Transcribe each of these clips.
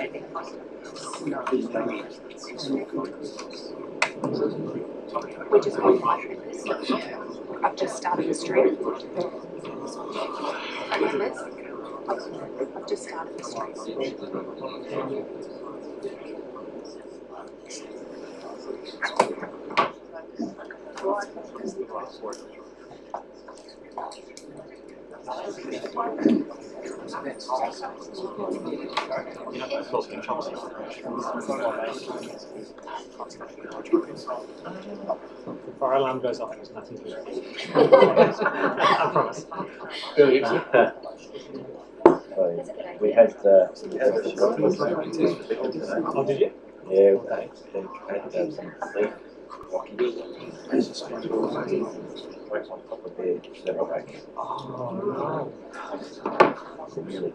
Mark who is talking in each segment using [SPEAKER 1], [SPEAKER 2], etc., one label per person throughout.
[SPEAKER 1] anything positive. We're just going through this. I've just started the stream. Okay, Liz? I've just started the stream.
[SPEAKER 2] The fire alarm goes off, there's nothing to do. I promise.
[SPEAKER 3] We had
[SPEAKER 2] Oh, did you?
[SPEAKER 3] yeah, we had some leaf right on top of the level rack.
[SPEAKER 2] Oh, no.
[SPEAKER 3] Really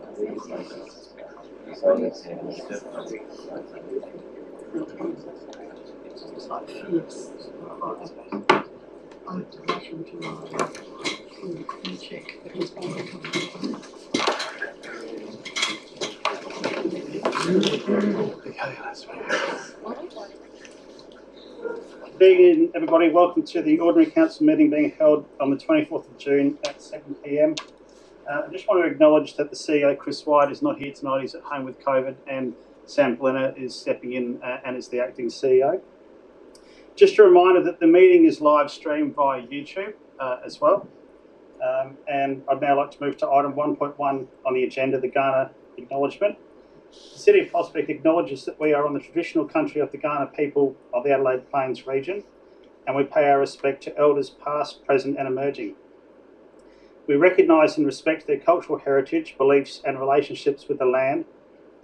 [SPEAKER 4] Good evening, everybody. Welcome to the Ordinary Council meeting being held on the 24th of June at 7 p.m. I just want to acknowledge that the CEO, Chris White, is not here tonight. He's at home with COVID, and Sam Blenner is stepping in and is the acting CEO. Just a reminder that the meeting is live streamed via YouTube as well. And I'd now like to move to item 1.1 on the agenda, the Kaurna Acknowledgement. The City of Prospect acknowledges that we are on the traditional country of the Kaurna people of the Adelaide Plains region, and we pay our respect to elders past, present and emerging. We recognise and respect their cultural heritage, beliefs and relationships with the land,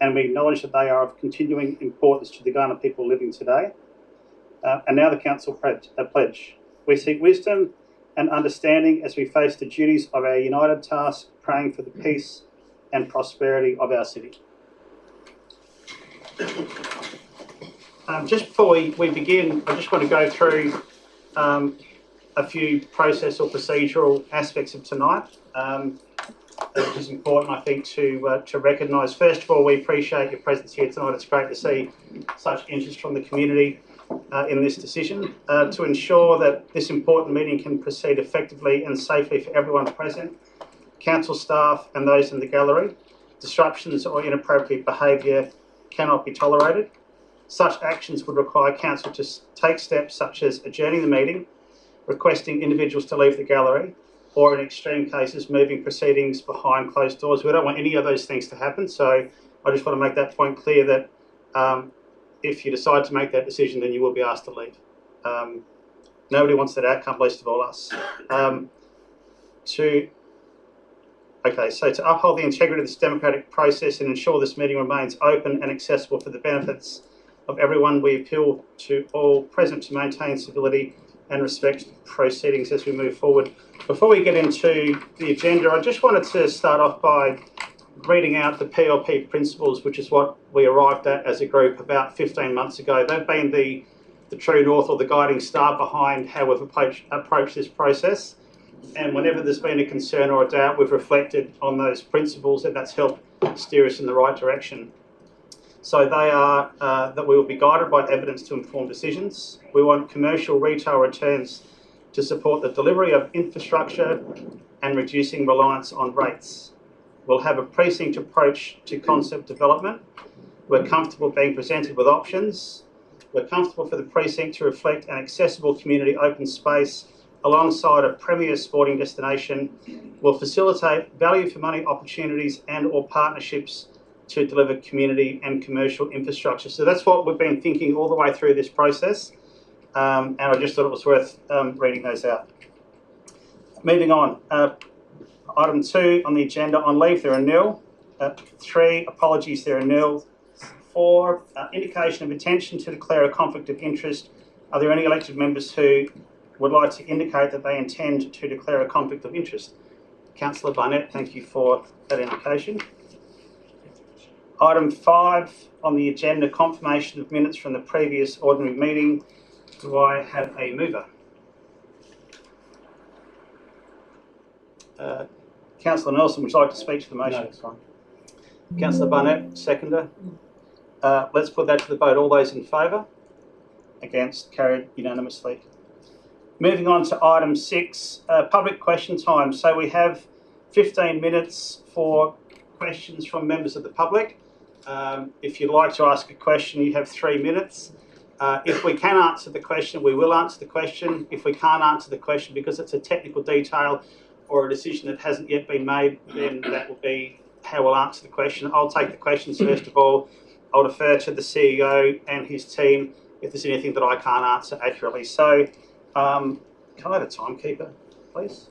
[SPEAKER 4] and we acknowledge that they are of continuing importance to the Kaurna people living today. And now the Council pledge. We seek wisdom and understanding as we face the duties of our united task, praying for the peace and prosperity of our city. Just before we begin, I just want to go through a few process or procedural aspects of tonight, which is important, I think, to recognise. First of all, we appreciate your presence here tonight. It's great to see such interest from the community in this decision. To ensure that this important meeting can proceed effectively and safely for everyone present, council staff and those in the gallery, disruptions or inappropriate behaviour cannot be tolerated. Such actions would require council to take steps such as adjourning the meeting, requesting individuals to leave the gallery, or in extreme cases, moving proceedings behind closed doors. We don't want any of those things to happen, so I just want to make that point clear that if you decide to make that decision, then you will be asked to leave. Nobody wants that outcome, least of all us. So to uphold the integrity of this democratic process and ensure this meeting remains open and accessible for the benefits of everyone, we appeal to all present to maintain civility and respect proceedings as we move forward. Before we get into the agenda, I just wanted to start off by reading out the PLP principles, which is what we arrived at as a group about 15 months ago. They've been the true north or the guiding star behind how we've approached this process. And whenever there's been a concern or a doubt, we've reflected on those principles, and that's helped steer us in the right direction. So they are that we will be guided by evidence to inform decisions. We want commercial retail returns to support the delivery of infrastructure and reducing reliance on rates. We'll have a precinct approach to concept development. We're comfortable being presented with options. We're comfortable for the precinct to reflect an accessible community open space alongside a premier sporting destination. Will facilitate value for money opportunities and or partnerships to deliver community and commercial infrastructure. So that's what we've been thinking all the way through this process, and I just thought it was worth reading those out. Moving on, item 2 on the agenda, on leave there are nil. 3, apologies, there are nil. 4, indication of intention to declare a conflict of interest. Are there any elected members who would like to indicate that they intend to declare a conflict of interest? Councillor Barnett, thank you for that indication. Item 5 on the agenda, confirmation of minutes from the previous ordinary meeting. Do I have a mover? Councillor Nelson, would you like to speak to the motion?
[SPEAKER 2] No, it's fine.
[SPEAKER 4] Councillor Barnett, seconder. Let's put that to the vote. All those in favour? Against? Carried unanimously. Moving on to item 6, public question time. So we have 15 minutes for questions from members of the public. If you'd like to ask a question, you have 3 minutes. If we can answer the question, we will answer the question. If we can't answer the question because it's a technical detail or a decision that hasn't yet been made, then that will be how we'll answer the question. I'll take the questions first of all. I'll defer to the CEO and his team if there's anything that I can't answer accurately. So, can I have a timekeeper, please?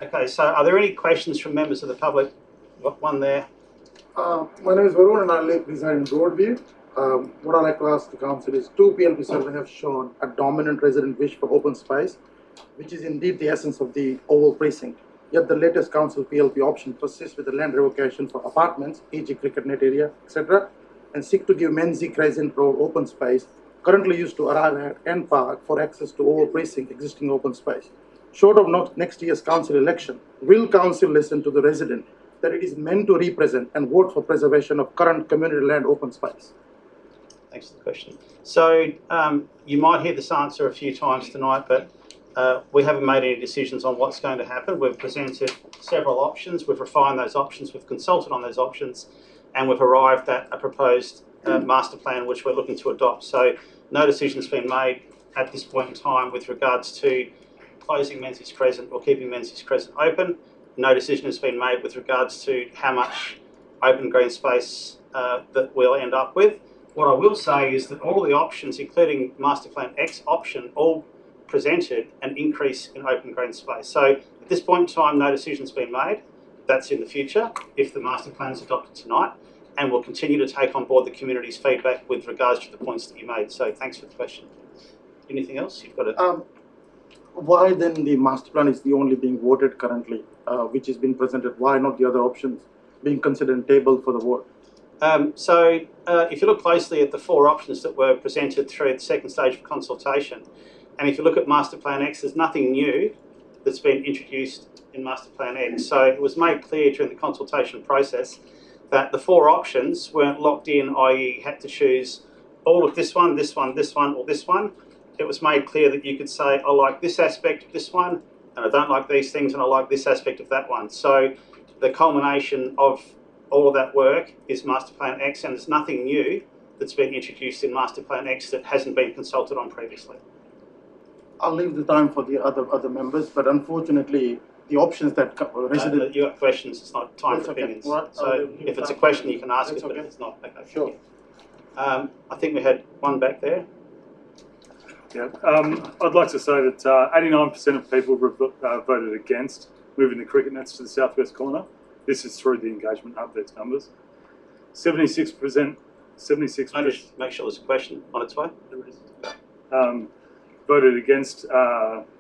[SPEAKER 4] Okay, so are there any questions from members of the public? Got one there.
[SPEAKER 5] My name is Varun and I reside in Broadview. What I'd like to ask the council is 2 PLP surveys have shown a dominant resident wish for open space, which is indeed the essence of the oval precinct. Yet the latest council PLP option persists with the land revocation for apartments, e.g. cricket net area, etc., and seek to give Menzies Crescent Road open space, currently used to arrive at N Park for access to oval precinct existing open space. Short of next year's council election, will council listen to the resident that it is meant to represent and vote for preservation of current community land open space?
[SPEAKER 4] Thanks for the question. So you might hear this answer a few times tonight, but we haven't made any decisions on what's going to happen. We've presented several options, we've refined those options, we've consulted on those options, and we've arrived at a proposed master plan which we're looking to adopt. So no decision's been made at this point in time with regards to closing Menzies Crescent or keeping Menzies Crescent open. No decision has been made with regards to how much open green space that we'll end up with. What I will say is that all the options, including Master Plan X option, all presented an increase in open green space. So at this point in time, no decision's been made. That's in the future if the master plan is adopted tonight, and we'll continue to take on board the community's feedback with regards to the points that you made. So thanks for the question. Anything else? You've got it.
[SPEAKER 5] Why then the master plan is the only being voted currently, which has been presented? Why not the other options being considered and tabled for the vote?
[SPEAKER 4] If you look closely at the 4 options that were presented through the second stage of consultation, and if you look at Master Plan X, there's nothing new that's been introduced in Master Plan X. So it was made clear during the consultation process that the 4 options weren't locked in, i.e. you had to choose all of this one, this one, this one, or this one. It was made clear that you could say, I like this aspect of this one, and I don't like these things, and I like this aspect of that one. So the culmination of all of that work is Master Plan X, and there's nothing new that's been introduced in Master Plan X that hasn't been consulted on previously.
[SPEAKER 5] I'll leave the time for the other members, but unfortunately, the options that resident...
[SPEAKER 4] You got questions, it's not time for opinions.
[SPEAKER 5] Right.
[SPEAKER 4] So if it's a question, you can ask it, but if it's not, okay.
[SPEAKER 5] Sure.
[SPEAKER 4] I think we had one back there.
[SPEAKER 6] Yeah, I'd like to say that 89% of people voted against moving the cricket nets to the southwest corner. This is through the engagement updates numbers. 76%.
[SPEAKER 4] Make sure there's a question on its way.
[SPEAKER 6] Voted against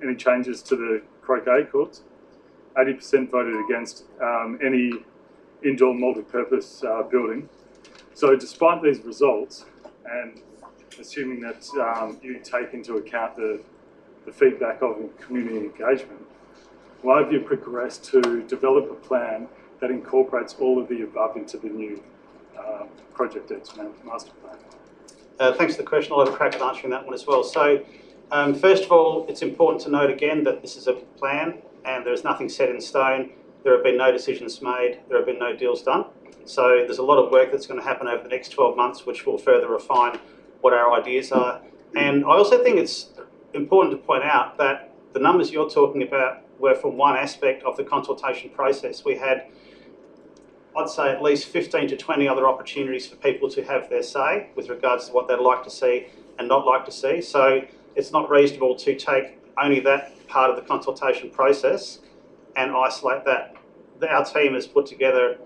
[SPEAKER 6] any changes to the croquet courts. 80% voted against any indoor multi-purpose building. So despite these results, and assuming that you take into account the feedback of community engagement, why have you progressed to develop a plan that incorporates all of the above into the new Project X master plan?
[SPEAKER 4] Thanks for the question. I'll have a crack at answering that one as well. So first of all, it's important to note again that this is a plan and there is nothing set in stone. There have been no decisions made. There have been no deals done. So there's a lot of work that's going to happen over the next 12 months, which will further refine what our ideas are. And I also think it's important to point out that the numbers you're talking about were from one aspect of the consultation process. We had, I'd say, at least 15 to 20 other opportunities for people to have their say with regards to what they'd like to see and not like to see. So it's not reasonable to take only that part of the consultation process and isolate that. Our team has put together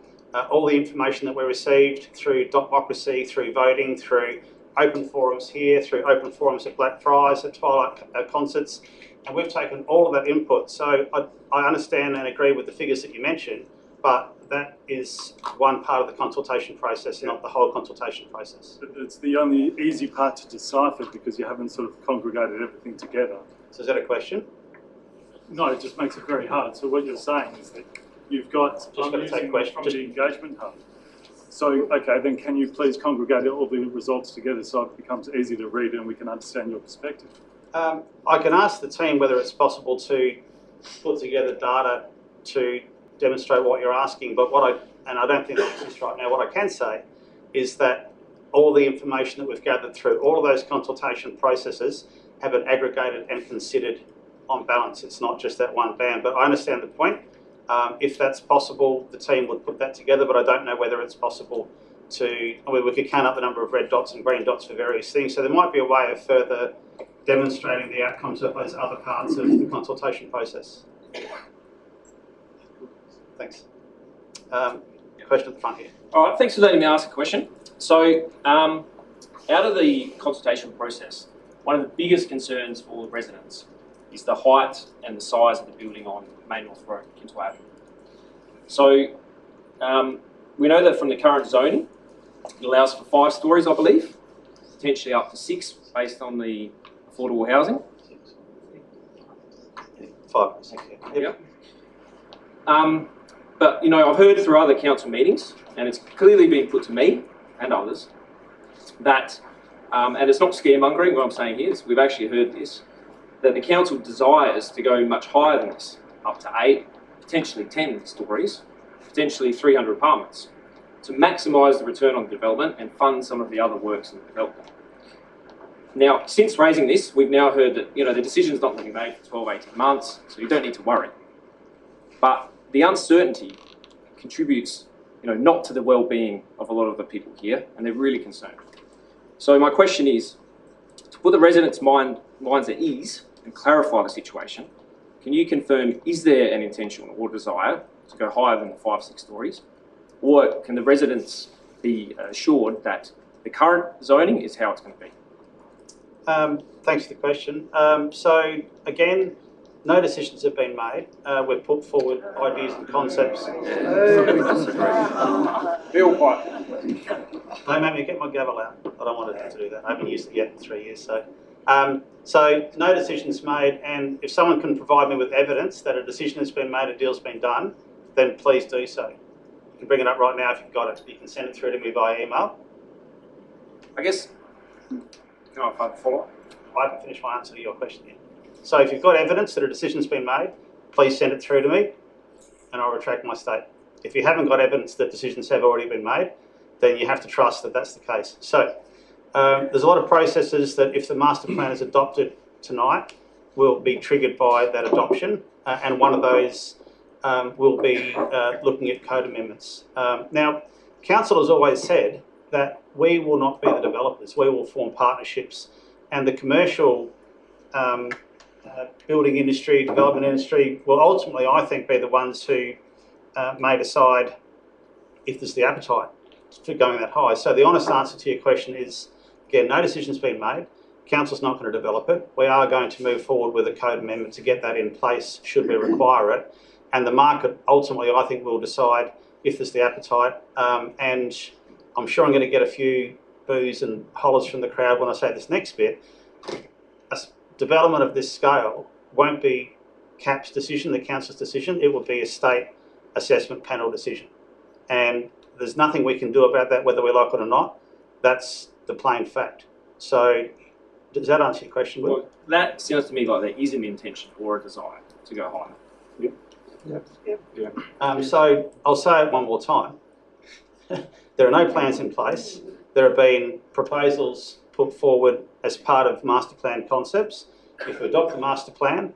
[SPEAKER 4] all the information that we received through democracy, through voting, through open forums here, through open forums at Blackfriars, at Twilight concerts, and we've taken all of that input. So I understand and agree with the figures that you mentioned, but that is one part of the consultation process, not the whole consultation process.
[SPEAKER 6] It's the only easy part to decipher because you haven't sort of congregated everything together.
[SPEAKER 4] So is that a question?
[SPEAKER 6] No, it just makes it very hard. So what you're saying is that you've got,
[SPEAKER 4] Just got to take questions.
[SPEAKER 6] From the engagement hub, So, okay, then can you please congregate all the results together so it becomes easy to read and we can understand your perspective?
[SPEAKER 4] I can ask the team whether it's possible to put together data to demonstrate what you're asking, but and I don't think that exists right now, what I can say is that all the information that we've gathered through all of those consultation processes have been aggregated and considered on balance. It's not just that one band, but I understand the point. If that's possible, the team would put that together, but I don't know whether it's possible to, we could count up the number of red dots and green dots for various things. So there might be a way of further demonstrating the outcomes of those other parts of the consultation process. Thanks. Question at the front here.
[SPEAKER 7] All right, thanks for letting me ask a question. So, out of the consultation process, one of the biggest concerns for the residents is the height and the size of the building on Main North Road, Kintel Avenue. So, we know that from the current zoning, it allows for 5 stories, I believe, potentially up to 6 based on the affordable housing.
[SPEAKER 4] 5.
[SPEAKER 7] Yep. But, you know, I've heard through other council meetings, and it's clearly been put to me and others, that, and it's not scaremongering, what I'm saying here, is we've actually heard this, that the council desires to go much higher than this, up to 8, potentially 10 stories, potentially 300 apartments, to maximise the return on the development and fund some of the other works in the development. Now, since raising this, we've now heard that, you know, the decision's not going to be made for 12, 18 months, so you don't need to worry. But the uncertainty contributes, you know, not to the well-being of a lot of the people here, and they're really concerned. So my question is, to put the residents' minds at ease and clarify the situation, can you confirm, is there an intention or desire to go higher than the 5, 6 stories? Or can the residents be assured that the current zoning is how it's going to be?
[SPEAKER 4] Thanks for the question. So again, no decisions have been made. We've put forward ideas and concepts.
[SPEAKER 7] Bill Pipe.
[SPEAKER 4] Don't make me get my gavel out. I don't want to do that. I haven't used it yet in 3 years. So no decisions made. And if someone can provide me with evidence that a decision has been made, a deal's been done, then please do so. You can bring it up right now if you've got it. You can send it through to me via email.
[SPEAKER 7] I guess, can I follow up?
[SPEAKER 4] I haven't finished my answer to your question yet. So if you've got evidence that a decision's been made, please send it through to me and I'll retract my statement. If you haven't got evidence that decisions have already been made, then you have to trust that that's the case. So there's a lot of processes that if the master plan is adopted tonight will be triggered by that adoption, and one of those will be looking at code amendments. Now, council has always said that we will not be the developers, we will form partnerships, and the commercial building industry, development industry will ultimately, I think, be the ones who may decide if there's the appetite for going that high. So the honest answer to your question is, again, no decision's been made. Council's not going to develop it. We are going to move forward with a code amendment to get that in place should we require it. And the market ultimately, I think, will decide if there's the appetite. And I'm sure I'm going to get a few boos and hollers from the crowd when I say this next bit. A development of this scale won't be CAP's decision, the council's decision. It will be a state assessment panel decision. And there's nothing we can do about that, whether we like it or not. That's the plain fact. So does that answer your question, Will?
[SPEAKER 7] Well, that sounds to me like there is an intention or a desire to go higher.
[SPEAKER 4] So I'll say it one more time. There are no plans in place. There have been proposals put forward as part of master plan concepts. If we adopt the master plan,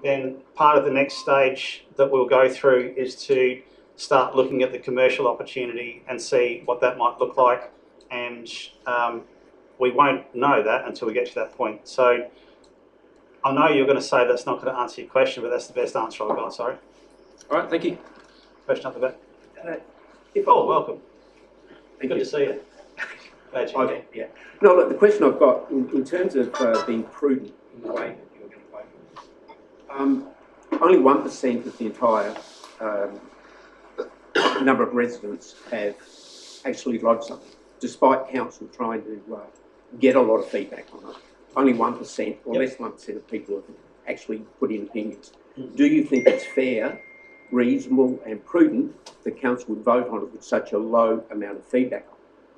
[SPEAKER 4] then part of the next stage that we'll go through is to start looking at the commercial opportunity and see what that might look like. And we won't know that until we get to that point. So I know you're going to say that's not going to answer your question, but that's the best answer I've got, sorry.
[SPEAKER 7] All right, thank you.
[SPEAKER 4] Question up the back. Welcome. Good to see you. Glad you're here.
[SPEAKER 8] Yeah. No, look, the question I've got in terms of being prudent in the way that you're going to vote, only 1% of the entire number of residents have actually lodged something, despite council trying to get a lot of feedback on it. Only 1% or less than 1% of people have actually put in opinions. Do you think it's fair reasonable and prudent the council would vote on it with such a low amount of feedback?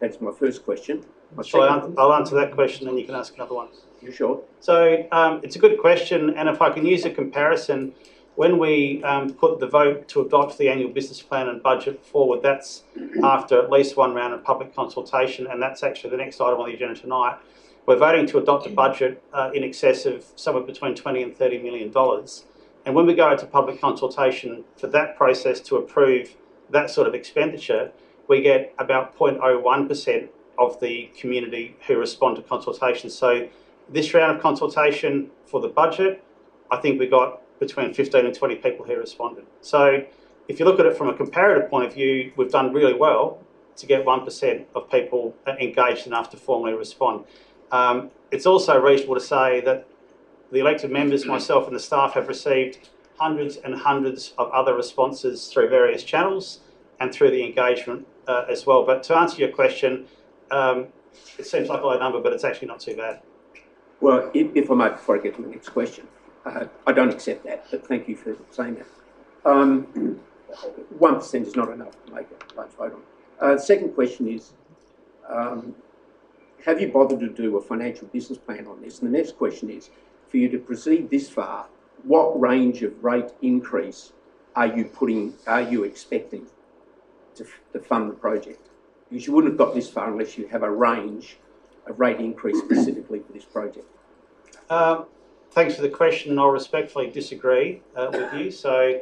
[SPEAKER 8] That's my first question. My
[SPEAKER 4] So
[SPEAKER 8] second,
[SPEAKER 4] I'll answer that question, and you can ask another one.
[SPEAKER 8] you sure?
[SPEAKER 4] So it's a good question, and if I can use a comparison, when we put the vote to adopt the annual business plan and budget forward, that's after at least one round of public consultation, and that's actually the next item on the agenda tonight. We're voting to adopt a budget in excess of somewhere between $20 and $30 million. And when we go into public consultation for that process to approve that sort of expenditure, we get about 0.01% of the community who respond to consultation. So this round of consultation for the budget, I think we got between 15 and 20 people who responded. So if you look at it from a comparative point of view, we've done really well to get 1% of people engaged enough to formally respond. It's also reasonable to say that the elected members, myself and the staff, have received hundreds and hundreds of other responses through various channels and through the engagement as well. But to answer your question, it seems like a low number, but it's actually not too bad.
[SPEAKER 8] Well, if I may, before I get to the next question, I don't accept that, but thank you for saying that. 1% is not enough to make a large vote on. Second question is, have you bothered to do a financial business plan on this? And the next question is, for you to proceed this far, what range of rate increase are you expecting to fund the project? Because you wouldn't have got this far unless you have a range of rate increase specifically for this project.
[SPEAKER 4] Thanks for the question, and I'll respectfully disagree with you. So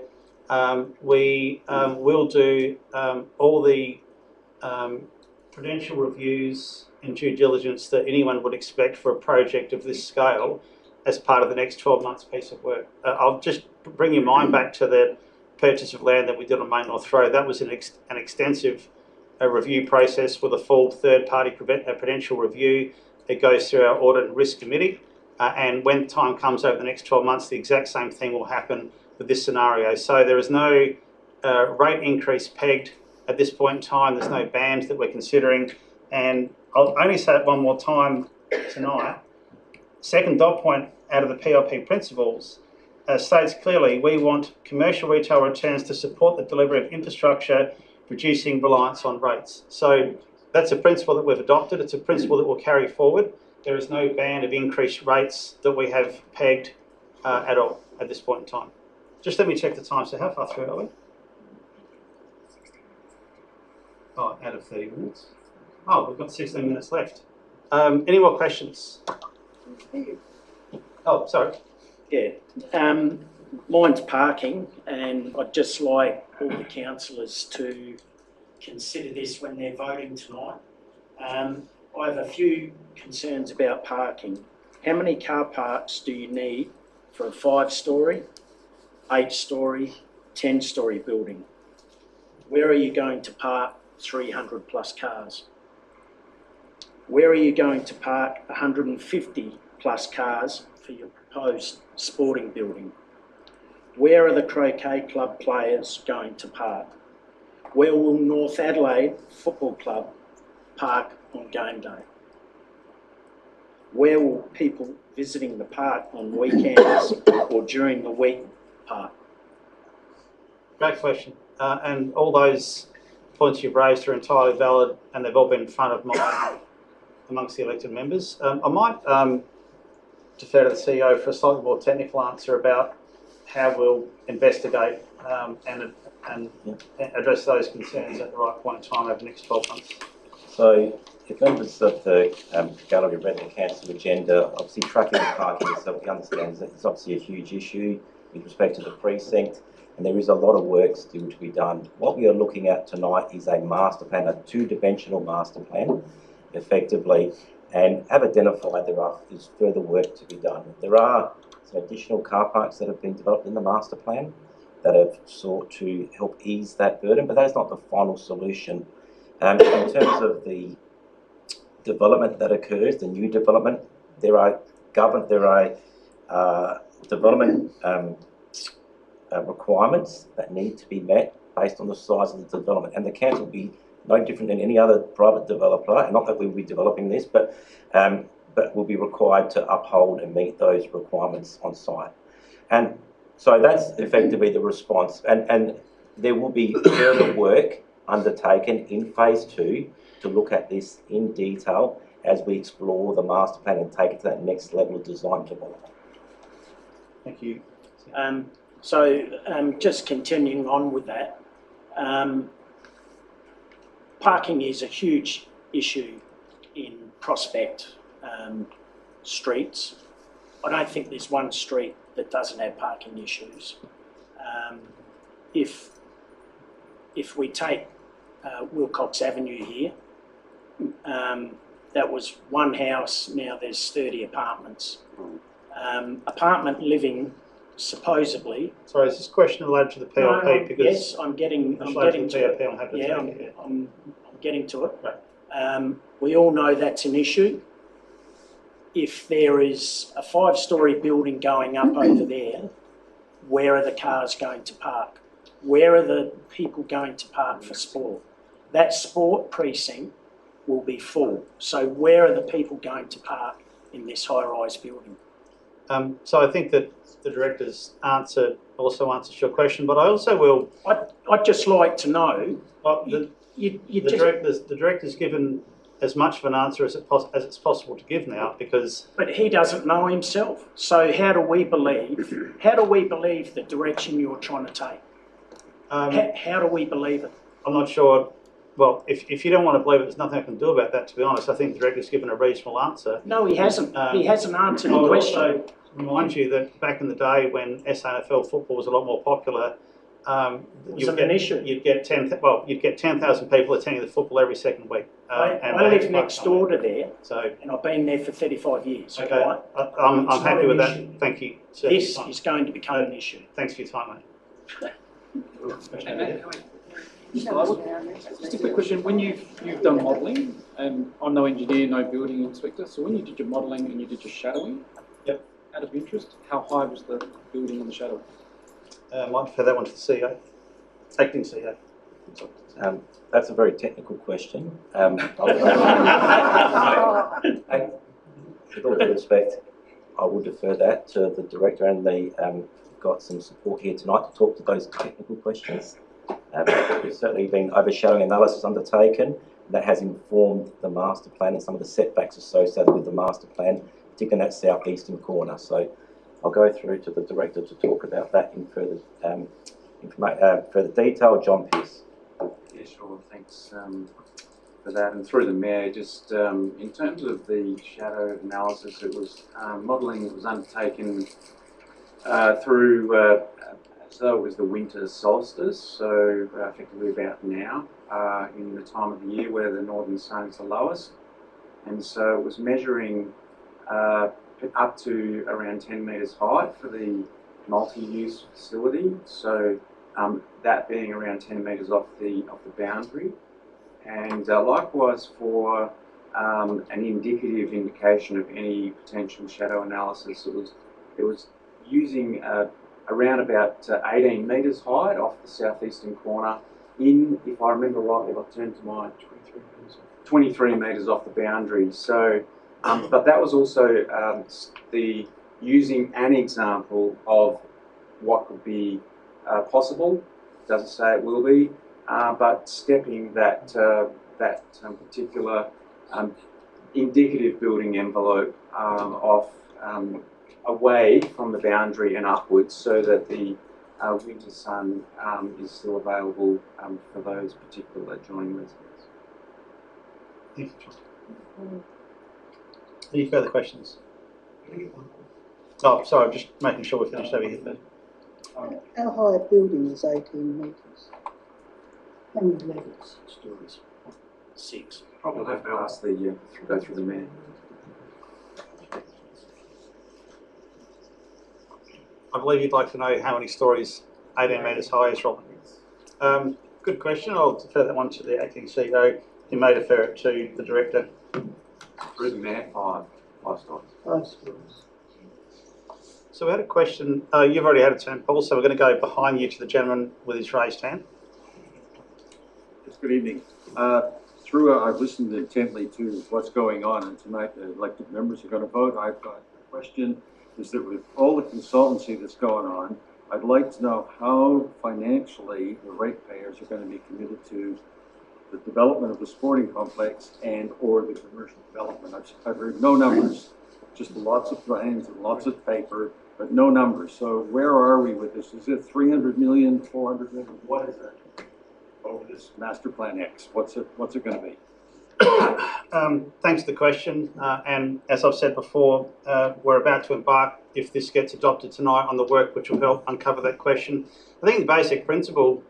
[SPEAKER 4] we will do all the prudential reviews and due diligence that anyone would expect for a project of this scale as part of the next 12 months piece of work. I'll just bring your mind back to the purchase of land that we did on Main North Road. That was an extensive review process with a full third-party prudential review. It goes through our audit and risk committee, and when time comes over the next 12 months, the exact same thing will happen with this scenario. So there is no rate increase pegged at this point in time. There's no band that we're considering, and I'll only say it one more time tonight. Second dot point out of the PLP principles states clearly we want commercial retail returns to support the delivery of infrastructure, reducing reliance on rates. So that's a principle that we've adopted. It's a principle that will carry forward. There is no band of increased rates that we have pegged at all at this point in time. Just let me check the time. So how far through are we? Oh, out of 30 minutes. Oh, we've got 16 minutes left. Any more questions? Oh, sorry.
[SPEAKER 9] Yeah. Mine's parking, and I'd just like all the councillors to consider this when they're voting tonight. I have a few concerns about parking. How many car parks do you need for a 5-storey, 8-storey, 10-storey building? Where are you going to park 300 plus cars? Where are you going to park 150 plus cars for your proposed sporting building? Where are the croquet club players going to park? Where will North Adelaide Football Club park on game day? Where will people visiting the park on weekends or during the week park?
[SPEAKER 4] Great question. And all those points you've raised are entirely valid, and they've all been in front of mind amongst the elected members. I might defer to the CEO for a slightly more technical answer about how we'll investigate and address those concerns at the right point in time over the next 12 months.
[SPEAKER 3] So, if members of the gallery read the council agenda, obviously tracking and parking itself, we understand it's obviously a huge issue with respect to the precinct, and there is a lot of work still to be done. What we are looking at tonight is a master plan, a 2-dimensional master plan, effectively, and have identified there is further work to be done. There are some additional car parks that have been developed in the master plan that have sought to help ease that burden, but that is not the final solution. In terms of the development that occurs, the new development, there are development requirements that need to be met based on the size of the development, and the council will be no different than any other private developer, and not that we will be developing this, but will be required to uphold and meet those requirements on site. And So that's effectively the response, and there will be further work undertaken in phase 2 to look at this in detail as we explore the master plan and take it to that next level of design development.
[SPEAKER 4] Thank you.
[SPEAKER 9] Just continuing on with that, parking is a huge issue in Prospect streets. I don't think there's one street that doesn't have parking issues. If we take Wilcox Avenue here, that was one house, now there's 30 apartments. Apartment living, supposedly.
[SPEAKER 4] Sorry, is this question related to the PLP?
[SPEAKER 9] No,
[SPEAKER 4] because
[SPEAKER 9] yes, I'm getting to it.
[SPEAKER 4] I'm happy to
[SPEAKER 9] Yeah,
[SPEAKER 4] take it.
[SPEAKER 9] I'm getting to it.
[SPEAKER 4] Right.
[SPEAKER 9] We all know that's an issue. If there is a 5-storey building going up over there, where are the cars going to park? Where are the people going to park for sport? That sport precinct will be full. So where are the people going to park in this high-rise building?
[SPEAKER 4] So I think that the director's answer also answers your question, but I also will.
[SPEAKER 9] I'd just like to know.
[SPEAKER 4] Well, the director's given as much of an answer as it's possible to give now, because.
[SPEAKER 9] But he doesn't know himself. So how do we believe the direction you're trying to take? How do we believe it?
[SPEAKER 4] I'm not sure. Well, if you don't want to believe it, there's nothing I can do about that, to be honest. I think the director's given a reasonable answer.
[SPEAKER 9] No, he hasn't. He hasn't answered the question.
[SPEAKER 4] Also remind you that back in the day when SANFL football was a lot more popular, you'd get 10,000 people attending the football every second week.
[SPEAKER 9] I live next door to there,
[SPEAKER 4] so
[SPEAKER 9] and I've been there for 35 years.
[SPEAKER 4] Okay,
[SPEAKER 9] Right?
[SPEAKER 4] I'm happy with that.
[SPEAKER 9] Issue.
[SPEAKER 4] Thank you.
[SPEAKER 9] This is going to become an issue.
[SPEAKER 4] Thanks for your time, mate.
[SPEAKER 10] Just a quick question. When you've done modelling, and I'm no engineer, no building inspector, so when you did your modelling and you did your shadowing,
[SPEAKER 4] yep.
[SPEAKER 10] Out of interest, how high was the building on the shadow?
[SPEAKER 4] Might defer that one to the CEO, acting CEO.
[SPEAKER 3] That's a very technical question. With all due respect, I will defer that to the director, and they got some support here tonight to talk to those technical questions. There's certainly been overshadowing analysis undertaken that has informed the master plan and some of the setbacks associated with the master plan, particularly in that southeastern corner. So I'll go through to the director to talk about that in further further detail. John Pearce.
[SPEAKER 11] Yeah, sure. Thanks for that. And through the mayor, just in terms of the shadow analysis, it was modelling that was undertaken through. So it was the winter solstice, so effectively about now, in the time of the year where the northern sun is the lowest. And so it was measuring up to around 10 metres high for the multi-use facility. So that being around 10 metres off the boundary. And likewise for an indicative indication of any potential shadow analysis, it was using around about 18 metres high off the southeastern corner in, if I remember rightly, if I turn to my 23 metres off the boundary. So, but that was also using an example of what could be possible. Doesn't say it will be, but stepping that particular indicative building envelope off away from the boundary and upwards, so that the winter sun is still available for those particular adjoining residents.
[SPEAKER 4] Thank you, John. Any further questions? Oh, sorry, I'm just making sure we're finished over here first.
[SPEAKER 12] How high a building is 18 metres? How many levels?
[SPEAKER 9] Stories. 6.
[SPEAKER 11] Probably have to ask the go through the mayor.
[SPEAKER 4] I believe you'd like to know how many stories 18 metres high is, Robin. Good question. I'll defer that one to the acting CEO. You may defer it to the director.
[SPEAKER 11] Through the mayor, 5 stories.
[SPEAKER 12] 5 stories.
[SPEAKER 4] So we had a question. You've already had a turn, Paul, so we're going to go behind you to the gentleman with his raised hand.
[SPEAKER 13] Yes, good evening. Throughout, I've listened intently to what's going on, and tonight the elected members are going to vote. I've got a question, is that with all the consultancy that's going on, I'd like to know how financially the ratepayers are going to be committed to the development of the sporting complex and or the commercial development. I've heard no numbers, just lots of plans and lots of paper, but no numbers. So where are we with this? Is it 300 million, 400 million? What is it over this master plan X? What's it going to be?
[SPEAKER 4] Thanks for the question. And as I've said before, we're about to embark, if this gets adopted tonight, on the work which will help uncover that question. I think the basic principle,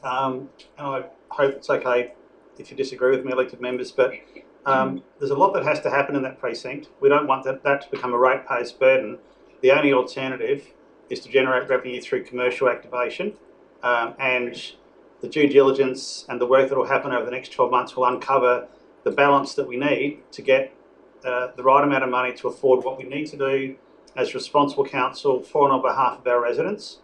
[SPEAKER 4] and I hope it's okay if you disagree with me, elected members, but there's a lot that has to happen in that precinct. We don't want that to become a ratepayer's burden. The only alternative is to generate revenue through commercial activation, and the due diligence and the work that will happen over the next 12 months will uncover the balance that we need to get the right amount of money to afford what we need to do as responsible council for and on behalf of our residents,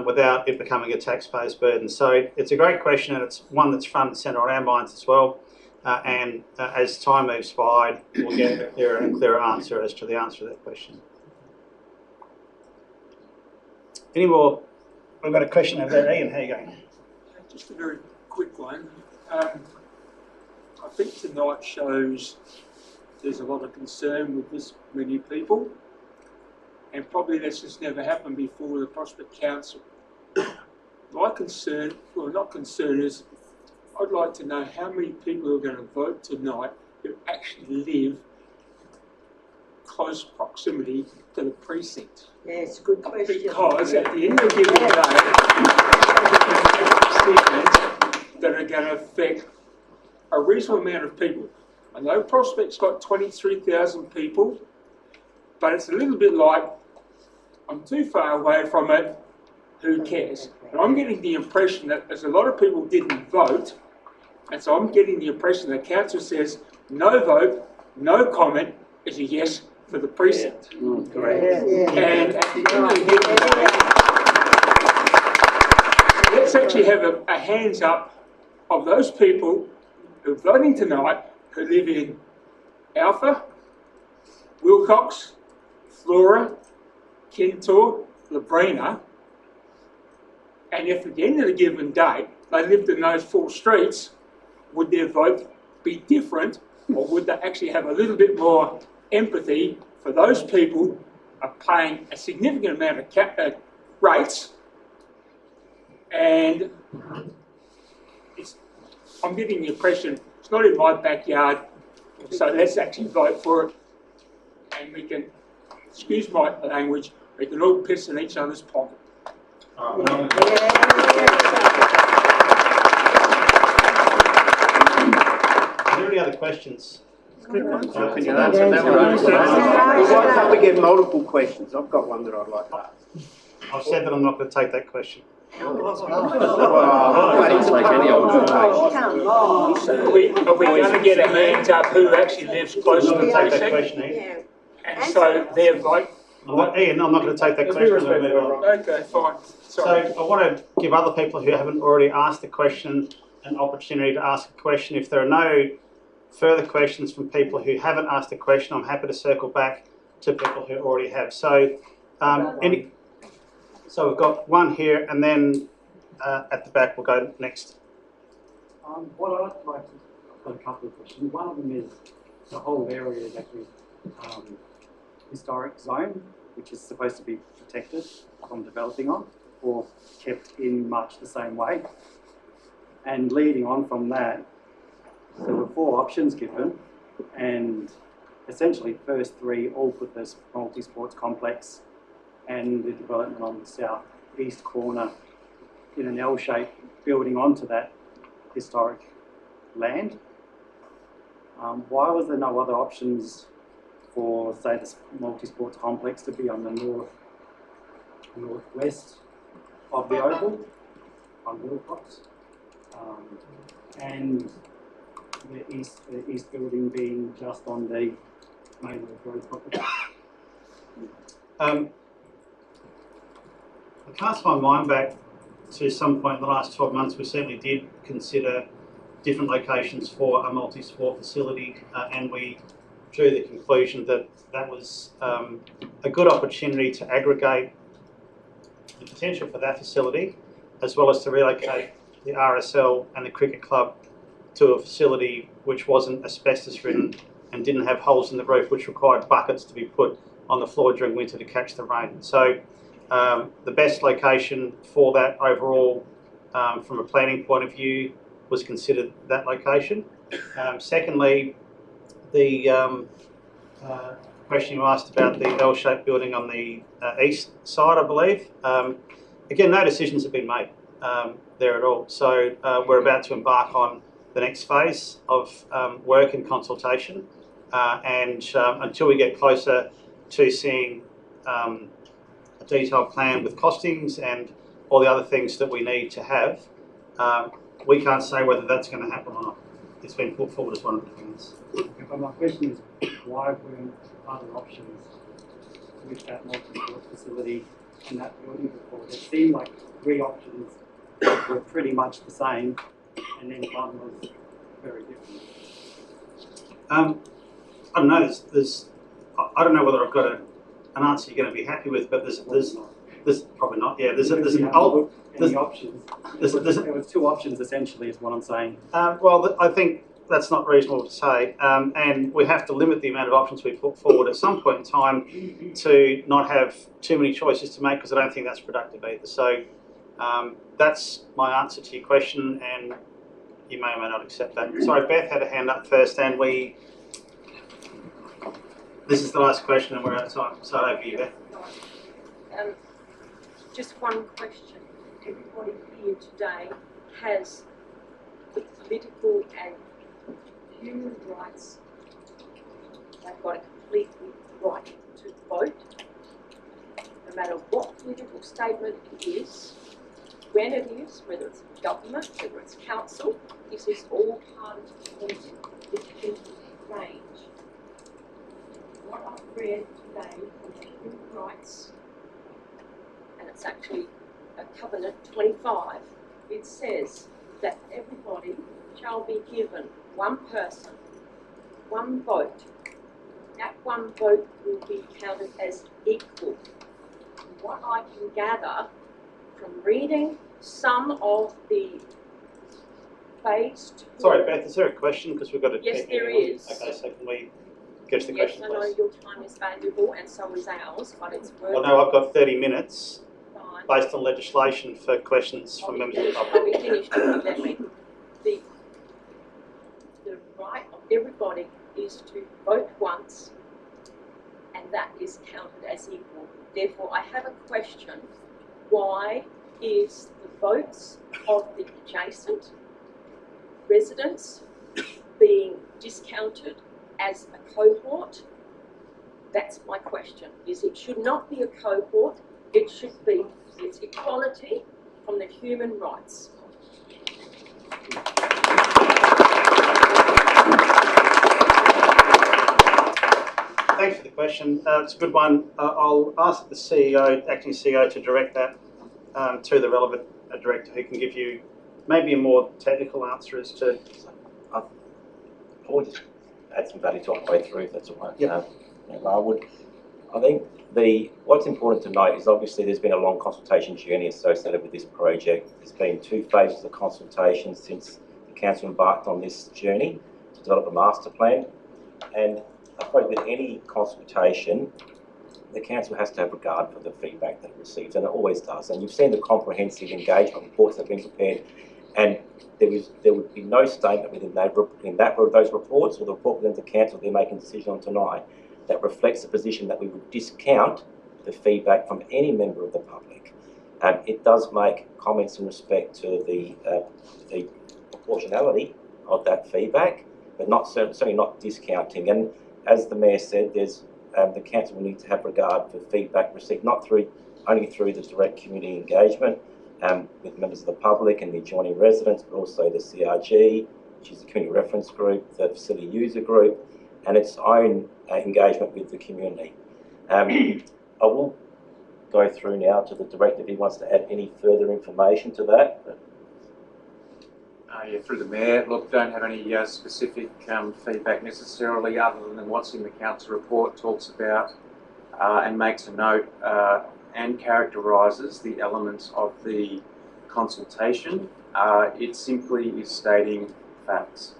[SPEAKER 4] without it becoming a taxpayer's burden. So it's a great question, and it's one that's front and centre on our minds as well. And as time moves by, we'll get a clearer and clearer answer as to the answer to that question. Any more? We've got a question over there. Ian, how are you going?
[SPEAKER 14] Just a very quick one. I think tonight shows there's a lot of concern with this many people, and probably that's just never happened before the Prospect Council. My concern, well, not concern, is I'd like to know how many people are going to vote tonight who actually live close proximity to the precinct.
[SPEAKER 12] Yeah, it's a good question.
[SPEAKER 14] Because at the end of the day, statements that are going to affect a reasonable amount of people. I know Prospect's got 23,000 people, but it's a little bit like, I'm too far away from it, who cares? And I'm getting the impression that there's a lot of people didn't vote, and so I'm getting the impression that council says no vote, no comment is a yes for the precinct.
[SPEAKER 8] Correct.
[SPEAKER 14] And at the end of the day, let's actually have a hands up of those people who are voting tonight who live in Alpha, Wilcox, Flora, Kintore, Labrina, and if at the end of the given day they lived in those 4 streets, would their vote be different, or would they actually have a little bit more empathy for those people who are paying a significant amount of rates? And I'm getting the impression it's not in my backyard, so let's actually vote for it, and we can, excuse my language, we can all piss in each other's pocket.
[SPEAKER 4] Are there any other questions?
[SPEAKER 8] Can you answer that one? Why can't we get multiple questions? I've got one that I'd like to ask.
[SPEAKER 4] I've said that I'm not going to take that question.
[SPEAKER 8] I didn't take any of them.
[SPEAKER 14] Are we going to get a hands up who actually lives close to the
[SPEAKER 4] Take that
[SPEAKER 14] precinct?
[SPEAKER 4] question,
[SPEAKER 14] And so their vote.
[SPEAKER 4] Ian, I'm not going to take that question.
[SPEAKER 14] Okay, fine. Sorry.
[SPEAKER 4] So I want to give other people who haven't already asked the question an opportunity to ask a question. If there are no further questions from people who haven't asked a question, I'm happy to circle back to people who already have. So, so we've got one here, and then at the back we'll go next.
[SPEAKER 2] What I'd like to, I've got a couple of questions. One of them is the whole area is actually historic zone, which is supposed to be protected from developing on, or kept in much the same way. And leading on from that, there were 4 options given, and essentially first 3 all put this multi-sports complex and the development on the southeast corner in an L shape building onto that historic land. Why was there no other options for, say, this multi-sports complex to be on the northwest of the oval on Wilcox, and the east building being just on the main road property?
[SPEAKER 4] I cast my mind back to some point in the last 12 months. We certainly did consider different locations for a multi-sport facility, and we drew the conclusion that that was a good opportunity to aggregate the potential for that facility, as well as to relocate the RSL and the cricket club to a facility which wasn't asbestos ridden and didn't have holes in the roof, which required buckets to be put on the floor during winter to catch the rain. So the best location for that overall, from a planning point of view, was considered that location. Secondly, the question you asked about the L-shaped building on the east side, I believe. Again, no decisions have been made there at all. So we're about to embark on the next phase of work and consultation, and until we get closer to seeing a detailed plan with costings and all the other things that we need to have, we can't say whether that's going to happen or not. It's been put forward as one of the things.
[SPEAKER 2] But my question is, why weren't other options with that multi-port facility in that building before? It seemed like 3 options were pretty much the same, and then one was very different.
[SPEAKER 4] I don't know. I don't know whether I've got an answer you're going to be happy with, but there's probably not. Yeah, there's an old. There's
[SPEAKER 2] options. There was 2 options essentially, is what I'm saying.
[SPEAKER 4] Well, I think that's not reasonable to say, and we have to limit the amount of options we put forward at some point in time to not have too many choices to make, because I don't think that's productive either. So that's my answer to your question, and you may or may not accept that. Sorry, Beth had a hand up first, and this is the last question, and we're out of time. So over to you, Beth.
[SPEAKER 15] Just one question. Everybody here today has the political and human rights. They've got a complete right to vote, no matter what political statement it is, when it is, whether it's government, whether it's council. This is all part of the political range. What I've read today from the human rights, and it's actually a Covenant 25, it says that everybody shall be given one person, one vote. That one vote will be counted as equal. And what I can gather from reading some of the phase 2...
[SPEAKER 4] Sorry, Beth, is there a question? Because we've got to...
[SPEAKER 15] Yes, there is.
[SPEAKER 4] Okay, so can we get to the
[SPEAKER 15] yes,
[SPEAKER 4] question,
[SPEAKER 15] I know
[SPEAKER 4] please?
[SPEAKER 15] your time is valuable and so is ours, but it's worth...
[SPEAKER 4] Well, no, I've got 30 minutes
[SPEAKER 15] Fine.
[SPEAKER 4] based on legislation for questions from members of the public.
[SPEAKER 15] I'll be finished if you let me. The right of everybody is to vote once, and that is counted as equal. Therefore, I have a question. Why is the votes of the adjacent residents being discounted as a cohort? That's my question. It should not be a cohort. It should be its equality from the human rights.
[SPEAKER 4] Thanks for the question. It's a good one. I'll ask the CEO, acting CEO, to direct that to the relevant director, who can give you maybe a more technical answer as to...
[SPEAKER 3] I would just add some value to what way through, if that's all right.
[SPEAKER 4] Yeah.
[SPEAKER 3] I think what's important to note is obviously there's been a long consultation journey associated with this project. There's been 2 phases of consultation since the council embarked on this journey to develop a master plan. And I suppose with any consultation, the council has to have regard for the feedback that it receives, and it always does. And you've seen the comprehensive engagement reports that have been prepared, and there would be no statement within those reports, or the report within the council they're making a decision on tonight, that reflects the position that we would discount the feedback from any member of the public. It does make comments in respect to the proportionality of that feedback, but certainly not discounting. And as the Mayor said, there's the council will need to have regard for feedback received not only through the direct community engagement with members of the public and the adjoining residents, but also the CRG, which is the community reference group, the facility user group, and its own engagement with the community. I will go through now to the director if he wants to add any further information to that.
[SPEAKER 11] Yeah, through the Mayor. Look, don't have any specific feedback necessarily, other than what's in the council report. Talks about and makes a note and characterises the elements of the consultation. It simply is stating facts.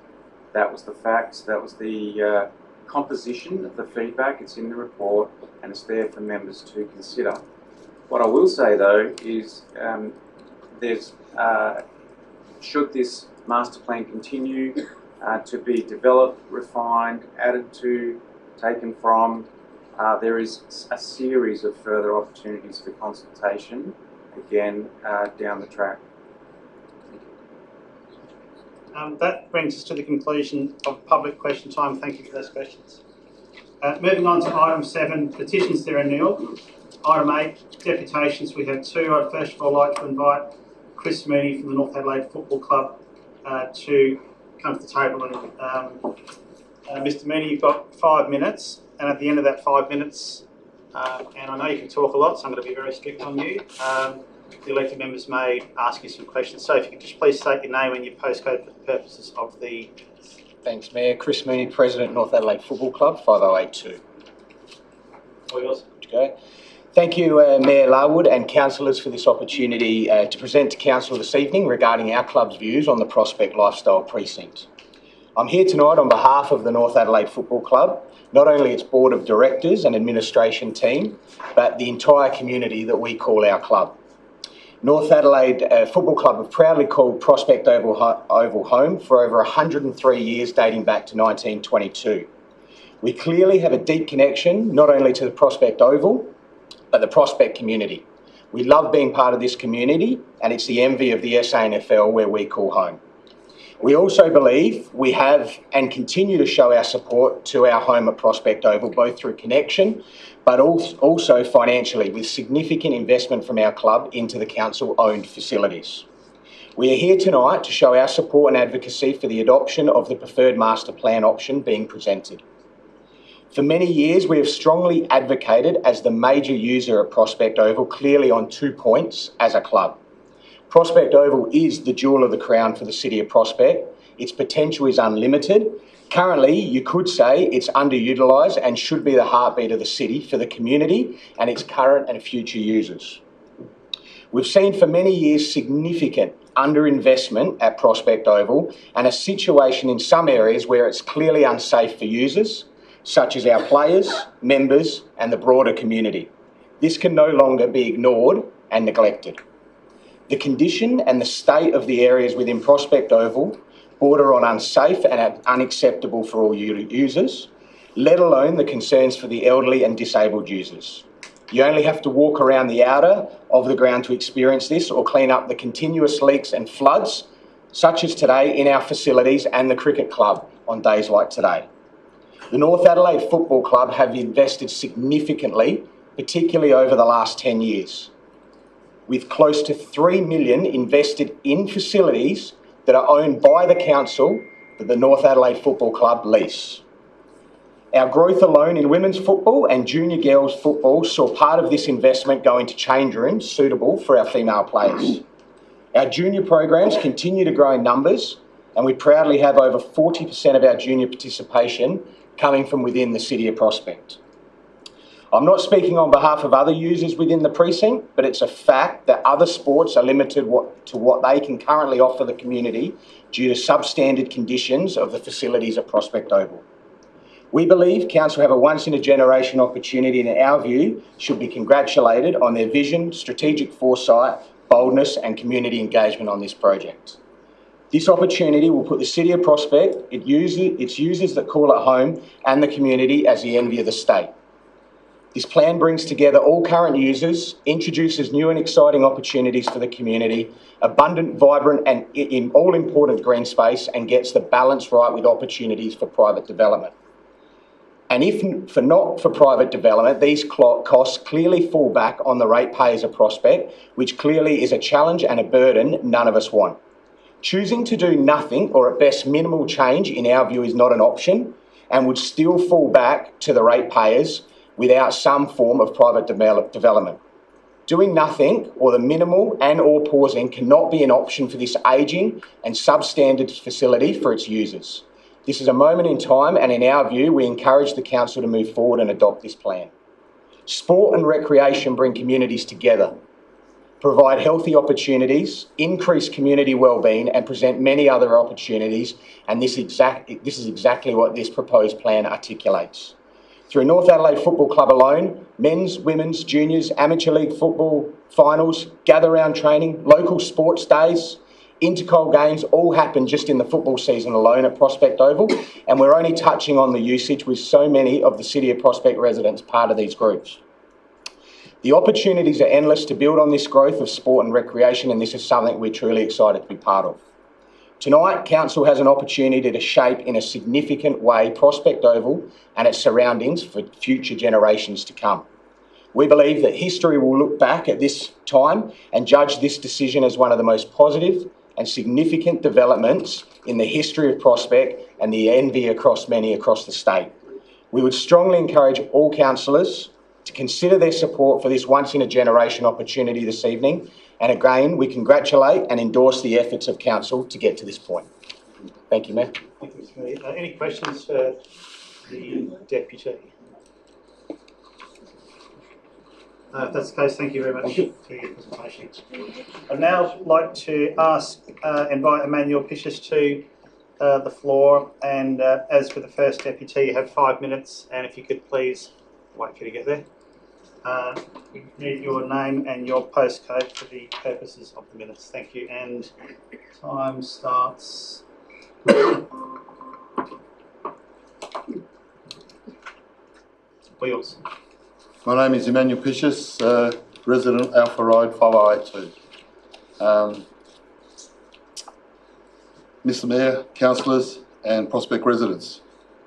[SPEAKER 11] That was the facts, that was the composition of the feedback. It's in the report and it's there for members to consider. What I will say though is should this master plan continue to be developed, refined, added to, taken from, there is a series of further opportunities for consultation, again, down the track.
[SPEAKER 4] That brings us to the conclusion of public question time. Thank you for those questions. Moving on to item 7, petitions, there are nil. Item 8, deputations, we have 2. I'd first of all like to invite Chris Mooney from the North Adelaide Football Club to come to the table. And Mr Mooney, you've got 5 minutes, and at the end of that 5 minutes, and I know you can talk a lot, so I'm going to be very strict on you, the elected members may ask you some questions. So if you could just please state your name and your postcode for the purposes of the...
[SPEAKER 16] Thanks, Mayor. Chris Mooney, President, North Adelaide Football Club, 5082.
[SPEAKER 4] All yours.
[SPEAKER 16] Good to go. Thank you, Mayor Larwood and councillors, for this opportunity to present to council this evening regarding our club's views on the Prospect Lifestyle Precinct. I'm here tonight on behalf of the North Adelaide Football Club, not only its board of directors and administration team, but the entire community that we call our club. North Adelaide Football Club have proudly called Prospect Oval home for over 103 years, dating back to 1922. We clearly have a deep connection, not only to the Prospect Oval, but the Prospect community. We love being part of this community, and it's the envy of the SANFL where we call home. We also believe we have and continue to show our support to our home at Prospect Oval, both through connection, but also financially, with significant investment from our club into the council-owned facilities. We are here tonight to show our support and advocacy for the adoption of the preferred master plan option being presented. For many years, we have strongly advocated as the major user at Prospect Oval, clearly on 2 points as a club. Prospect Oval is the jewel of the crown for the city of Prospect. Its potential is unlimited. Currently, you could say it's underutilised and should be the heartbeat of the city for the community and its current and future users. We've seen for many years significant underinvestment at Prospect Oval and a situation in some areas where it's clearly unsafe for users, such as our players, members and the broader community. This can no longer be ignored and neglected. The condition and the state of the areas within Prospect Oval border on unsafe and unacceptable for all users, let alone the concerns for the elderly and disabled users. You only have to walk around the outer of the ground to experience this, or clean up the continuous leaks and floods, such as today in our facilities and the cricket club on days like today. The North Adelaide Football Club have invested significantly, particularly over the last 10 years, with close to $3 million invested in facilities that are owned by the council that the North Adelaide Football Club lease. Our growth alone in women's football and junior girls football saw part of this investment go into change rooms suitable for our female players. Our junior programs continue to grow in numbers, and we proudly have over 40% of our junior participation coming from within the city of Prospect. I'm not speaking on behalf of other users within the precinct, but it's a fact that other sports are limited to what they can currently offer the community due to substandard conditions of the facilities at Prospect Oval. We believe council have a once-in-a-generation opportunity and in our view should be congratulated on their vision, strategic foresight, boldness and community engagement on this project. This opportunity will put the city of Prospect, its users that call it home and the community as the envy of the state. This plan brings together all current users, introduces new and exciting opportunities for the community, abundant, vibrant and all-important green space, and gets the balance right with opportunities for private development. And if for not for private development, these costs clearly fall back on the ratepayers of Prospect, which clearly is a challenge and a burden none of us want. Choosing to do nothing, or at best minimal change, in our view is not an option and would still fall back to the ratepayers without some form of private development. Doing nothing, or the minimal and or pausing, cannot be an option for this ageing and substandard facility for its users. This is a moment in time, and in our view, we encourage the council to move forward and adopt this plan. Sport and recreation bring communities together, provide healthy opportunities, increase community wellbeing, and present many other opportunities, and this is exactly what this proposed plan articulates. Through North Adelaide Football Club alone, men's, women's, juniors, amateur league football finals, gather-round training, local sports days, intercol games all happen just in the football season alone at Prospect Oval, and we're only touching on the usage with so many of the City of Prospect residents part of these groups. The opportunities are endless to build on this growth of sport and recreation, and this is something we're truly excited to be part of. Tonight, Council has an opportunity to shape in a significant way Prospect Oval and its surroundings for future generations to come. We believe that history will look back at this time and judge this decision as one of the most positive and significant developments in the history of Prospect and the envy across many across the state. We would strongly encourage all councillors to consider their support for this once-in-a-generation opportunity this evening. And again, we congratulate and endorse the efforts of Council to get to this point. Thank you, Mayor.
[SPEAKER 4] Thank you, Mr. Mayor. Any questions for the Deputy? If that's the case, thank you very much for your presentation. I'd now like to invite Emmanuel Pishas to the floor, and as for the first Deputy, you have 5 minutes, and if you could please wait for you to get there. We need your name and your postcode for the purposes of the minutes. Thank you. And time starts. Wheels.
[SPEAKER 17] My name is Emmanuel Pishas, resident Alpha Road 5082. Mr. Mayor, councillors and Prospect residents,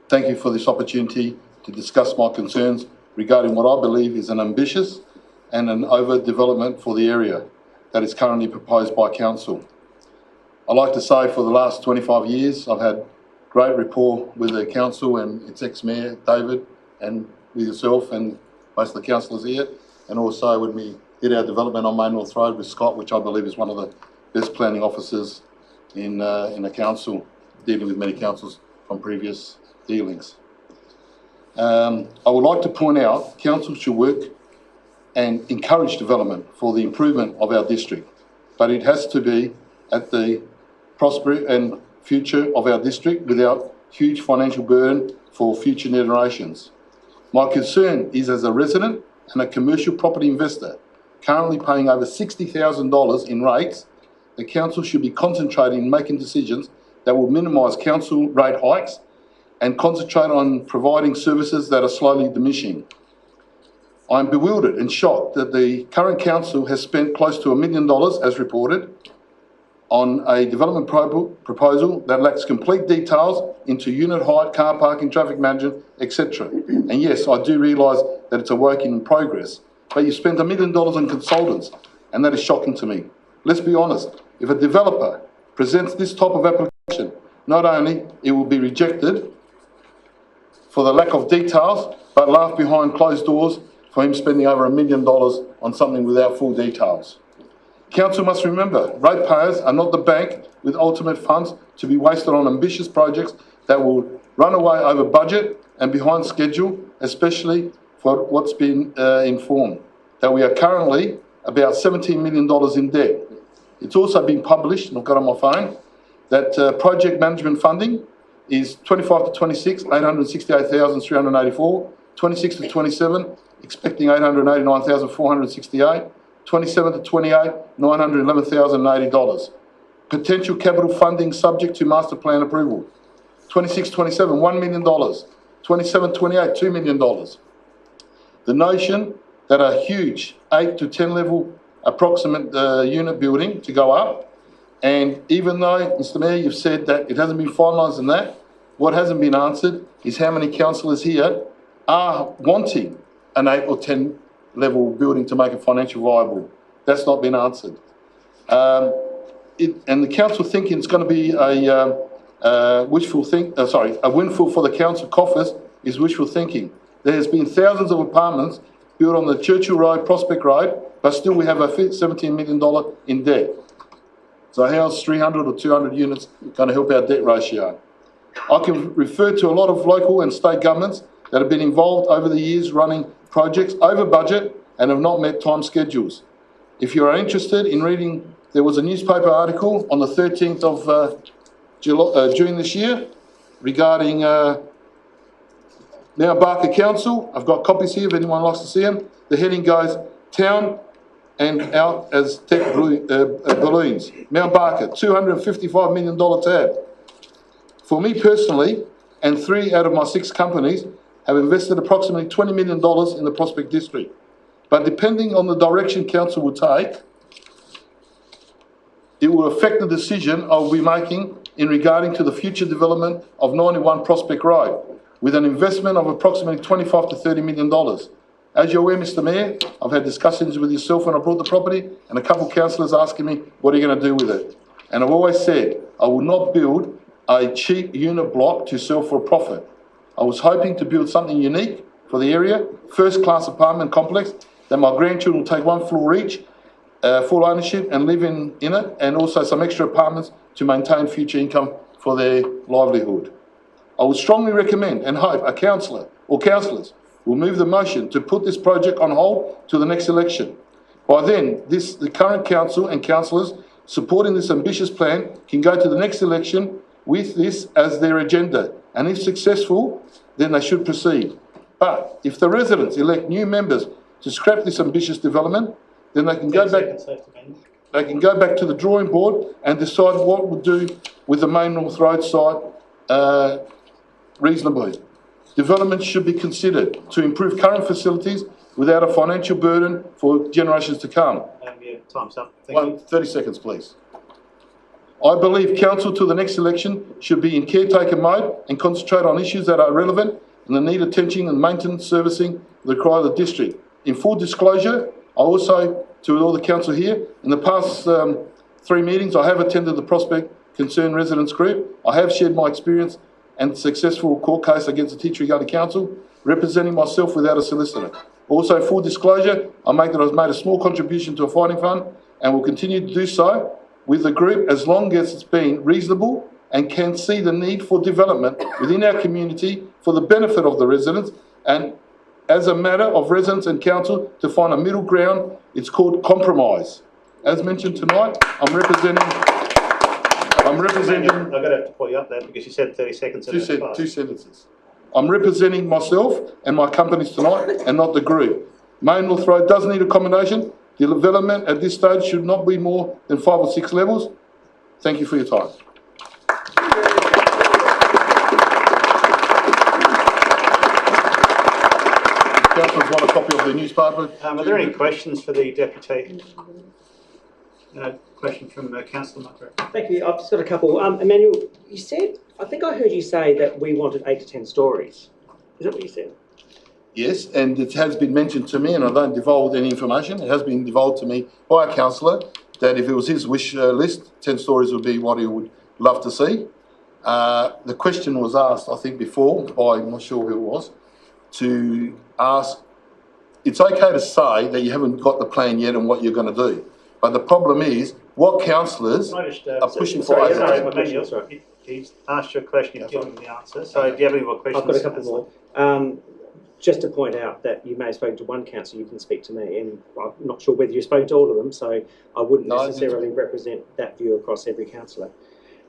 [SPEAKER 17] thank you for this opportunity to discuss my concerns regarding what I believe is an ambitious and an overdevelopment for the area that is currently proposed by Council. I like to say for the last 25 years I've had great rapport with the Council and its ex-Mayor David, and with yourself and most of the councillors here, and also when we did our development on Main North Road with Scott, which I believe is one of the best planning officers in the Council, dealing with many councils from previous dealings. I would like to point out Council should work and encourage development for the improvement of our district, but it has to be at the prosperity and future of our district without huge financial burden for future generations. My concern is, as a resident and a commercial property investor currently paying over $60,000 in rates, the Council should be concentrating on making decisions that will minimise council rate hikes and concentrate on providing services that are slowly diminishing. I'm bewildered and shocked that the current Council has spent close to $1 million, as reported, on a development proposal that lacks complete details into unit height, car parking, traffic management, etc. And yes, I do realise that it's a work in progress, but you spent $1 million on consultants, and that is shocking to me. Let's be honest, if a developer presents this type of application, not only it will be rejected for the lack of details, but laughed behind closed doors for him spending over $1 million on something without full details. Council must remember, ratepayers are not the bank with ultimate funds to be wasted on ambitious projects that will run away over budget and behind schedule, especially for what's been informed, that we are currently about $17 million in debt. It's also been published, and I've got on my phone, that project management funding is 25 to 26, 868,384, 26 to 27, expecting 889,468, 27 to 28, $911,080. Potential capital funding subject to master plan approval. 26, 27, $1 million. 27, 28, $2 million. The notion that a huge 8 to 10 level approximate unit building to go up, and even though, Mr. Mayor, you've said that it hasn't been finalised in that, what hasn't been answered is how many councillors here are wanting an 8 or 10 level building to make it financially viable. That's not been answered. And the council thinking it's going to be a wishful a windfall for the council coffers is wishful thinking. There has been thousands of apartments built on the Churchill Road, Prospect Road, but still we have a $17 million in debt. So how's 300 or 200 units going to help our debt ratio? I can refer to a lot of local and state governments that have been involved over the years running projects over budget and have not met time schedules. If you are interested in reading, there was a newspaper article on the 13th of June this year regarding Mount Barker Council. I've got copies here if anyone likes to see them. The heading goes, "Town and out as tech balloons." Mount Barker, $255 million tab. For me personally, and 3 out of my 6 companies have invested approximately $20 million in the Prospect District. But depending on the direction council will take, it will affect the decision I will be making in regarding to the future development of 91 Prospect Road, with an investment of approximately $25 to $30 million. As you're aware, Mr Mayor, I've had discussions with yourself when I brought the property, and a couple of councillors asking me, what are you going to do with it? And I've always said, I will not build a cheap unit block to sell for a profit. I was hoping to build something unique for the area, first-class apartment complex, that my grandchildren will take 1 floor each, full ownership, and live in it, and also some extra apartments to maintain future income for their livelihood. I would strongly recommend and hope a councillor or councillors will move the motion to put this project on hold to the next election. By then, the current council and councillors supporting this ambitious plan can go to the next election with this as their agenda, and if successful, then they should proceed. But if the residents elect new members to scrap this ambitious development, then they can go back. They can go back to the drawing board and decide what we'll do with the Main North Road site reasonably. Development should be considered to improve current facilities without a financial burden for generations to come.
[SPEAKER 4] Time's up.
[SPEAKER 17] 30 seconds, please. I believe council to the next election should be in caretaker mode and concentrate on issues that are relevant and the need attention and maintenance servicing the cry of the district. In full disclosure, I also, to all the council here, in the past 3 meetings, I have attended the Prospect Concerned Residents Group. I have shared my experience and successful court case against the Tea Tree Gully Council, representing myself without a solicitor. Also, full disclosure, I make that I've made a small contribution to a fighting fund and will continue to do so with the group as long as it's been reasonable and can see the need for development within our community for the benefit of the residents, and as a matter of residents and council to find a middle ground. It's called compromise. As mentioned tonight, I'm representing.
[SPEAKER 4] I'm going to have to pull you up there because you said 30 seconds.
[SPEAKER 17] Two sentences. I'm representing myself and my companies tonight and not the group. Main North Road does need accommodation. The development at this stage should not be more than 5 or 6 levels. Thank you for your time. Councillors want a copy of the newspaper?
[SPEAKER 4] Are there any questions for the Deputy? Question from Councillor Mucker.
[SPEAKER 18] Thank you. I've just got a couple. Emmanuel, you said, I think I heard you say that we wanted 8 to 10 stories. Is that what you said?
[SPEAKER 17] Yes, and it has been mentioned to me, and I don't divulge any information. It has been divulged to me by a councillor that if it was his wish list, 10 stories would be what he would love to see. The question was asked, I think, before by, I'm not sure who it was, to ask, it's okay to say that you haven't got the plan yet and what you're going to do. But the problem is, what councillors are pushing for over 10.
[SPEAKER 4] He's asked you a question, you've given him the answer. So do you have any more questions?
[SPEAKER 18] I've got a couple more. Just to point out that you may have spoken to one councillor, you didn't speak to me, and I'm not sure whether you spoke to all of them, so I wouldn't necessarily represent that view across every councillor.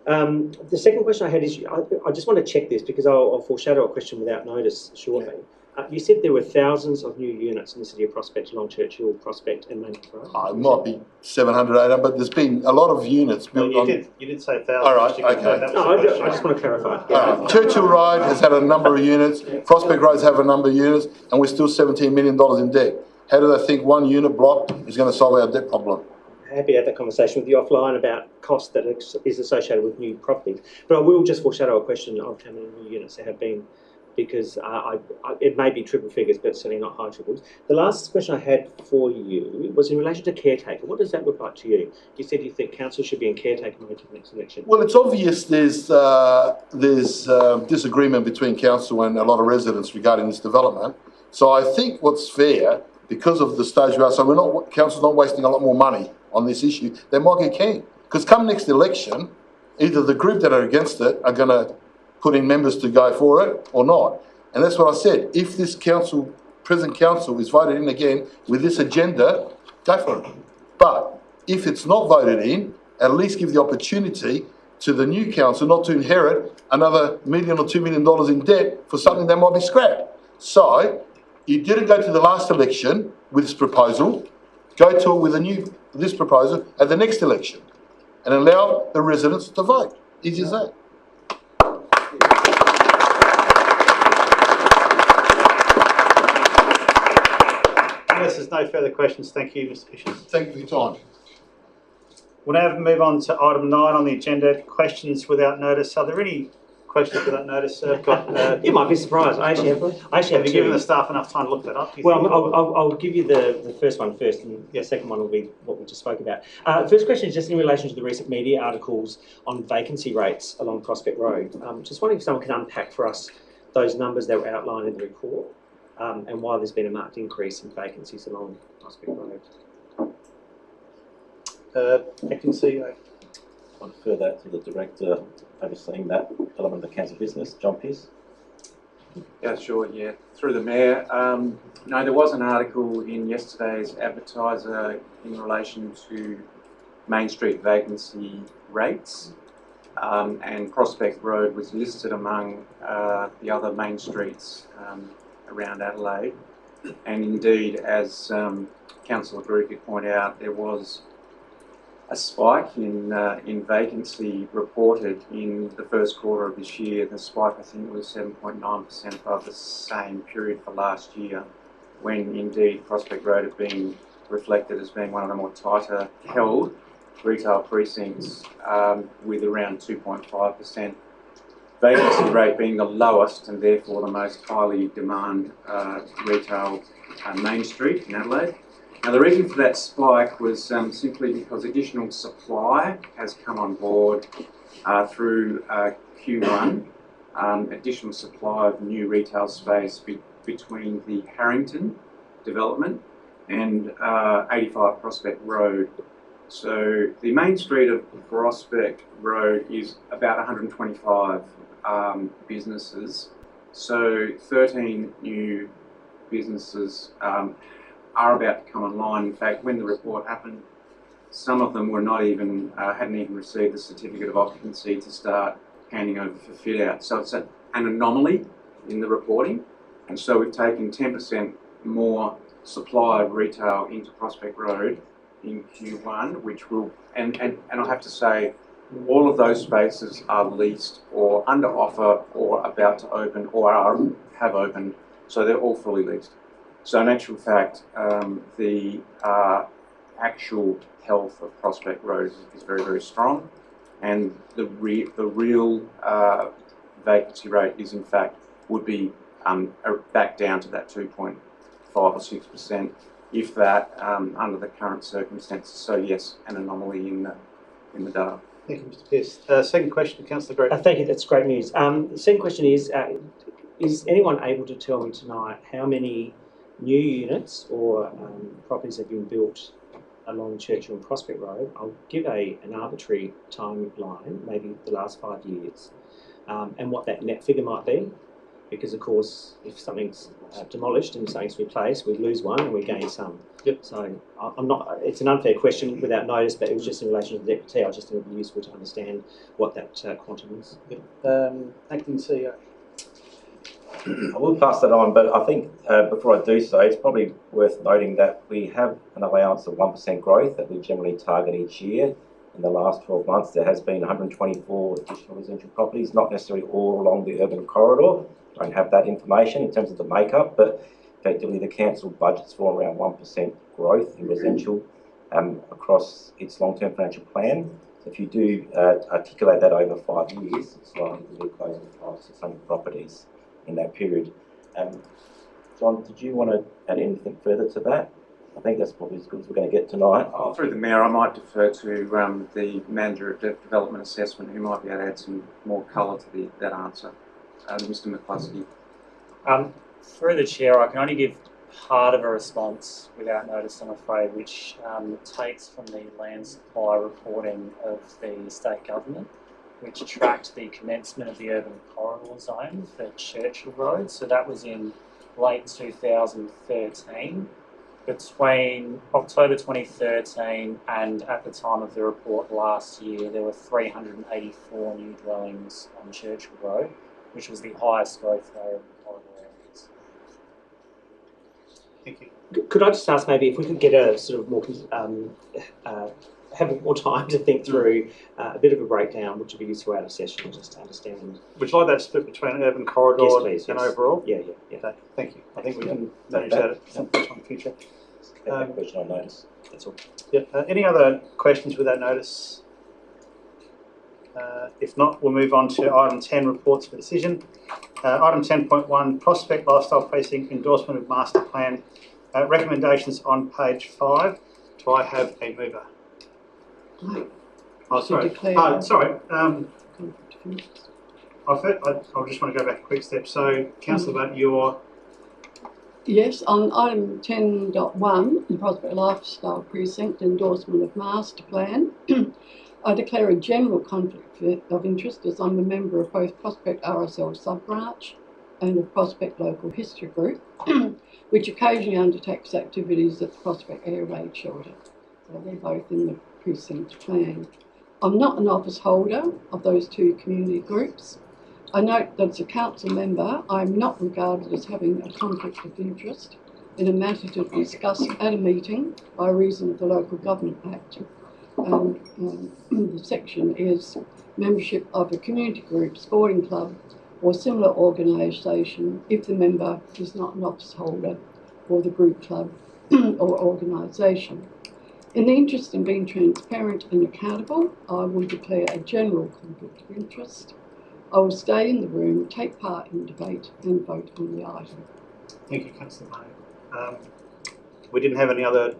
[SPEAKER 18] The second question I had is, I just want to check this because I'll foreshadow a question without notice shortly. You said there were thousands of new units in the city of Prospect, along Churchill, Prospect and Main Road.
[SPEAKER 17] It might be 700, 800, but there's been a lot of units built on...
[SPEAKER 4] You did say thousands.
[SPEAKER 17] All right, okay.
[SPEAKER 18] No, I just want to clarify.
[SPEAKER 17] Churchill Road has had a number of units, Prospect Roads have a number of units, and we're still $17 million in debt. How do they think 1 unit block is going to solve our debt problem?
[SPEAKER 18] Happy to have that conversation with you offline about cost that is associated with new properties. But I will just foreshadow a question of how many new units there have been, because it may be triple figures, but certainly not high triples. The last question I had for you was in relation to caretaker. What does that look like to you? You said you think council should be in caretaker mode to the next election.
[SPEAKER 17] Well, it's obvious there's disagreement between council and a lot of residents regarding this development. So I think what's fair, because of the stage we are, so council's not wasting a lot more money on this issue, they might get keen. Because come next election, either the group that are against it are going to put in members to go for it or not. And that's what I said. If this council present council is voted in again with this agenda, go for it. But if it's not voted in, at least give the opportunity to the new council not to inherit another $1 million or $2 million in debt for something that might be scrapped. So you didn't go to the last election with this proposal, go to it with this proposal at the next election and allow the residents to vote. Easy as that.
[SPEAKER 4] Unless there's no further questions, thank you, Mr. Fisher.
[SPEAKER 17] Thank you for your time.
[SPEAKER 4] We'll now move on to item 9 on the agenda, questions without notice. Are there any questions without notice?
[SPEAKER 18] You might be surprised. I actually have
[SPEAKER 4] you given the staff enough time to look that up?
[SPEAKER 18] Well, I'll give you the first one first, and the second one will be what we just spoke about. First question is just in relation to the recent media articles on vacancy rates along Prospect Road. Just wondering if someone can unpack for us those numbers that were outlined in the report and why there's been a marked increase in vacancies along Prospect Road.
[SPEAKER 4] Acting CEO.
[SPEAKER 3] I'll defer that to the director overseeing that element of the council business, John Pearce.
[SPEAKER 11] Yeah, sure, yeah. Through the Mayor. No, there was an article in yesterday's Advertiser in relation to Main Street vacancy rates, and Prospect Road was listed among the other main streets around Adelaide. And indeed, as Councillor Greig could point out, there was a spike in vacancy reported in the first quarter of this year. The spike, I think, was 7.9% above the same period for last year, when indeed Prospect Road had been reflected as being one of the more tighter held retail precincts, with around 2.5% vacancy rate being the lowest and therefore the most highly demand retail main street in Adelaide. Now, the reason for that spike was simply because additional supply has come on board through Q1, additional supply of new retail space between the Harrington development and 85 Prospect Road. So the main street of Prospect Road is about 125 businesses. So 13 new businesses are about to come online. In fact, when the report happened, some of them were not even hadn't even received the certificate of occupancy to start handing over for fit out. So it's an anomaly in the reporting, and so we've taken 10% more supply of retail into Prospect Road in Q1, which will and I have to say, all of those spaces are leased or under offer or about to open or have opened, so they're all fully leased. So in actual fact, the actual health of Prospect Road is very, very strong, and the real vacancy rate is in fact would be back down to that 2.5 or 6%, if that, under the current circumstances. So yes, an anomaly in the data.
[SPEAKER 4] Thank you, Mr. Pearce. Second question, Councillor Greig.
[SPEAKER 18] Thank you, that's great news. The second question is anyone able to tell me tonight how many new units or properties have been built along Churchill and Prospect Road? I'll give an arbitrary timeline, maybe the last 5 years, and what that net figure might be, because of course if something's demolished and something's replaced, we lose one and we gain some.
[SPEAKER 4] Yep.
[SPEAKER 18] So I'm not, it's an unfair question without notice, but it was just in relation to the deputy. I just think it would be useful to understand what that quantum is.
[SPEAKER 4] Yep. Acting CEO.
[SPEAKER 3] I will pass that on, but I think before I do so, it's probably worth noting that we have an allowance of 1% growth that we generally target each year. In the last 12 months, there has been 124 additional residential properties, not necessarily all along the urban corridor. I don't have that information in terms of the makeup, but effectively the council budgets for around 1% growth in residential across its long-term financial plan. So if you do articulate that over 5 years, it's likely to be close to 500 or 600 properties in that period. John, did you want to add anything further to that? I think that's probably as good as we're going to get tonight.
[SPEAKER 11] Through the Mayor, I might defer to the Manager of Development Assessment, who might be able to add some more colour to that answer. Mr. McCluskey.
[SPEAKER 19] Through the Chair, I can only give part of a response without notice, I'm afraid, which takes from the land supply reporting of the state government, which tracked the commencement of the urban corridor zone for Churchill Road. So that was in late 2013. Between October 2013 and at the time of the report last year, there were 384 new dwellings on Churchill Road, which was the highest growth rate in the corridor areas.
[SPEAKER 4] Thank you.
[SPEAKER 18] Could I just ask maybe if we could get a sort of more, have more time to think through a bit of a breakdown, which would be useful out of session, just to understand.
[SPEAKER 4] Would you like that split between urban corridor
[SPEAKER 18] Yes, please,
[SPEAKER 4] and
[SPEAKER 18] yes.
[SPEAKER 4] overall?
[SPEAKER 18] Yeah.
[SPEAKER 4] Okay, thank you. I think we can manage that at some point in the future.
[SPEAKER 3] Question on notice.
[SPEAKER 18] That's all.
[SPEAKER 4] Yeah. Any other questions with that notice? If not, we'll move on to item 10, reports for decision. Item 10.1, Prospect Lifestyle Precinct endorsement of master plan. Recommendations on page 5. Do I have a mover? Oh, sorry. Sorry. I just want to go back a quick step. So, Councillor Butt, you're...
[SPEAKER 20] Yes, on item 10.1, the Prospect Lifestyle Precinct endorsement of master plan, I declare a general conflict of interest as I'm a member of both Prospect RSL sub-branch and of Prospect Local History Group, which occasionally undertakes activities at the Prospect Air Raid Shelter. So they're both in the precinct plan. I'm not an office holder of those two community groups. I note that as a council member, I am not regarded as having a conflict of interest in a matter to discuss at a meeting by reason of the Local Government Act. The section is membership of a community group, sporting club or similar organisation if the member is not an office holder for the group, club or organisation. In the interest in being transparent and accountable, I will declare a general conflict of interest. I will stay in the room, take part in debate and vote on the item.
[SPEAKER 4] Thank you, Councillor May. We didn't have any other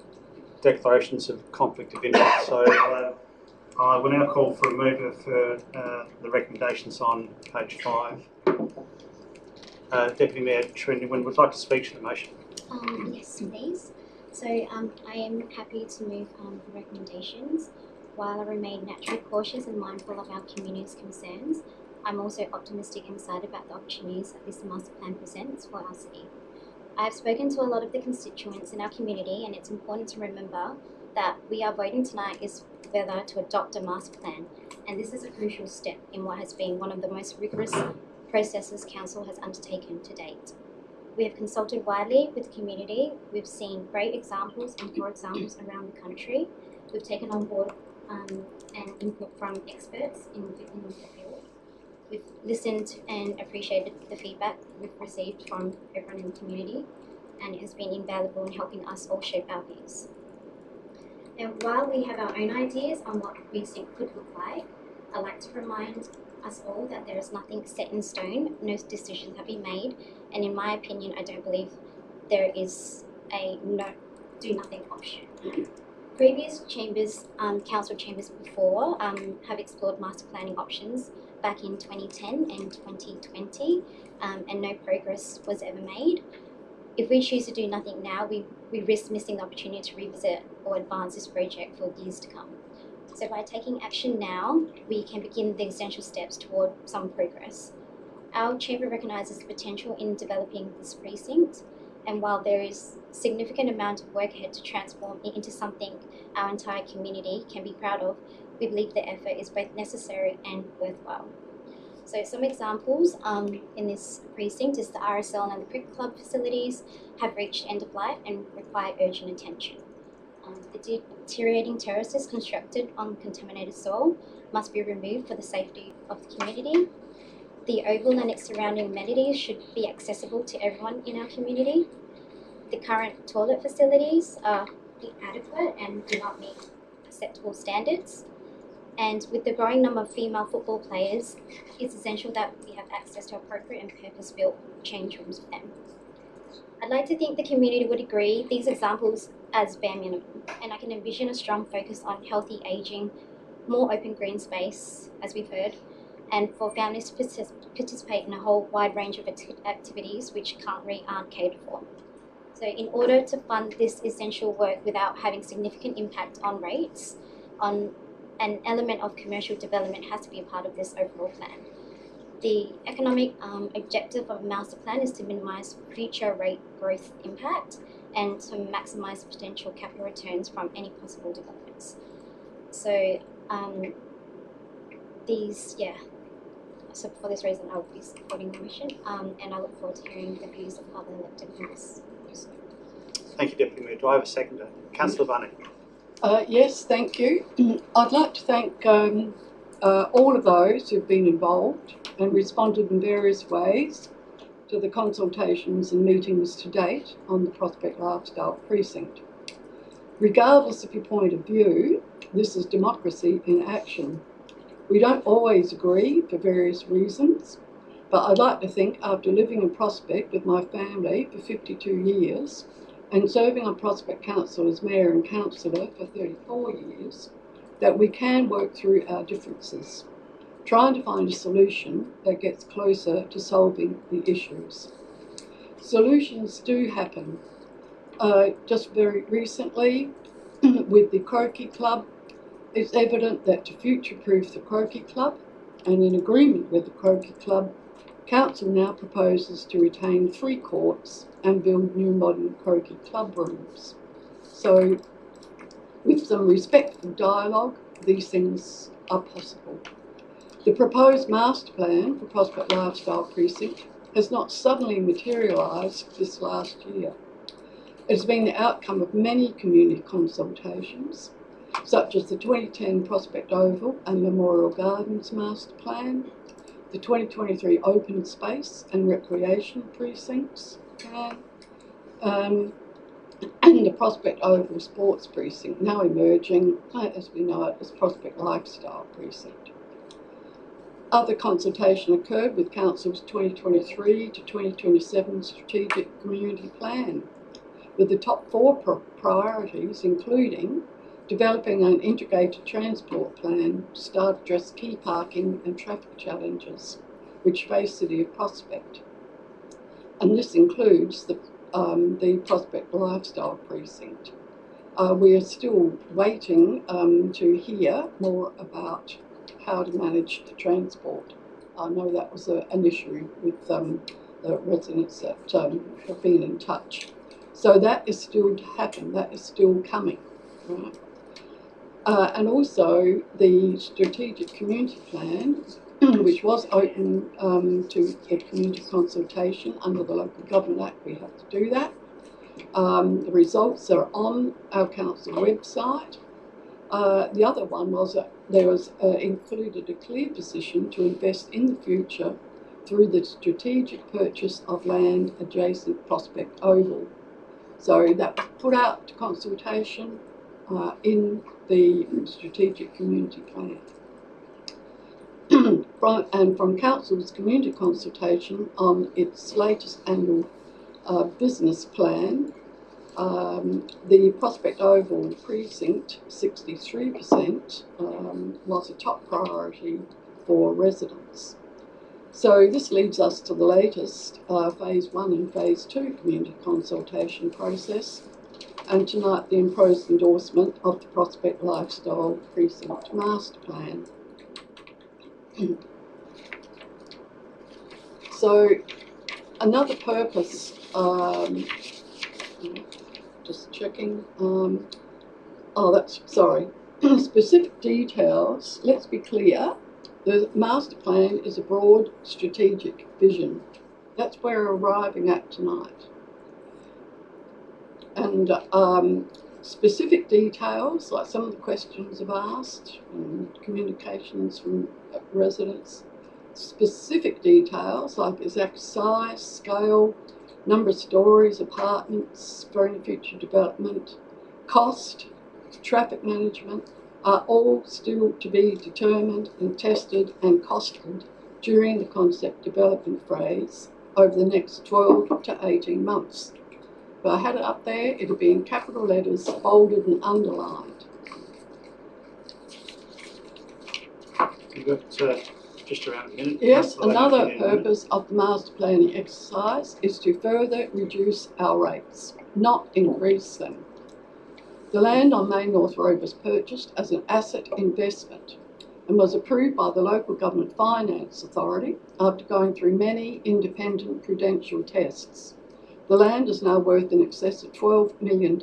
[SPEAKER 4] declarations of conflict of interest, so I will now call for a mover for the recommendations on page 5. Deputy Mayor Trindon would like to speak to the motion.
[SPEAKER 21] Yes, please. So I am happy to move the recommendations. While I remain naturally cautious and mindful of our community's concerns, I'm also optimistic and excited about the opportunities that this master plan presents for our city. I have spoken to a lot of the constituents in our community, and it's important to remember that we are voting tonight is whether to adopt a master plan, and this is a crucial step in what has been one of the most rigorous processes Council has undertaken to date. We have consulted widely with the community. We've seen great examples and poor examples around the country. We've taken on board and input from experts in the field. We've listened and appreciated the feedback we've received from everyone in the community, and it has been invaluable in helping us all shape our views. And while we have our own ideas on what the precinct could look like, I'd like to remind us all that there is nothing set in stone, no decisions have been made, and in my opinion, I don't believe there is a do nothing option. Previous chambers, council chambers before, have explored master planning options back in 2010 and 2020, and no progress was ever made. If we choose to do nothing now, we risk missing the opportunity to revisit or advance this project for years to come. So by taking action now, we can begin the essential steps toward some progress. Our chamber recognises the potential in developing this precinct, and while there is significant amount of work ahead to transform it into something our entire community can be proud of, we believe the effort is both necessary and worthwhile. So some examples in this precinct is the RSL and the Cricket Club facilities have reached end of life and require urgent attention. The deteriorating terraces constructed on contaminated soil must be removed for the safety of the community. The oval and its surrounding amenities should be accessible to everyone in our community. The current toilet facilities are inadequate and do not meet acceptable standards. And with the growing number of female football players, it's essential that we have access to appropriate and purpose-built change rooms for them. I'd like to think the community would agree these examples as bare minimum, and I can envision a strong focus on healthy ageing, more open green space, as we've heard, and for families to participate in a whole wide range of activities which currently aren't catered for. So in order to fund this essential work without having significant impact on rates, an element of commercial development has to be a part of this overall plan. The economic objective of a master plan is to minimise future rate growth impact and to maximise potential capital returns from any possible developments. So so for this reason I will be supporting the motion, and I look forward to hearing the views of other elected members.
[SPEAKER 4] Thank you, Deputy Mayor. Do I have a seconder? Councillor Bunny.
[SPEAKER 20] Yes, thank you. I'd like to thank all of those who've been involved and responded in various ways to the consultations and meetings to date on the Prospect Lifestyle Precinct. Regardless of your point of view, this is democracy in action. We don't always agree for various reasons, but I'd like to think after living in Prospect with my family for 52 years and serving on Prospect Council as Mayor and Councillor for 34 years, that we can work through our differences, trying to find a solution that gets closer to solving the issues. Solutions do happen. Just very recently, with the Croquet Club, it's evident that to future-proof the Croquet Club, and in agreement with the Croquet Club, Council now proposes to retain 3 courts and build new modern Croquet Club rooms. So, with some respectful dialogue, these things are possible. The proposed master plan for Prospect Lifestyle Precinct has not suddenly materialised this last year. It's been the outcome of many community consultations, such as the 2010 Prospect Oval and Memorial Gardens Master Plan, the 2023 Open Space and Recreation Precincts Plan, and the Prospect Oval Sports Precinct, now emerging, as we know it, as Prospect Lifestyle Precinct. Other consultation occurred with Council's 2023 to 2027 Strategic Community Plan, with the top 4 priorities including developing an integrated transport plan to start address key parking and traffic challenges which face City of Prospect. And this includes the Prospect Lifestyle Precinct. We are still waiting to hear more about how to manage the transport. I know that was an issue with the residents that have been in touch. So that is still to happen, that is still coming. Right? And also the Strategic Community Plan, which was open to a community consultation under the Local Government Act. We have to do that. The results are on our council website. The other one was that there was included a clear position to invest in the future through the strategic purchase of land adjacent Prospect Oval. So that was put out to consultation in the Strategic Community Plan. And from Council's community consultation on its latest annual business plan, the Prospect Oval Precinct, 63%, was a top priority for residents. So this leads us to the latest Phase 1 and Phase 2 community consultation process, and tonight the proposed endorsement of the Prospect Lifestyle Precinct Master Plan. So another purpose, just checking, specific details, let's be clear, the master plan is a broad strategic vision. That's where we're arriving at tonight. And specific details, like some of the questions I've asked, and communications from residents, specific details like exact size, scale, number of stories, apartments for any future development, cost, traffic management, are all still to be determined and tested and costed during the concept development phase over the next 12 to 18 months. If I had it up there, it would be in capital letters, bolded and underlined.
[SPEAKER 4] You've got just around a minute.
[SPEAKER 20] Yes, another purpose of the master planning exercise is to further reduce our rates, not increase them. The land on Main North Road was purchased as an asset investment and was approved by the Local Government Finance Authority after going through many independent prudential tests. The land is now worth in excess of $12 million,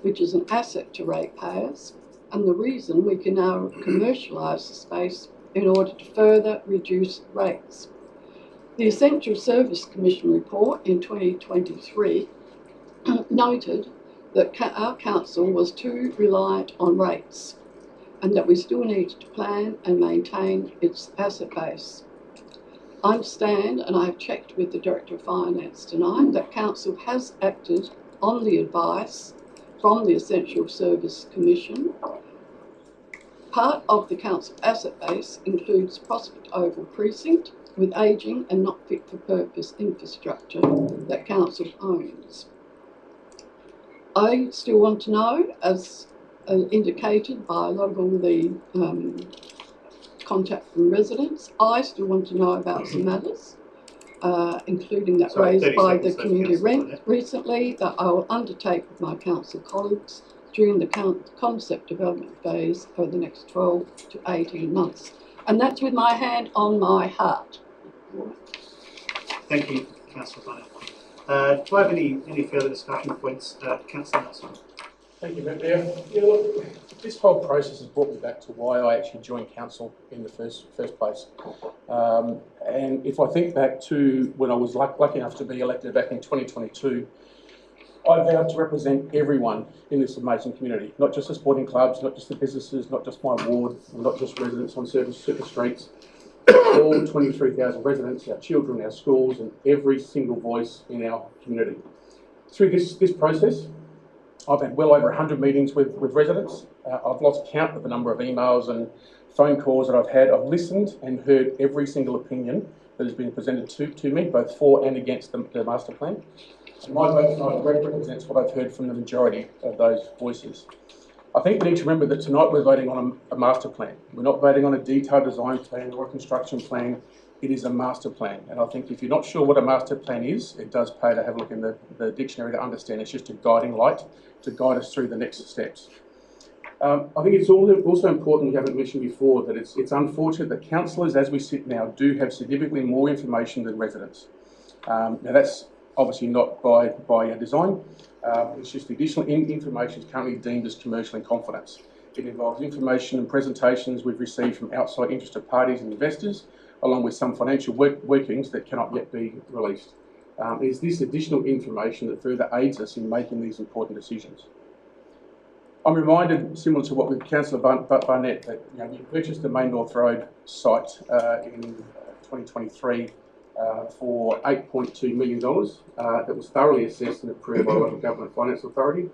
[SPEAKER 20] which is an asset to ratepayers, and the reason we can now commercialise the space in order to further reduce rates. The Essential Service Commission report in 2023 noted that our council was too reliant on rates and that we still needed to plan and maintain its asset base. I understand, and I have checked with the Director of Finance tonight, that Council has acted on the advice from the Essential Service Commission. Part of the Council asset base includes Prospect Oval Precinct with ageing and not fit for purpose infrastructure that Council owns. I still want to know, as indicated by a lot of all the contact from residents, I still want to know about some matters, including that raised by the community rent recently, that I will undertake with my council colleagues during the concept development phase over the next 12 to 18 months. And that's with my hand on my heart.
[SPEAKER 4] Thank you, Councillor Barnett. Do I have any further discussion points? Councillor Nelson.
[SPEAKER 1] Thank you, Mayor. Yeah, look, this whole process has brought me back to why I actually joined council in the first place. And if I think back to when I was lucky enough to be elected back in 2022, I vowed to represent everyone in this amazing community, not just the sporting clubs, not just the businesses, not just my ward, not just residents on super streets, all 23,000 residents, our children, our schools, and every single voice in our community. Through this process, I've had well over 100 meetings with residents. I've lost count of the number of emails and phone calls that I've had. I've listened and heard every single opinion that has been presented to me, both for and against the master plan. And my vote tonight represents what I've heard from the majority of those voices. I think we need to remember that tonight we're voting on a master plan. We're not voting on a detailed design plan or a construction plan. It is a master plan. And I think if you're not sure what a master plan is, it does pay to have a look in the dictionary to understand it's just a guiding light to guide us through the next steps. I think it's also important, we haven't mentioned before, that it's unfortunate that councillors, as we sit now, do have significantly more information than residents. Now that's obviously not by design. It's just the additional information is currently deemed as commercial in confidence. It involves information and presentations we've received from outside interested parties and investors, along with some financial workings that cannot yet be released. It's this additional information that further aids us in making these important decisions. I'm reminded, similar to what with Councillor Barnett, that we purchased the Main North Road site in 2023 for $8.2 million. That was thoroughly assessed and approved by the Local Government Finance Authority.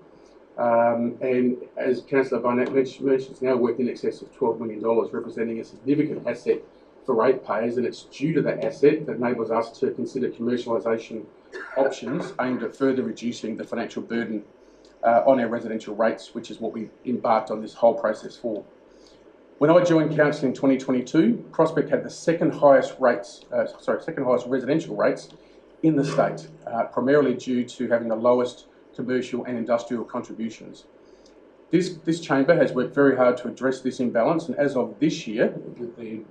[SPEAKER 1] And as Councillor Barnett mentioned, it's now worth in excess of $12 million, representing a significant asset for ratepayers, and it's due to that asset that enables us to consider commercialisation options aimed at further reducing the financial burden on our residential rates, which is what we embarked on this whole process for. When I joined council in 2022, Prospect had the second highest residential rates in the state, primarily due to having the lowest commercial and industrial contributions. This chamber has worked very hard to address this imbalance, and as of this year, with the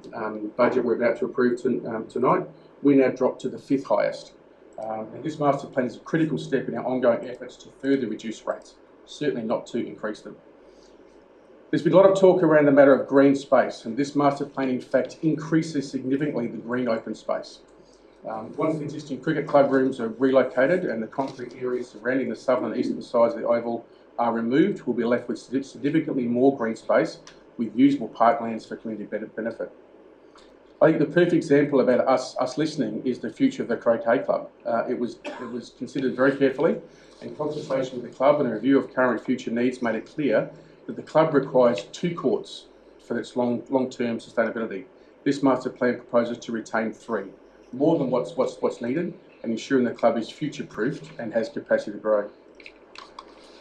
[SPEAKER 1] budget we're about to approve tonight, we now drop to the 5th highest. And this master plan is a critical step in our ongoing efforts to further reduce rates, certainly not to increase them. There's been a lot of talk around the matter of green space, and this master plan in fact increases significantly the green open space. Once the existing cricket club rooms are relocated and the concrete areas surrounding the southern and eastern sides of the oval are removed, we'll be left with significantly more green space with usable parklands for community benefit. I think the perfect example about us listening is the future of the Croquet Club. It was considered very carefully, and consultation with the club and a review of current and future needs made it clear that the club requires 2 courts for its long-term sustainability. This master plan proposes to retain 3, more than what's needed, and ensuring the club is future-proofed and has capacity to grow.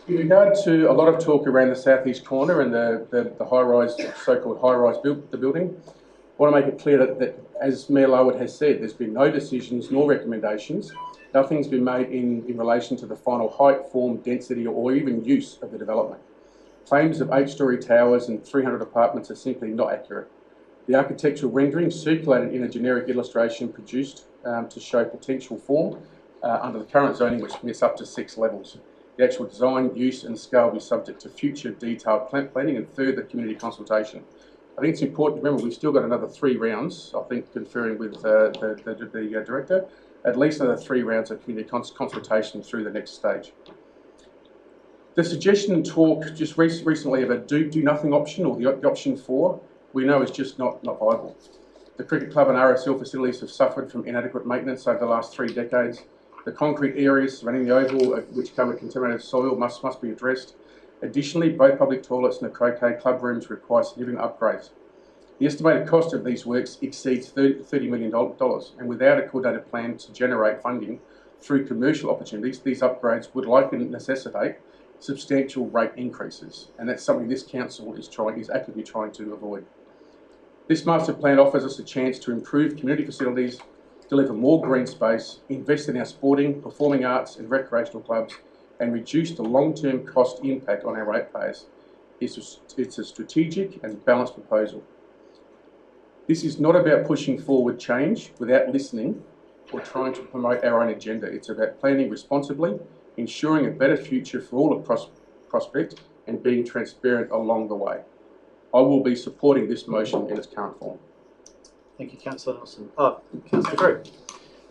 [SPEAKER 1] In regard to a lot of talk around the southeast corner and the high-rise, so-called high-rise building, I want to make it clear that as Mayor Larwood has said, there's been no decisions nor recommendations. Nothing's been made in relation to the final height, form, density, or even use of the development. Claims of 8-storey towers and 300 apartments are simply not accurate. The architectural rendering circulated in a generic illustration produced to show potential form under the current zoning, which permits up to 6 levels. The actual design, use and scale will be subject to future detailed planning and further community consultation. I think it's important to remember we've still got another 3 rounds, I think, conferring with the Director, at least another 3 rounds of community consultation through the next stage. The suggestion and talk just recently of a do nothing option, or the option 4, we know is just not viable. The cricket club and RSL facilities have suffered from inadequate maintenance over the last 3 decades. The concrete areas surrounding the oval, which cover contaminated soil, must be addressed. Additionally, both public toilets and the croquet club rooms require significant upgrades. The estimated cost of these works exceeds $30 million, and without a coordinated plan to generate funding through commercial opportunities, these upgrades would likely necessitate substantial rate increases, and that's something this council is actively trying to avoid. This master plan offers us a chance to improve community facilities, deliver more green space, invest in our sporting, performing arts and recreational clubs, and reduce the long-term cost impact on our ratepayers. It's a strategic and balanced proposal. This is not about pushing forward change without listening or trying to promote our own agenda. It's about planning responsibly, ensuring a better future for all of Prospect, and being transparent along the way. I will be supporting this motion in its current form.
[SPEAKER 18] Thank you, Councillor Nelson. Councillor Drew.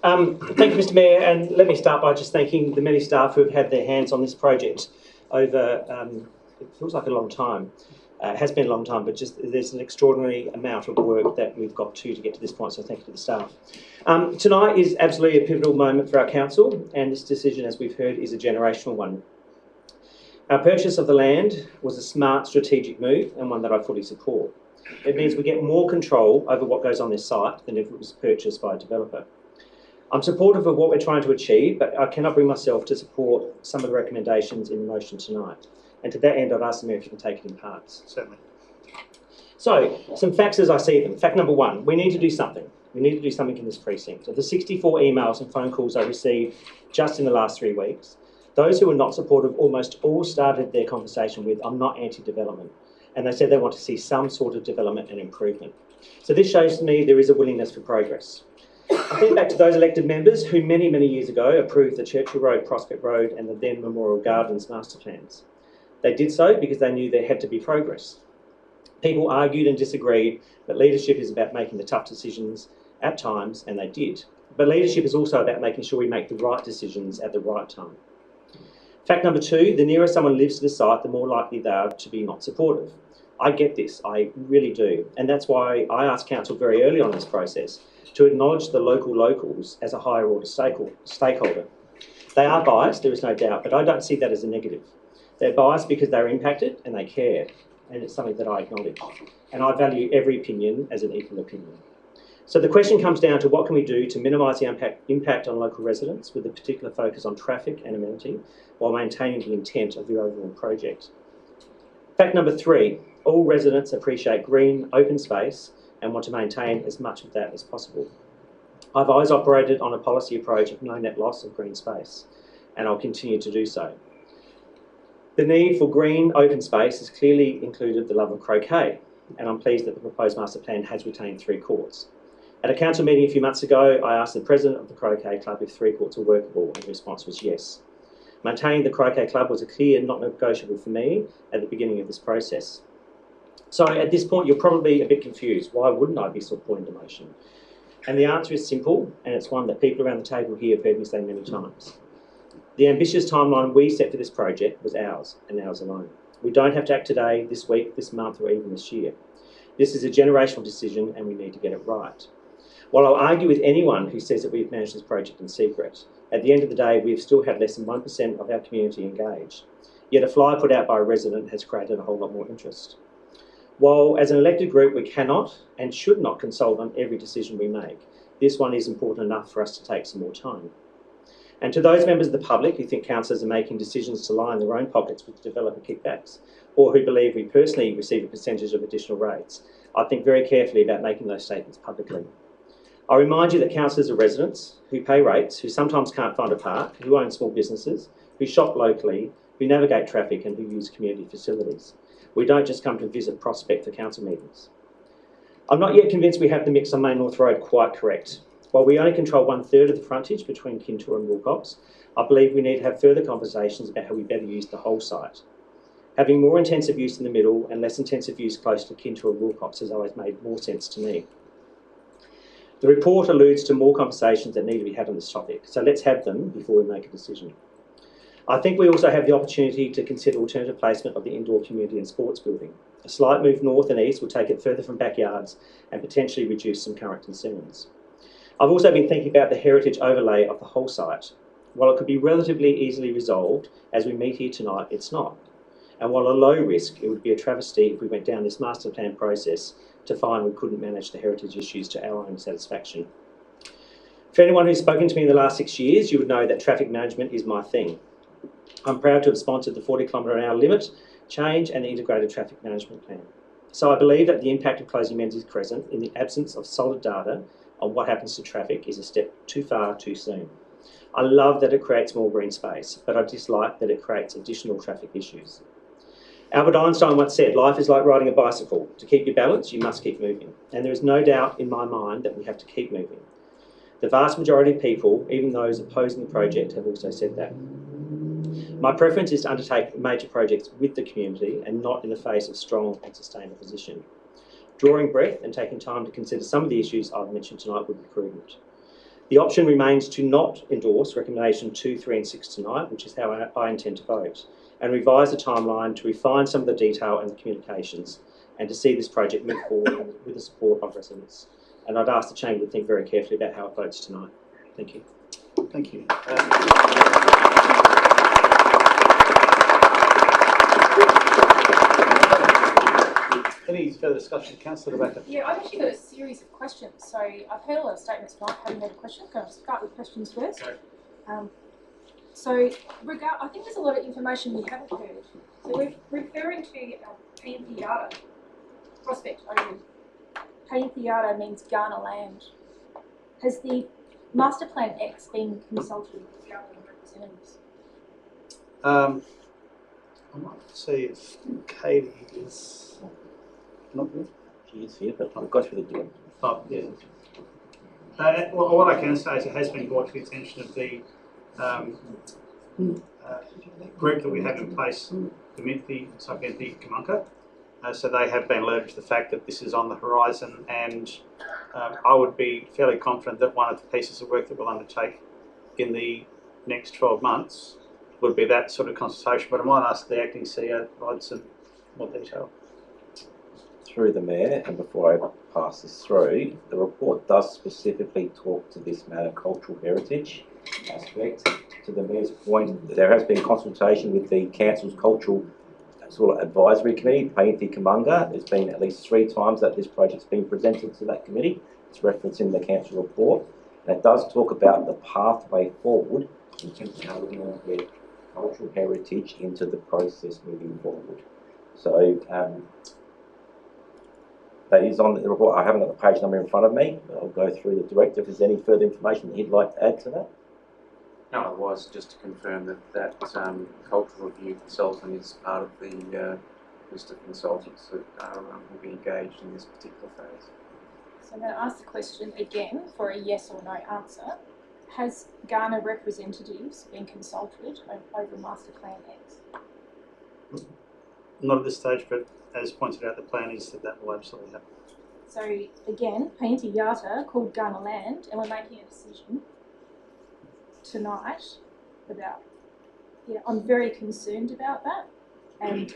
[SPEAKER 18] Thank you, Mr Mayor, and let me start by just thanking the many staff who have had their hands on this project over, it feels like a long time. It has been a long time, but just there's an extraordinary amount of work that we've got to get to this point, so thank you to the staff. Tonight is absolutely a pivotal moment for our council, and this decision, as we've heard, is a generational one. Our purchase of the land was a smart strategic move, and one that I fully support. It means we get more control over what goes on this site than if it was purchased by a developer. I'm supportive of what we're trying to achieve, but I cannot bring myself to support some of the recommendations in the motion tonight. And to that end, I'd ask the Mayor if you can take it in parts.
[SPEAKER 4] Certainly.
[SPEAKER 18] So, some facts as I see them. Fact number 1, we need to do something. We need to do something in this precinct. Of the 64 emails and phone calls I received just in the last 3 weeks, those who were not supportive almost all started their conversation with, I'm not anti-development. And they said they want to see some sort of development and improvement. So this shows to me there is a willingness for progress. I think back to those elected members who many, many years ago approved the Churchill Road, Prospect Road and the then Memorial Gardens master plans. They did so because they knew there had to be progress. People argued and disagreed, but leadership is about making the tough decisions at times, and they did. But leadership is also about making sure we make the right decisions at the right time. Fact number 2, the nearer someone lives to the site, the more likely they are to be not supportive. I get this, I really do. And that's why I asked Council very early on in this process to acknowledge the locals as a higher order stakeholder. They are biased, there is no doubt, but I don't see that as a negative. They're biased because they're impacted and they care, and it's something that I acknowledge. And I value every opinion as an equal opinion. So the question comes down to what can we do to minimise the impact on local residents with a particular focus on traffic and amenity while maintaining the intent of the overall project. Fact number 3, all residents appreciate green, open space and want to maintain as much of that as possible. I've always operated on a policy approach of no net loss of green space, and I'll continue to do so. The need for green, open space has clearly included the love of croquet, and I'm pleased that the proposed master plan has retained 3 courts. At a council meeting a few months ago, I asked the president of the croquet club if 3 courts were workable, and the response was yes. Maintaining the croquet club was a clear not negotiable for me at the beginning of this process. So at this point, you're probably a bit confused. Why wouldn't I be supporting the motion? And the answer is simple, and it's one that people around the table here have heard me say many times. The ambitious timeline we set for this project was ours, and ours alone. We don't have to act today, this week, this month, or even this year. This is a generational decision, and we need to get it right. While I'll argue with anyone who says that we've managed this project in secret, at the end of the day, we've still had less than 1% of our community engaged. Yet a flyer put out by a resident has created a whole lot more interest. While as an elected group we cannot and should not consult on every decision we make, this one is important enough for us to take some more time. And to those members of the public who think councillors are making decisions to line their own pockets with developer kickbacks, or who believe we personally receive a percentage of additional rates, I think very carefully about making those statements publicly. I remind you that councillors are residents who pay rates, who sometimes can't find a park, who own small businesses, who shop locally, who navigate traffic and who use community facilities. We don't just come to visit Prospect for council meetings. I'm not yet convinced we have the mix on Main North Road quite correct. While we only control 1/3 of the frontage between Kintura and Wilcox, I believe we need to have further conversations about how we better use the whole site. Having more intensive use in the middle and less intensive use close to Kintura and Wilcox has always made more sense to me. The report alludes to more conversations that need to be had on this topic, so let's have them before we make a decision. I think we also have the opportunity to consider alternative placement of the indoor community and sports building. A slight move north and east will take it further from backyards and potentially reduce some current concerns. I've also been thinking about the heritage overlay of the whole site. While it could be relatively easily resolved, as we meet here tonight, it's not. And while a low risk, it would be a travesty if we went down this master plan process to find we couldn't manage the heritage issues to our own satisfaction. For anyone who's spoken to me in the last 6 years, you would know that traffic management is my thing. I'm proud to have sponsored the 40km/h limit change and the integrated traffic management plan. So I believe that the impact of closing Menzies Crescent in the absence of solid data on what happens to traffic is a step too far too soon. I love that it creates more green space, but I dislike that it creates additional traffic issues. Albert Einstein once said, life is like riding a bicycle. To keep your balance, you must keep moving. And there is no doubt in my mind that we have to keep moving. The vast majority of people, even those opposing the project, have also said that. My preference is to undertake major projects with the community and not in the face of strong and sustained opposition. Drawing breath and taking time to consider some of the issues I've mentioned tonight would be prudent. The option remains to not endorse recommendation 2, 3 and 6 tonight, which is how I intend to vote, and revise the timeline to refine some of the detail and the communications and to see this project move forward with the support of residents. And I'd ask the Chamber to think very carefully about how it votes tonight. Thank you.
[SPEAKER 4] Thank you. Any further discussion? Councillor Rebecca.
[SPEAKER 5] Yeah, I've actually got a series of questions. So I've heard a lot of statements tonight, haven't heard a question. Going to start with questions first. Okay. I think there's a lot of information we haven't heard. So we're referring to Painthiata prospect over. Painthiata means Ghana land. Has the Master Plan X been consulted with government representatives?
[SPEAKER 4] I might see if Katie is not here.
[SPEAKER 3] She is here, but I've got through the door.
[SPEAKER 4] Oh, yeah. Well, what I can say is it has been brought to the attention of the group that we have in place, the Kamunka. So they have been alerted to the fact that this is on the horizon, and I would be fairly confident that one of the pieces of work that we'll undertake in the next 12 months would be that sort of consultation. But I might ask the acting CEO to provide some more detail.
[SPEAKER 3] Through the Mayor, and before I pass this through, the report does specifically talk to this matter, cultural heritage aspect. To the Mayor's point, there has been consultation with the Council's cultural sort of advisory committee, Painti Kamunga. There's been at least 3 times that this project's been presented to that committee. It's referenced in the Council report. And it does talk about the pathway forward in terms of how we're going to get cultural heritage into the process moving forward. So that is on the report. I haven't got the page number in front of me, but I'll go through the Director if there's any further information that he'd like to add to that.
[SPEAKER 11] No, otherwise just to confirm that cultural review consultant is part of the list of consultants that will be engaged in this particular phase.
[SPEAKER 5] So I'm going to ask the question again for a yes or no answer. Has Ghana representatives been consulted over Master Plan X?
[SPEAKER 4] Not at this stage, but as pointed out, the plan is that will absolutely happen.
[SPEAKER 5] So again, Painthiata called Ghana land, and we're making a decision tonight about, I'm very concerned about that, and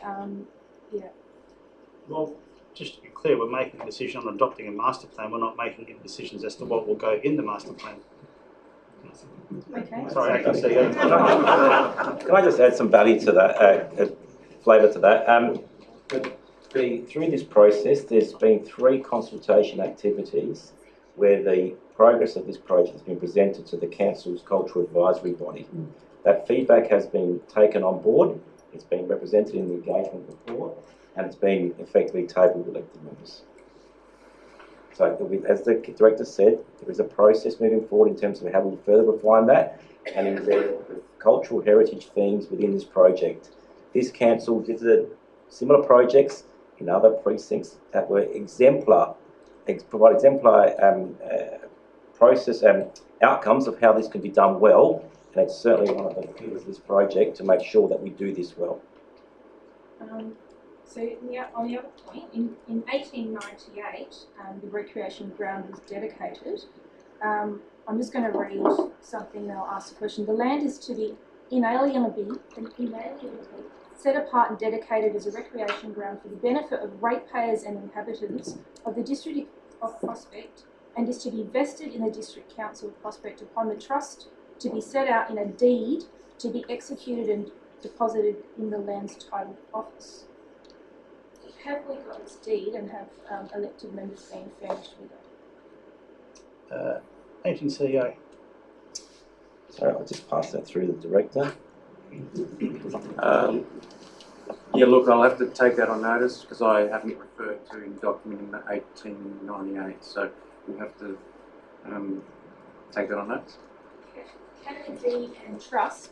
[SPEAKER 4] Well, just to be clear, we're making a decision on adopting a master plan. We're not making any decisions as to what will go in the master plan.
[SPEAKER 5] Okay.
[SPEAKER 4] Sorry, I can see you.
[SPEAKER 3] Can I just add some value to that, flavour to that? Through this process, there's been 3 consultation activities where the progress of this project has been presented to the Council's Cultural Advisory Body. That feedback has been taken on board, it's been represented in the engagement report, and it's been effectively tabled with elected members. So, as the Director said, there is a process moving forward in terms of how we'll further refine that and embed cultural heritage themes within this project. This Council visited similar projects in other precincts that were exemplar provide exemplar process and outcomes of how this can be done well, and it's certainly one of the pillars of this project to make sure that we do this well.
[SPEAKER 5] So on the other point, in 1898, the recreation ground was dedicated. I'm just going to read something, then I'll ask a question. The land is to be inalienably set apart and dedicated as a recreation ground for the benefit of ratepayers and inhabitants of the district of Prospect, and is to be vested in the District Council of Prospect upon the trust to be set out in a deed to be executed and deposited in the land's title office. Have we got this deed and have elected members been furnished with it?
[SPEAKER 4] Acting CEO.
[SPEAKER 3] Sorry, I'll just pass that through the director.
[SPEAKER 11] Yeah, look, I'll have to take that on notice because I haven't referred to in document in 1898, so we'll have to take that on notice.
[SPEAKER 5] Can the deed and the trust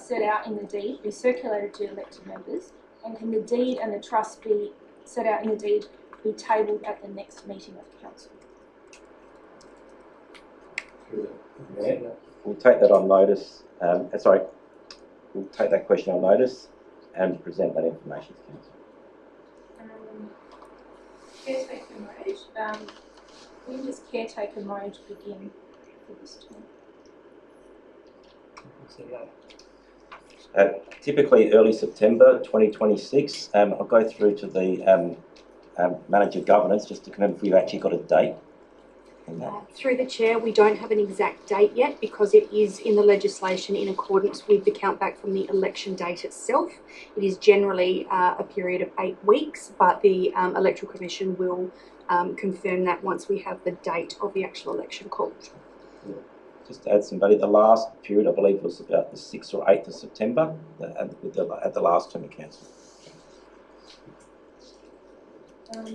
[SPEAKER 5] set out in the deed be circulated to elected members, and can the deed and the trust be set out in the deed be tabled at the next meeting of council?
[SPEAKER 3] Yeah, we'll take that on notice. We'll take that question on notice and present that information to council.
[SPEAKER 5] Caretaker mode. When does caretaker mode begin for this term?
[SPEAKER 3] Typically early September 2026. I'll go through to the manager governance just to confirm if we've actually got a date.
[SPEAKER 6] Through the chair, we don't have an exact date yet because it is in the legislation in accordance with the countback from the election date itself. It is generally a period of 8 weeks, but the Electoral Commission will confirm that once we have the date of the actual election called.
[SPEAKER 3] Just to add some value, the last period I believe was about the 6th or 8th of September at the last term of council.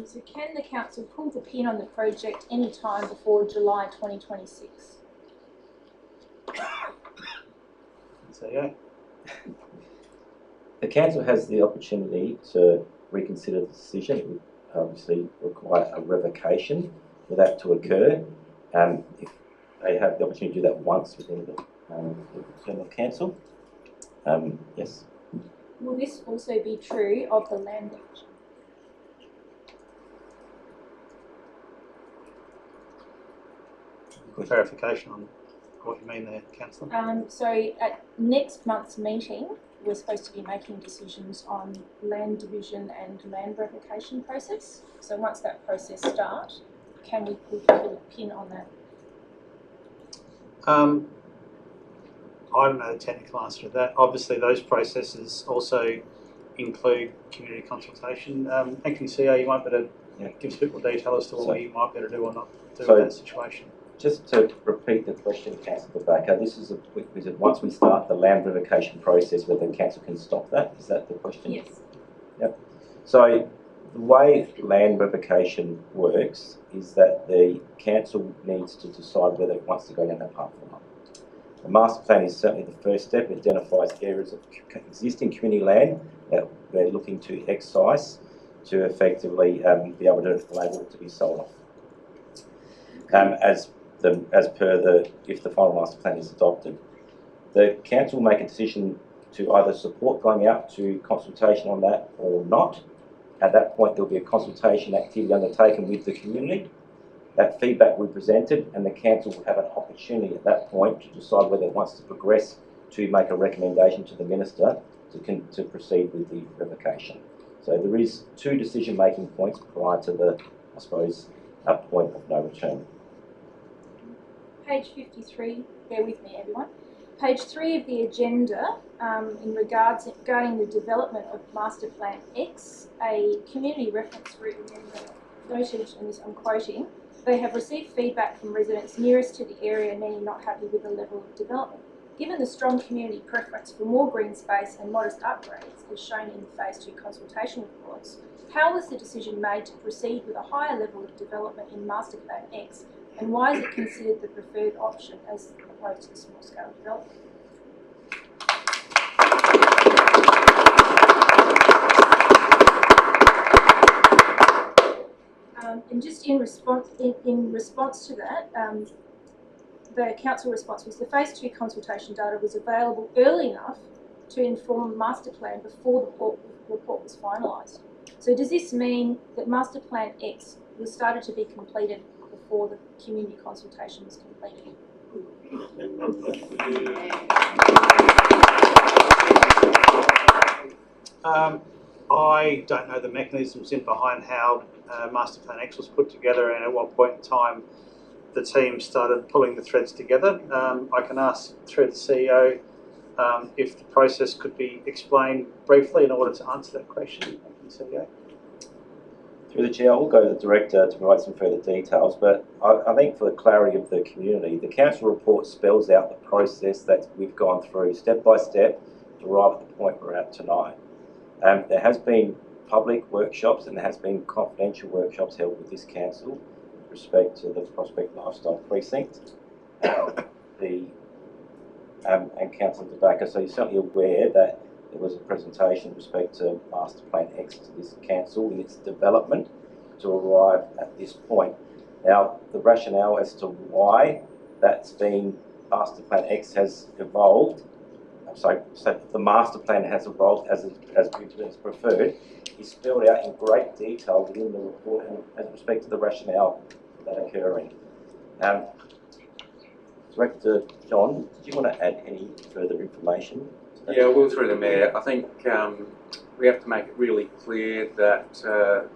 [SPEAKER 5] So can the council pull the pin on the project any time before July 2026?
[SPEAKER 4] CEO.
[SPEAKER 3] The council has the opportunity to reconsider the decision. It would obviously require a revocation for that to occur. If they have the opportunity to do that once within the term of council, yes.
[SPEAKER 5] Will this also be true of the land division?
[SPEAKER 4] Clarification on what you mean there, Councillor.
[SPEAKER 5] So at next month's meeting, we're supposed to be making decisions on land division and land revocation process. So once that process starts, can we put a pin on that?
[SPEAKER 4] I don't know the technical answer to that. Obviously, those processes also include community consultation. Acting CEO, you might better give us a bit more detail as to what you might better do or not do in that situation.
[SPEAKER 3] Just to repeat the question, Councillor Baker, this is a quick visit. Once we start the land revocation process, whether the council can stop that, is that the question?
[SPEAKER 5] Yes.
[SPEAKER 3] Yep. So the way land revocation works is that the council needs to decide whether it wants to go down that path or not. The master plan is certainly the first step. It identifies areas of existing community land that we're looking to excise to effectively be able to enable it to be sold off. As per if the final master plan is adopted. The council will make a decision to either support going out to consultation on that or not. At that point, there'll be a consultation activity undertaken with the community. That feedback will be presented, and the council will have an opportunity at that point to decide whether it wants to progress to make a recommendation to the minister to proceed with the revocation. So there is 2 decision-making points prior to the, I suppose, point of no return.
[SPEAKER 5] Page 53, bear with me everyone. Page 3 of the agenda, regarding the development of Master Plan X, a community reference group member noted, and this I'm quoting, they have received feedback from residents nearest to the area, many not happy with the level of development. Given the strong community preference for more green space and modest upgrades, as shown in the Phase 2 consultation reports, how was the decision made to proceed with a higher level of development in Master Plan X, and why is it considered the preferred option as opposed to the small-scale development? In in response to that, the council response was the phase 2 consultation data was available early enough to inform the master plan before the report was finalised. So does this mean that master plan X was started to be completed before the community consultation was completed?
[SPEAKER 4] I don't know the mechanisms in behind how Master Plan X was put together and at what point in time the team started pulling the threads together. I can ask through the CEO if the process could be explained briefly in order to answer that question. CEO.
[SPEAKER 3] Through the Chair, I will go to the Director to provide some further details, but I think for the clarity of the community, the Council report spells out the process that we've gone through step by step to arrive at the point we're at tonight. There has been public workshops and there has been confidential workshops held with this Council with respect to the Prospect Lifestyle Precinct and Councillor De Backer. So you're certainly aware that there was a presentation with respect to Master Plan X to this Council in its development to arrive at this point. Now, the rationale as to why that's been Master Plan X has evolved, so the Master Plan has evolved as preferred, is spelled out in great detail within the report and with respect to the rationale that occurring. Director John, did you want to add any further information?
[SPEAKER 11] Yeah, well, through the Mayor, I think we have to make it really clear that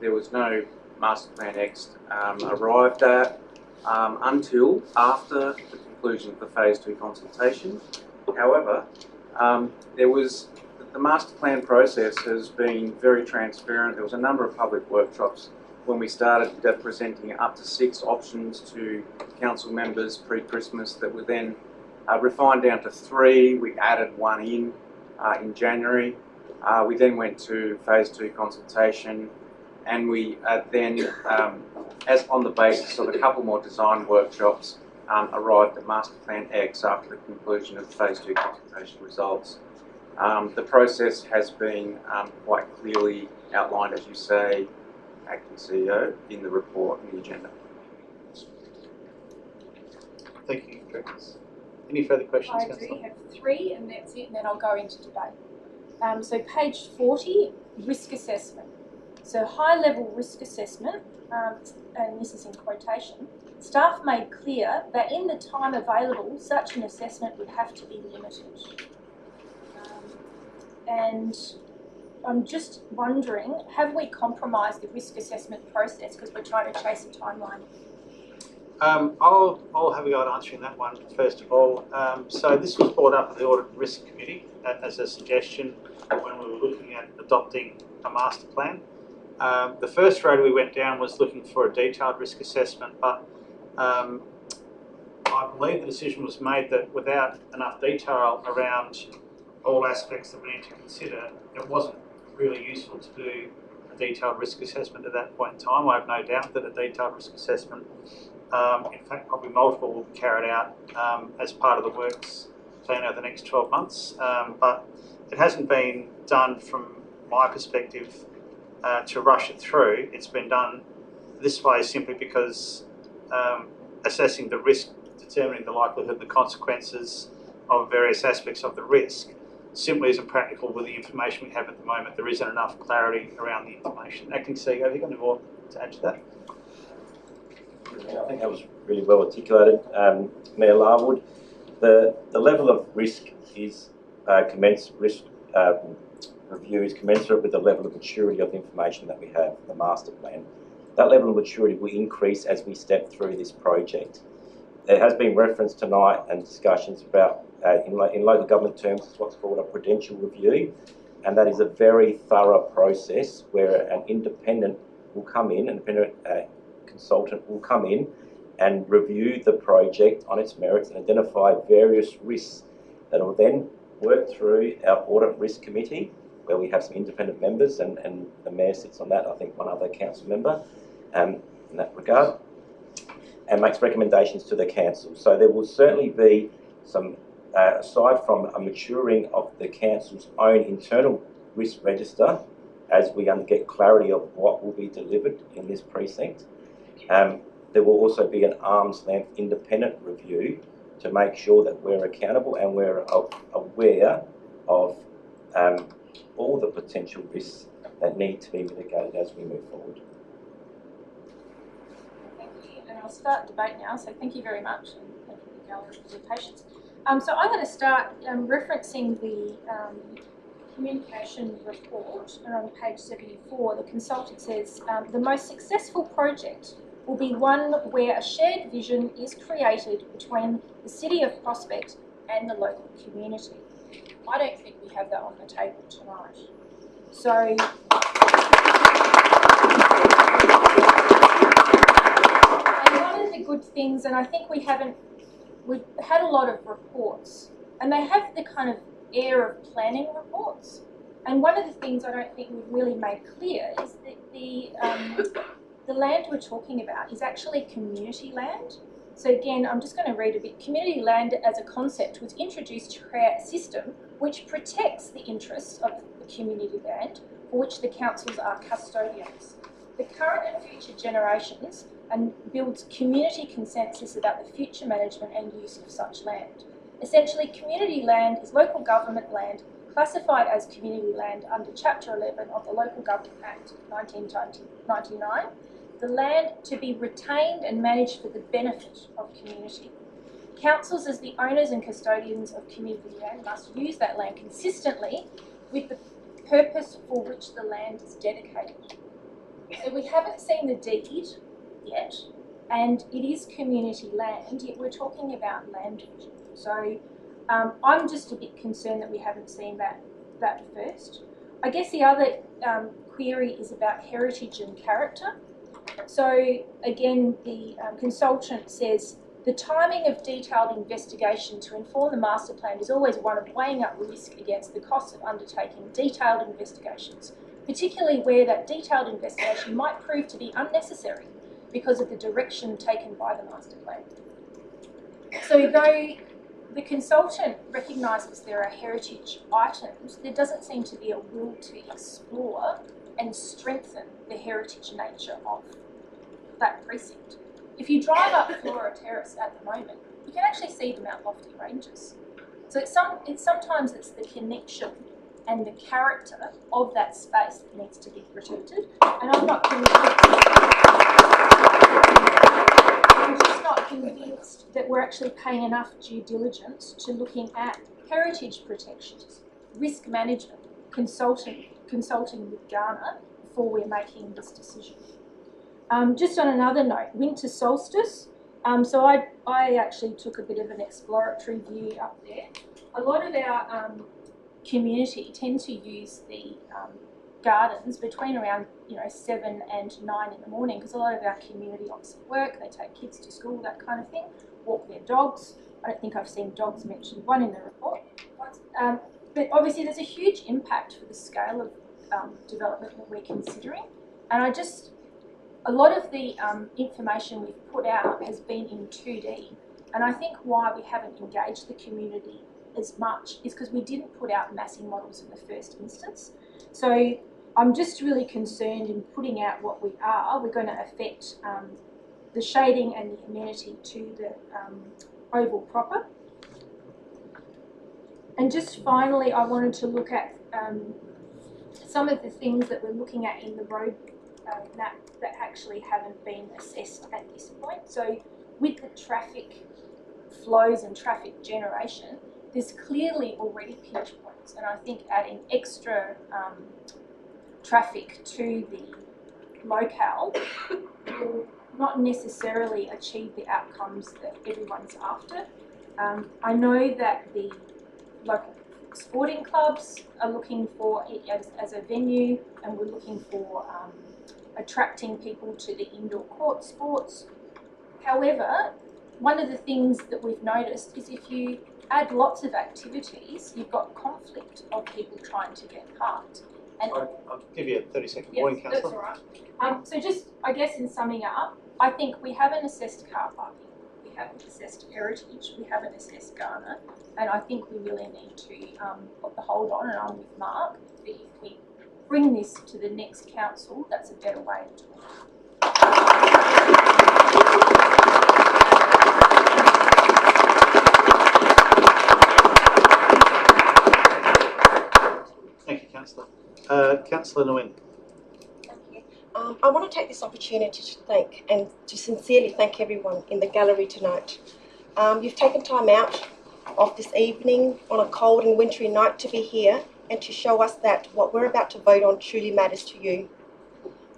[SPEAKER 11] there was no Master Plan X arrived at until after the conclusion of the Phase 2 consultation. However, the Master Plan process has been very transparent. There was a number of public workshops when we started presenting up to 6 options to Council members pre-Christmas that were then refined down to 3. We added 1 in January. We then went to Phase 2 consultation, and we then, as on the basis of a couple more design workshops, arrived at Master Plan X after the conclusion of the Phase 2 consultation results. The process has been quite clearly outlined, as you say, Acting CEO, in the report and the agenda.
[SPEAKER 4] Thank you, Directors. Any further questions?
[SPEAKER 5] I agree, have 3 and that's it, and then I'll go into debate. So page 40, risk assessment. So high level risk assessment, and this is in quotation, staff made clear that in the time available, such an assessment would have to be limited. And I'm just wondering, have we compromised the risk assessment process because we're trying to chase a timeline?
[SPEAKER 4] I'll have a go at answering that one first of all. So this was brought up at the Audit and Risk Committee as a suggestion when we were looking at adopting a master plan. The first road we went down was looking for a detailed risk assessment, but I believe the decision was made that without enough detail around all aspects that we need to consider, it wasn't really useful to do a detailed risk assessment at that point in time. I have no doubt that a detailed risk assessment, in fact probably multiple, will be carried out as part of the works plan over the next 12 months. But it hasn't been done from my perspective to rush it through. It's been done this way simply because assessing the risk, determining the likelihood, the consequences of various aspects of the risk simply isn't practical with the information we have at the moment. There isn't enough clarity around the information. Acting CEO, have you got any more to add to that?
[SPEAKER 3] I think that was really well articulated, Mayor Larwood. The level of risk is review is commensurate with the level of maturity of the information that we have in the master plan. That level of maturity will increase as we step through this project. There has been reference tonight and discussions about, in local government terms, it's what's called a prudential review, and that is a very thorough process where an independent will come in, an independent consultant will come in and review the project on its merits and identify various risks that will then work through our Audit and Risk Committee, where we have some independent members, and the Mayor sits on that, I think one other council member in that regard, and makes recommendations to the council. So there will certainly be some, aside from a maturing of the council's own internal risk register, as we get clarity of what will be delivered in this precinct, there will also be an arm's length independent review to make sure that we're accountable and we're aware of all the potential risks that need to be mitigated as we move forward.
[SPEAKER 5] Thank you, and I'll start debate now, so thank you very much, and thank you, gallery, for your patience. So I'm going to start referencing the communication report, and on page 74, the consultant says, the most successful project will be one where a shared vision is created between the City of Prospect and the local community. I don't think we have that on the table tonight. So, and one of the good things, and I think we've had a lot of reports, and they have the kind of air of planning reports. And one of the things I don't think we've really made clear is that the land we're talking about is actually community land. So again, I'm just going to read a bit. Community land as a concept was introduced to create a system which protects the interests of the community land for which the councils are custodians. The current and future generations and builds community consensus about the future management and use of such land. Essentially, community land is local government land classified as community land under Chapter 11 of the Local Government Act 1999. The land to be retained and managed for the benefit of community. Councils, as the owners and custodians of community land, must use that land consistently with the purpose for which the land is dedicated. So we haven't seen the deed yet, and it is community land, yet we're talking about land division. So I'm just a bit concerned that we haven't seen that first. I guess the other query is about heritage and character. So again, the consultant says, the timing of detailed investigation to inform the master plan is always one of weighing up risk against the cost of undertaking detailed investigations, particularly where that detailed investigation might prove to be unnecessary because of the direction taken by the master plan. So though the consultant recognises there are heritage items, there doesn't seem to be a will to explore and strengthen the heritage nature of that precinct. If you drive up Flora Terrace at the moment, you can actually see the Mount Lofty Ranges. So sometimes it's the connection and the character of that space that needs to be protected. And I'm just not convinced that we're actually paying enough due diligence to looking at heritage protections, risk management, consulting with Ghana before we're making this decision. Just on another note, winter solstice. So I actually took a bit of an exploratory view up there. A lot of our community tend to use the gardens between around 7 and 9 in the morning, because a lot of our community obviously work, they take kids to school, that kind of thing, walk their dogs. I don't think I've seen dogs mentioned, one in the report. But obviously there's a huge impact for the scale of development that we're considering. And a lot of the information we've put out has been in 2D. And I think why we haven't engaged the community as much is because we didn't put out massing models in the first instance. So I'm just really concerned in putting out what we are. We're going to affect the shading and the amenity to the oval proper. And just finally, I wanted to look at some of the things that we're looking at in the road map that actually haven't been assessed at this point. So with the traffic flows and traffic generation, there's clearly already pinch points, and I think adding extra traffic to the locale will not necessarily achieve the outcomes that everyone's after. I know that the local sporting clubs are looking for it as a venue, and we're looking for attracting people to the indoor court sports. However, one of the things that we've noticed is if you add lots of activities, you've got conflict of people trying to get parked. And
[SPEAKER 4] I'll give you a 30-second warning,
[SPEAKER 5] Councillor. That's all right. So just, I guess in summing up, I think we haven't assessed car parking, we haven't assessed heritage, we haven't assessed Ghana, and I think we really need to put the hold on, and I'm with Mark, that if we bring this to the next council, that's a better way of doing it.
[SPEAKER 4] Thank you, Councillor. Councillor Nguyen.
[SPEAKER 7] I want to take this opportunity to thank and to sincerely thank everyone in the gallery tonight. You've taken time out of this evening on a cold and wintry night to be here and to show us that what we're about to vote on truly matters to you.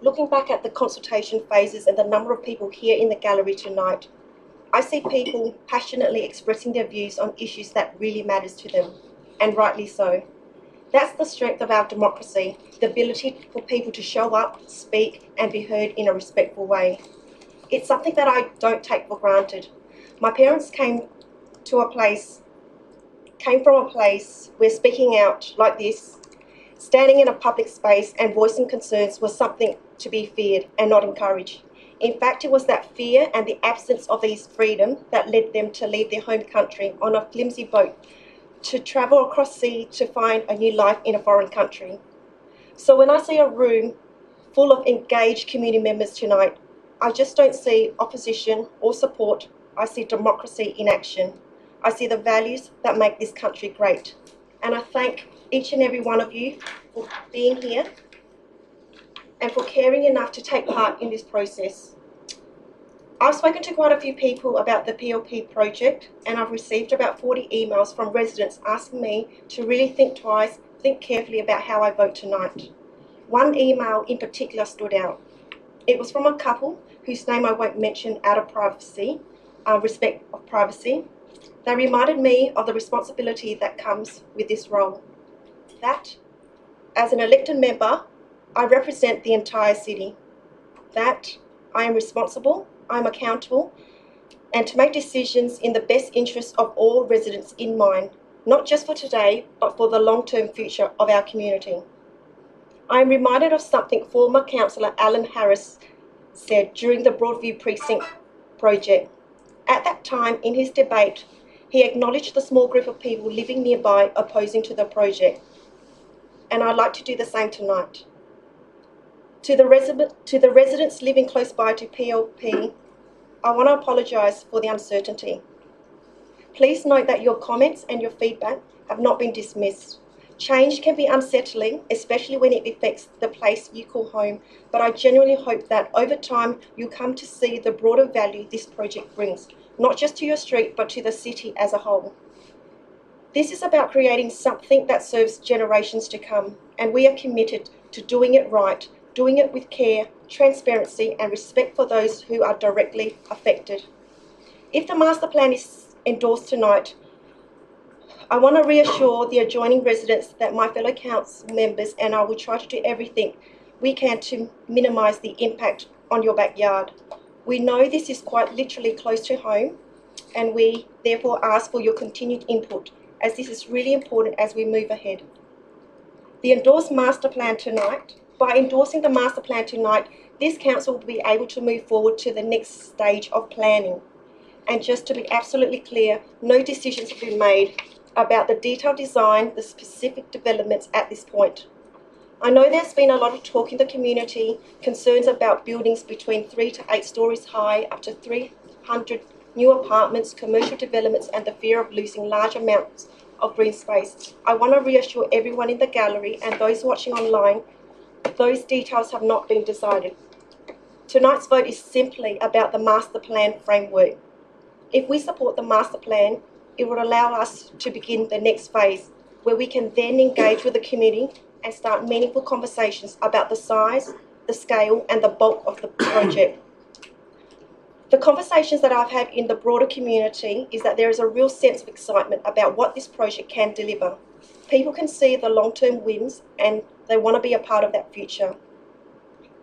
[SPEAKER 7] Looking back at the consultation phases and the number of people here in the gallery tonight, I see people passionately expressing their views on issues that really matters to them, and rightly so. That's the strength of our democracy, the ability for people to show up, speak, and be heard in a respectful way. It's something that I don't take for granted. My parents came from a place where speaking out like this, standing in a public space and voicing concerns was something to be feared and not encouraged. In fact, it was that fear and the absence of these freedom that led them to leave their home country on a flimsy boat to travel across sea to find a new life in a foreign country. So when I see a room full of engaged community members tonight, I just don't see opposition or support. I see democracy in action. I see the values that make this country great. And I thank each and every one of you for being here and for caring enough to take part in this process. I've spoken to quite a few people about the PLP project, and I've received about 40 emails from residents asking me to really think twice, think carefully about how I vote tonight. One email in particular stood out. It was from a couple whose name I won't mention out of privacy, respect of privacy. They reminded me of the responsibility that comes with this role. That, as an elected member, I represent the entire city. That I am responsible, I am accountable, and to make decisions in the best interest of all residents in mind, not just for today, but for the long-term future of our community. I am reminded of something former Councillor Alan Harris said during the Broadview Precinct project. At that time, in his debate, he acknowledged the small group of people living nearby opposing to the project. And I'd like to do the same tonight. To the residents living close by to PLP, I want to apologise for the uncertainty. Please note that your comments and your feedback have not been dismissed. Change can be unsettling, especially when it affects the place you call home, but I genuinely hope that over time you'll come to see the broader value this project brings, not just to your street, but to the city as a whole. This is about creating something that serves generations to come, and we are committed to doing it right, doing it with care, transparency, and respect for those who are directly affected. If the master plan is endorsed tonight, I want to reassure the adjoining residents that my fellow council members and I will try to do everything we can to minimise the impact on your backyard. We know this is quite literally close to home, and we therefore ask for your continued input, as this is really important as we move ahead. The endorsed master plan tonight, by endorsing the master plan tonight, this council will be able to move forward to the next stage of planning. And just to be absolutely clear, no decisions have been made about the detailed design, the specific developments at this point. I know there's been a lot of talk in the community, concerns about buildings between 3 to 8 stories high, up to 300 new apartments, commercial developments, and the fear of losing large amounts of green space. I want to reassure everyone in the gallery and those watching online, those details have not been decided. Tonight's vote is simply about the master plan framework. If we support the master plan, it would allow us to begin the next phase, where we can then engage with the community and start meaningful conversations about the size, the scale, and the bulk of the project. The conversations that I've had in the broader community is that there is a real sense of excitement about what this project can deliver. People can see the long-term wins and they want to be a part of that future.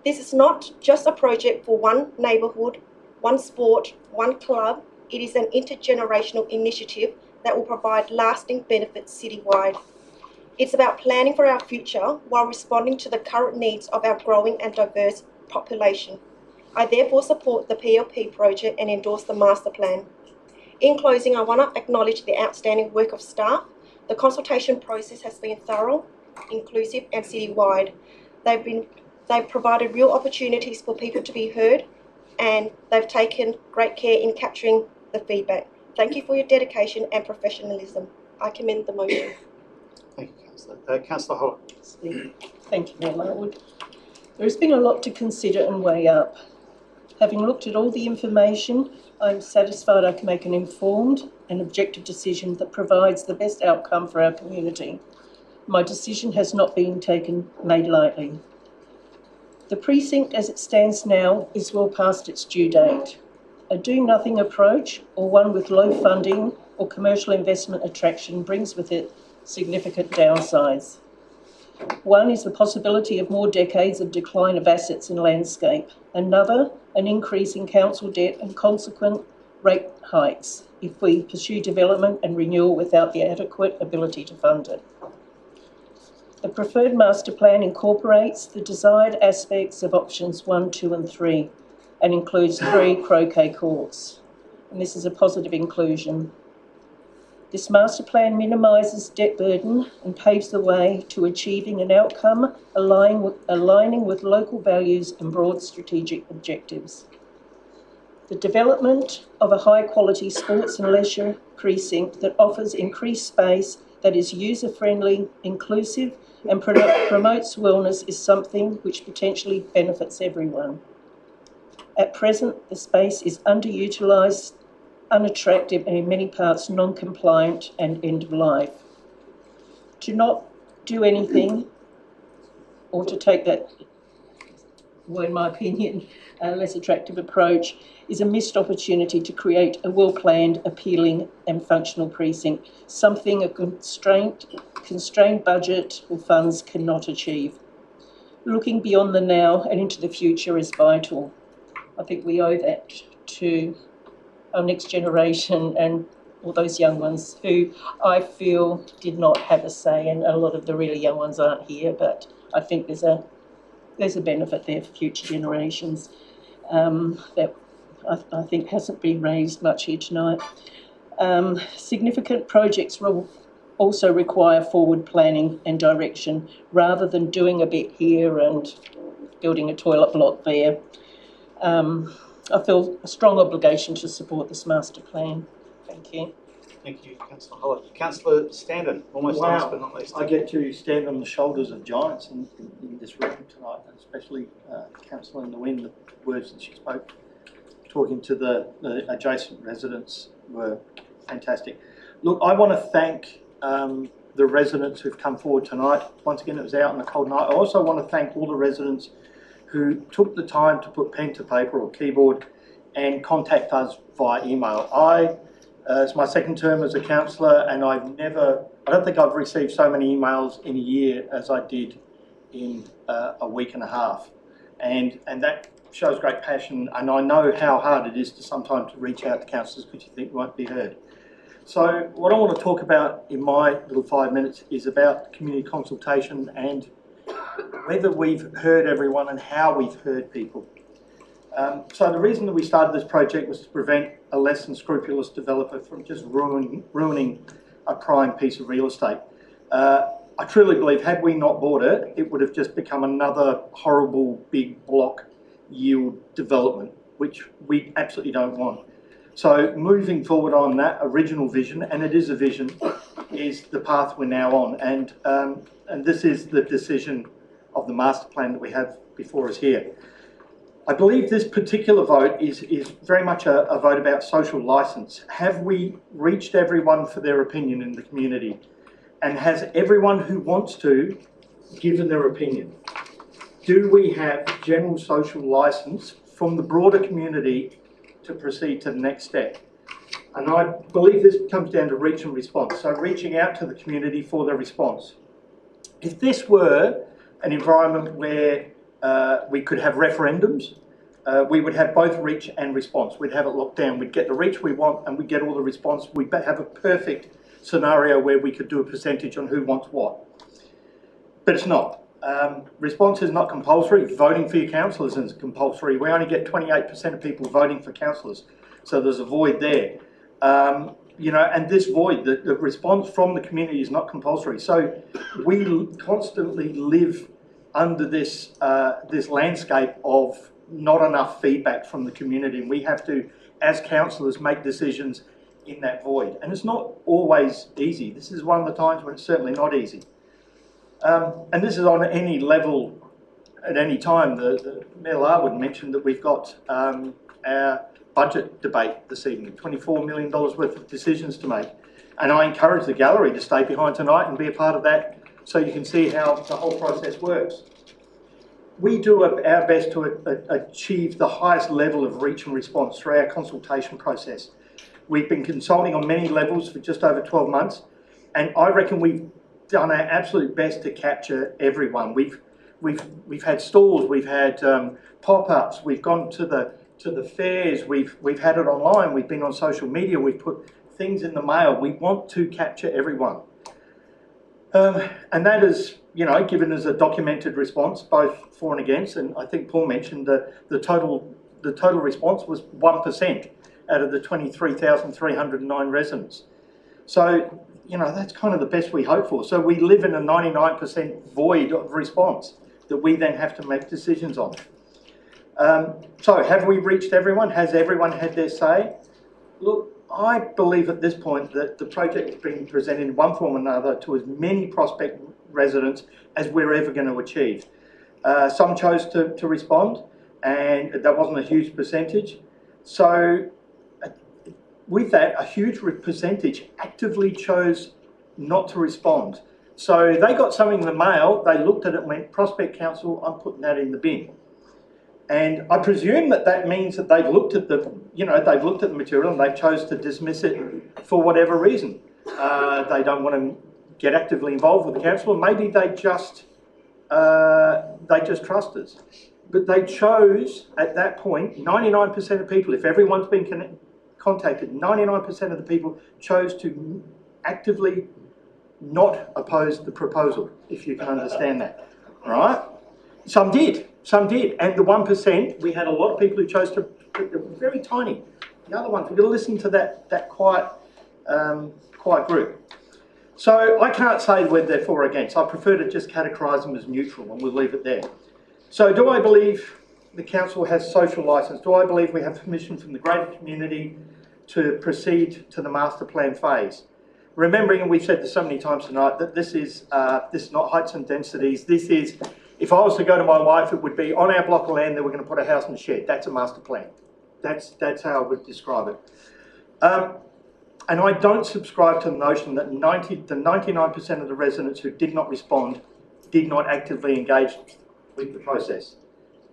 [SPEAKER 7] This is not just a project for one neighbourhood, one sport, one club. It is an intergenerational initiative that will provide lasting benefits citywide. It's about planning for our future while responding to the current needs of our growing and diverse population. I therefore support the PLP project and endorse the master plan. In closing, I want to acknowledge the outstanding work of staff. The consultation process has been thorough, inclusive, and citywide. They've been They've provided real opportunities for people to be heard, and they've taken great care in capturing the feedback. Thank you for your dedication and professionalism. I commend the motion.
[SPEAKER 4] Thank you, Councillor. Councillor Hall.
[SPEAKER 10] Thank you, Mayor Larwood. There has been a lot to consider and weigh up. Having looked at all the information, I'm satisfied I can make an informed and objective decision that provides the best outcome for our community. My decision has not been made lightly. The precinct as it stands now is well past its due date. A do-nothing approach, or one with low funding or commercial investment attraction, brings with it significant downsides. One is the possibility of more decades of decline of assets and landscape. Another, an increase in council debt and consequent rate hikes if we pursue development and renewal without the adequate ability to fund it. The preferred master plan incorporates the desired aspects of options 1, 2 and 3 and includes 3 croquet courts. And this is a positive inclusion. This master plan minimises debt burden and paves the way to achieving an outcome aligning with local values and broad strategic objectives. The development of a high-quality sports and leisure precinct that offers increased space that is user-friendly, inclusive and promotes wellness is something which potentially benefits everyone. At present, the space is underutilised, unattractive and in many parts non-compliant and end of life. To not do anything, or to take that, well, in my opinion, less attractive approach, is a missed opportunity to create a well-planned, appealing and functional precinct, something a constrained budget or funds cannot achieve. Looking beyond the now and into the future is vital. I think we owe that to our next generation and all those young ones who I feel did not have a say, and a lot of the really young ones aren't here, but I think there's a benefit there for future generations that I think hasn't been raised much here tonight. Significant projects will also require forward planning and direction rather than doing a bit here and building a toilet block there. I feel a strong obligation to support this master plan. Thank you.
[SPEAKER 4] Thank you, Councillor Holland. Councillor Standen, almost last but not least.
[SPEAKER 22] I get to stand on the shoulders of giants in this room tonight, and especially Councillor Nguyen, the words that she spoke, talking to the adjacent residents were fantastic. Look, I want to thank the residents who've come forward tonight. Once again, it was out on a cold night. I also want to thank all the residents who took the time to put pen to paper or keyboard and contact us via email. It's my second term as a councillor, and I don't think I've received so many emails in a year as I did in a week and a half. And that shows great passion, and I know how hard it is to sometimes reach out to councillors because you think won't be heard. So what I want to talk about in my little 5 minutes is about community consultation and whether we've heard everyone and how we've heard people. So the reason that we started this project was to prevent a less than scrupulous developer from just ruining a prime piece of real estate. I truly believe had we not bought it, it would have just become another horrible big block yield development, which we absolutely don't want. So moving forward on that original vision, and it is a vision, is the path we're now on. And this is the decision of the master plan that we have before us here. I believe this particular vote is very much a vote about social licence. Have we reached everyone for their opinion in the community? And has everyone who wants to given their opinion? Do we have general social licence from the broader community to proceed to the next step? And I believe this comes down to reach and response. So reaching out to the community for their response. If this were an environment where we could have referendums, we would have both reach and response. We'd have it locked down. We'd get the reach we want and we'd get all the response. We'd have a perfect scenario where we could do a percentage on who wants what. But it's not. Response is not compulsory. Voting for your councillors is compulsory. We only get 28% of people voting for councillors. So there's a void there. You know, and this void, the response from the community is not compulsory. So we constantly live under this this landscape of not enough feedback from the community, and we have to, as councillors, make decisions in that void. And it's not always easy. This is one of the times when it's certainly not easy. And this is on any level at any time. The Mayor Larwood mentioned that we've got our budget debate this evening, $24 million worth of decisions to make. And I encourage the gallery to stay behind tonight and be a part of that so you can see how the whole process works. We do our best to achieve the highest level of reach and response through our consultation process. We've been consulting on many levels for just over 12 months, and I reckon we've done our absolute best to capture everyone. We've had stalls, we've had pop-ups, we've gone to the fairs, we've had it online, we've been on social media, we've put things in the mail. We want to capture everyone. And that is, you know, given as a documented response, both for and against, and I think Paul mentioned the total response was 1% out of the 23,309 residents. So, you know, that's kind of the best we hope for. So we live in a 99% void of response that we then have to make decisions on. So have we reached everyone? Has everyone had their say? Look, I believe at this point that the project is being presented in one form or another to as many prospect residents as we're ever going to achieve. Some chose to respond, and that wasn't a huge percentage. So with that, a huge percentage actively chose not to respond. So they got something in the mail, they looked at it and went, Prospect Council, I'm putting that in the bin. And I presume that means that they've looked at they've looked at the material and they chose to dismiss it for whatever reason. They don't want to get actively involved with the council, or maybe they just trust us. But they chose at that point, 99% of people, if everyone's been contacted, 99% of the people chose to actively not oppose the proposal, if you can understand that, right? Some did, and the 1%, we had a lot of people who chose to, very tiny. The other ones, we're going to listen to that quiet group. So I can't say whether they're for or against. I prefer to just categorise them as neutral, and we'll leave it there. So do I believe the council has social licence? Do I believe we have permission from the greater community to proceed to the master plan phase? Remembering, and we've said this so many times tonight, that this is not heights and densities. This is, if I was to go to my wife, it would be on our block of land that we're going to put a house and a shed. That's a master plan. That's how I would describe it. And I don't subscribe to the notion that 99% of the residents who did not respond did not actively engage with the process.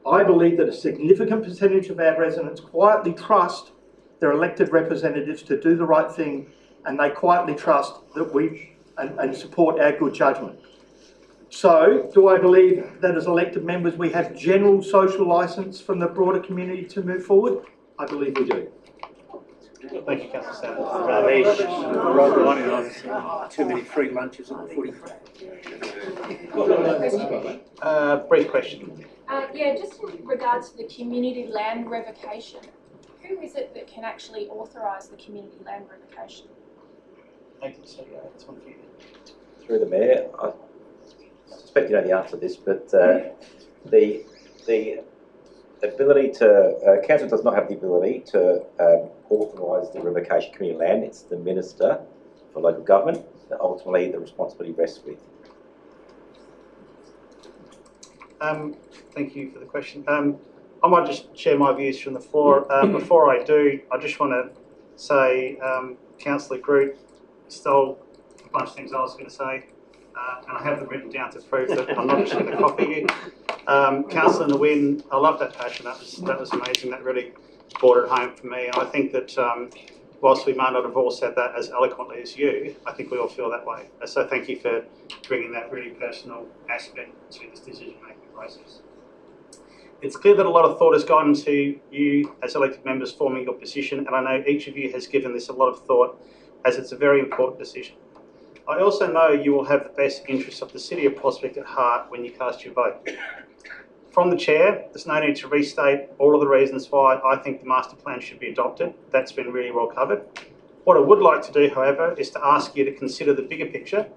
[SPEAKER 22] I believe that a significant percentage of our residents quietly trust their elected representatives to do the right thing, and they quietly trust that and support our good judgment. So, do I believe that as elected members we have general social licence from the broader community to move forward? I believe we do.
[SPEAKER 4] Thank you, Councillor Sanders.
[SPEAKER 22] Ramesh, too many free lunches at the footy.
[SPEAKER 4] Brief question.
[SPEAKER 5] Yeah, just in regards to the community land revocation, who is it that can actually authorise the community land revocation?
[SPEAKER 4] Thank you, Sir. That's one for you.
[SPEAKER 3] Through the Mayor, I suspect you know the answer to this, but the ability to, council does not have the ability to authorise the revocation of community land. It's the Minister for Local Government that ultimately the responsibility rests with.
[SPEAKER 4] Thank you for the question. I might just share my views from the floor. Before I do, I just want to say, Councillor Groot stole a bunch of things I was going to say, and I have them written down to prove that I'm not just going to copy you. Councillor Nguyen, I love that passion. That was amazing. That really brought it home for me. And I think that whilst we may not have all said that as eloquently as you, I think we all feel that way. So thank you for bringing that really personal aspect to this decision-making process. It's clear that a lot of thought has gone into you as elected members forming your position, and I know each of you has given this a lot of thought, as it's a very important decision. I also know you will have the best interests of the City of Prospect at heart when you cast your vote. From the Chair, there's no need to restate all of the reasons why I think the master plan should be adopted. That's been really well covered. What I would like to do, however, is to ask you to consider the bigger picture,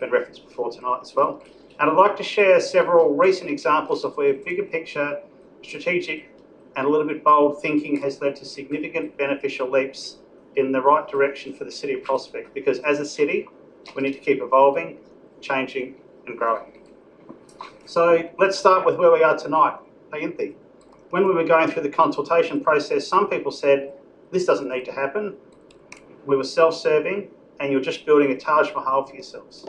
[SPEAKER 4] been referenced before tonight as well, And I'd like to share several recent examples of where bigger picture, strategic and a little bit bold thinking has led to significant beneficial leaps in the right direction for the City of Prospect, because as a city, we need to keep evolving, changing and growing. So let's start with where we are tonight, Payenthi. When we were going through the consultation process, some people said, this doesn't need to happen. We were self-serving and you're just building a Taj Mahal for yourselves.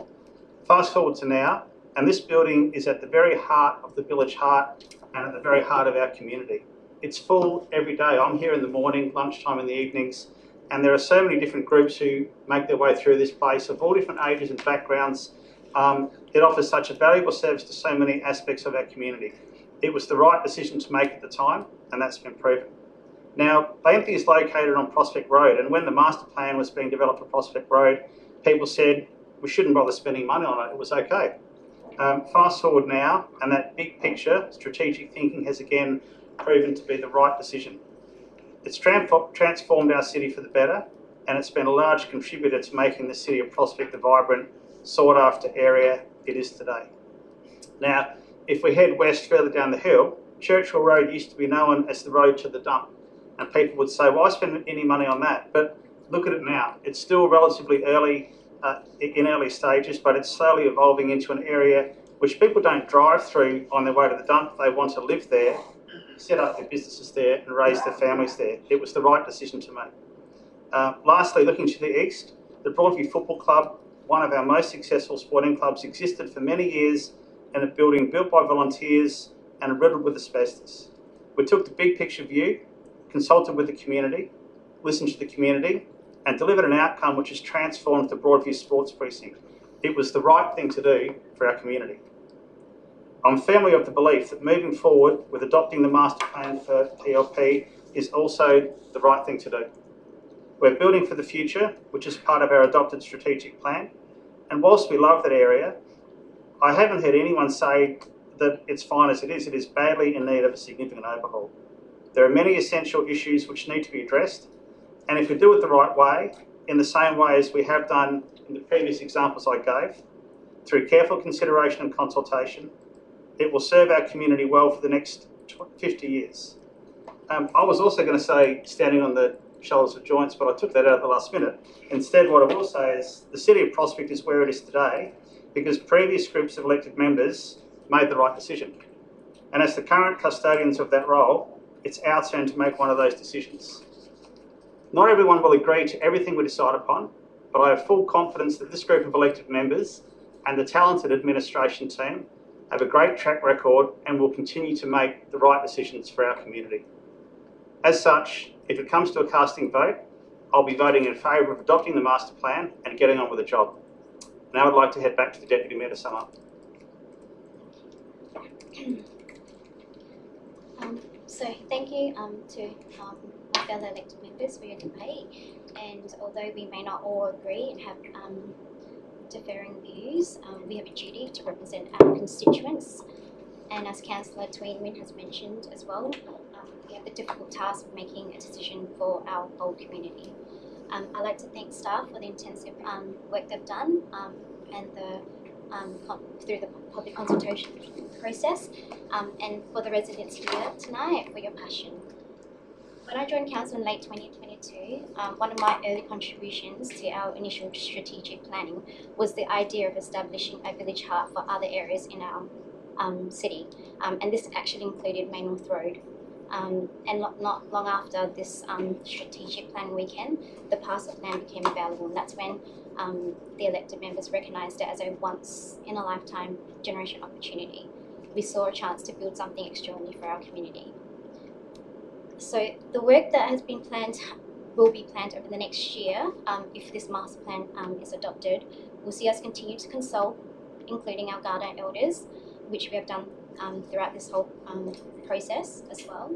[SPEAKER 4] Fast forward to now, and this building is at the very heart of the village heart and at the very heart of our community. It's full every day. I'm here in the morning, lunchtime in the evenings, and there are so many different groups who make their way through this place of all different ages and backgrounds. It offers such a valuable service to so many aspects of our community. It was the right decision to make at the time, and that's been proven. Now, Payenthi is located on Prospect Road, and when the master plan was being developed for Prospect Road, people said we shouldn't bother spending money on it, it was okay. Fast forward now, and that big picture, strategic thinking has again proven to be the right decision. It's transformed our city for the better, and it's been a large contributor to making the City of Prospect the vibrant, sought after area it is today. Now, if we head west further down the hill, Churchill Road used to be known as the road to the dump, and people would say, why spend any money on that? But look at it now. It's still relatively early, in early stages, but it's slowly evolving into an area which people don't drive through on their way to the dump. They want to live there, set up their businesses there and raise their families there. It was the right decision to make. Lastly, looking to the east, the Broadview Football Club, one of our most successful sporting clubs, existed for many years in a building built by volunteers and riddled with asbestos. We took the big picture view, consulted with the community, listened to the community, and delivered an outcome which has transformed the Broadview Sports Precinct. It was the right thing to do for our community. I'm firmly of the belief that moving forward with adopting the master plan for PLP is also the right thing to do. We're building for the future, which is part of our adopted strategic plan. And whilst we love that area, I haven't heard anyone say that it's fine as it is badly in need of a significant overhaul. There are many essential issues which need to be addressed, and if we do it the right way, in the same way as we have done in the previous examples I gave, through careful consideration and consultation, it will serve our community well for the next 50 years. I was also going to say standing on the shoulders of giants, but I took that out at the last minute. Instead, what I will say is the City of Prospect is where it is today because previous groups of elected members made the right decision. And as the current custodians of that role, it's our turn to make one of those decisions. Not everyone will agree to everything we decide upon, but I have full confidence that this group of elected members and the talented administration team have a great track record and will continue to make the right decisions for our community. As such, if it comes to a casting vote, I'll be voting in favour of adopting the master plan and getting on with the job. Now I'd like to head back to the Deputy Mayor to sum up.
[SPEAKER 21] So thank you to my fellow elected members for your debate, and although we may not all agree and have differing views, we have a duty to represent our constituents, and as Councillor Tweenwyn has mentioned as well, we have the difficult task of making a decision for our whole community. I'd like to thank staff for the intensive work they've done and through the public consultation process, and for the residents here tonight for your passion. When I joined Council in late 2022, one of my early contributions to our initial strategic planning was the idea of establishing a village heart for other areas in our city, and this actually included Main North Road. And not long after this strategic plan weekend, the parcel plan became available, and that's when the elected members recognised it as a once-in-a-lifetime generation opportunity. We saw a chance to build something extraordinary for our community. So the work that has been planned will be planned over the next year. If this master plan is adopted, we'll see us continue to consult, including our Garda elders, which we have done throughout this whole process as well.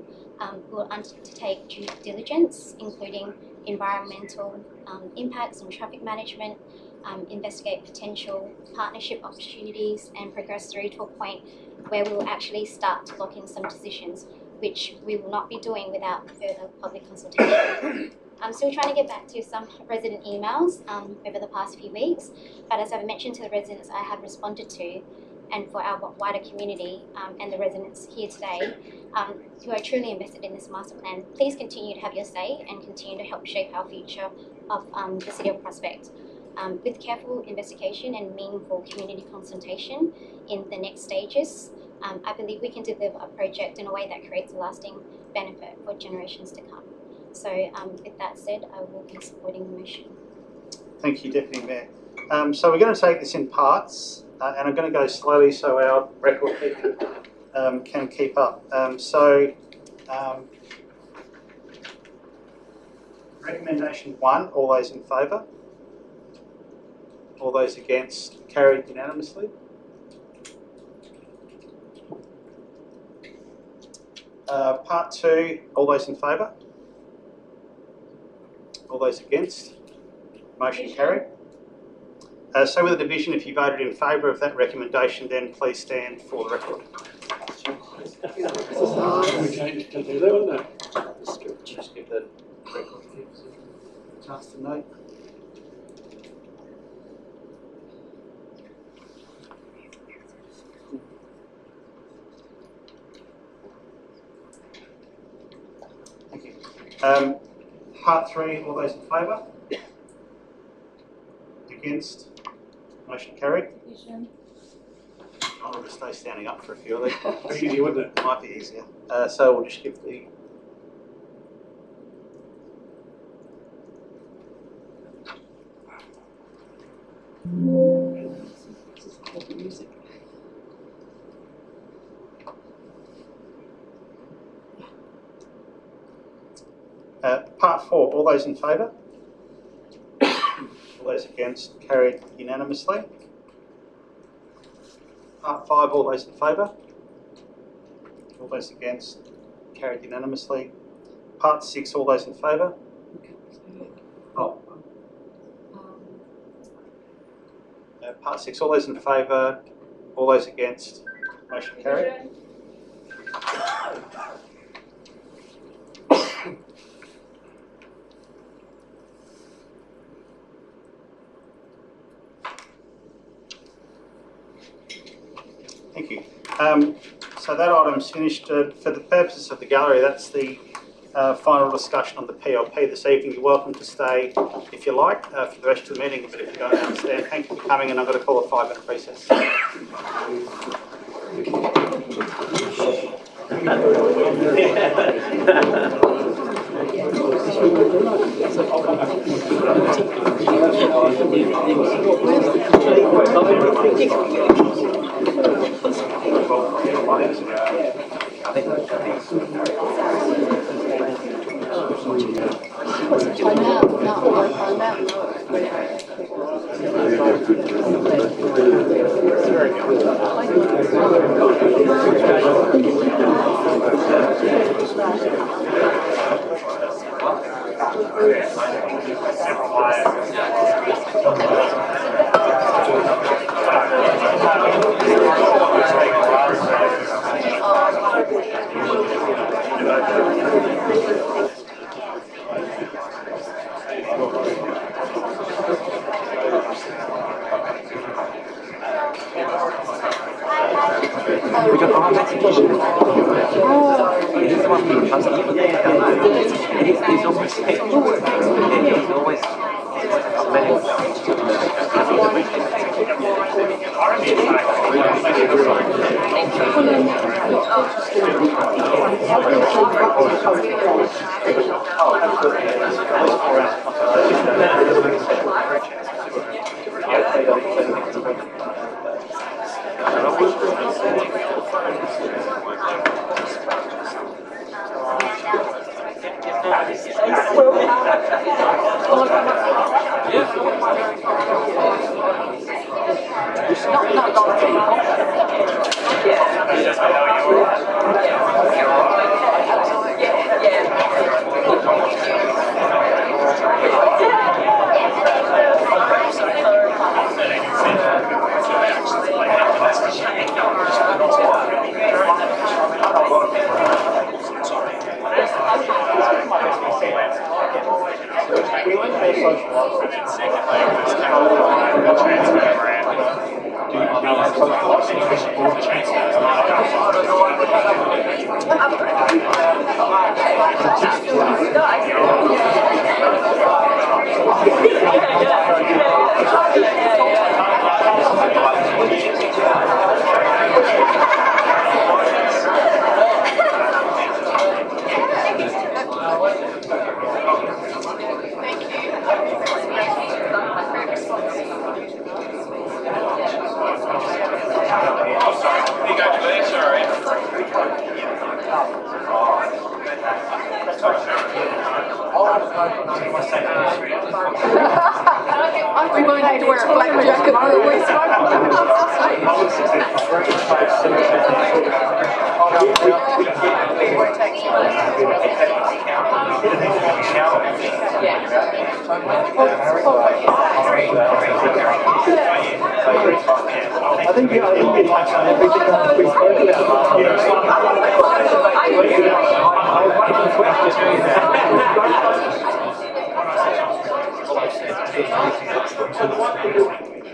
[SPEAKER 21] We'll undertake due diligence, including environmental impacts and traffic management, investigate potential partnership opportunities, and progress through to a point where we will actually start to lock in some decisions, which we will not be doing without further public consultation. I'm still trying to get back to some resident emails over the past few weeks, but as I've mentioned to the residents I have responded to, and for our wider community and the residents here today who are truly invested in this master plan, please continue to have your say and continue to help shape our future of the City of Prospect. With careful investigation and meaningful community consultation in the next stages, I believe we can deliver a project in a way that creates a lasting benefit for generations to come. So with that said, I will be supporting the motion.
[SPEAKER 4] Thank you, Deputy Mayor. So we're going to take this in parts, and I'm going to go slowly so our record keeper can keep up. Recommendation 1, all those in favour? All those against? Carried unanimously. Part 2, all those in favour? All those against? Motion carried. So with the division, if you voted in favour of that recommendation, then please stand for the record.
[SPEAKER 1] We can do that, wouldn't it?
[SPEAKER 4] Just give the record keepers a chance to note. Thank you. Part 3, all those in favour? Against? Motion carried. I'll just stay standing up for a few of these.
[SPEAKER 1] Easy, wouldn't it?
[SPEAKER 4] Might be easier. So we'll just give the Part 4, all those in favour? All those against? Carried unanimously. Part 5, all those in favour? All those against? Carried unanimously. Part 6, all those in favour? Part 6, all those in favour? All those against? Motion carried. Thank you. So that item's finished. For the purposes of the gallery, that's the final discussion on the PLP this evening. You're welcome to stay if you like for the rest of the meeting, but if you don't understand, thank you for coming, and I'm going to call a 5-minute recess.
[SPEAKER 20] We might need to wear a black jacket when we smoke.
[SPEAKER 22] I think you touched on everything that we spoke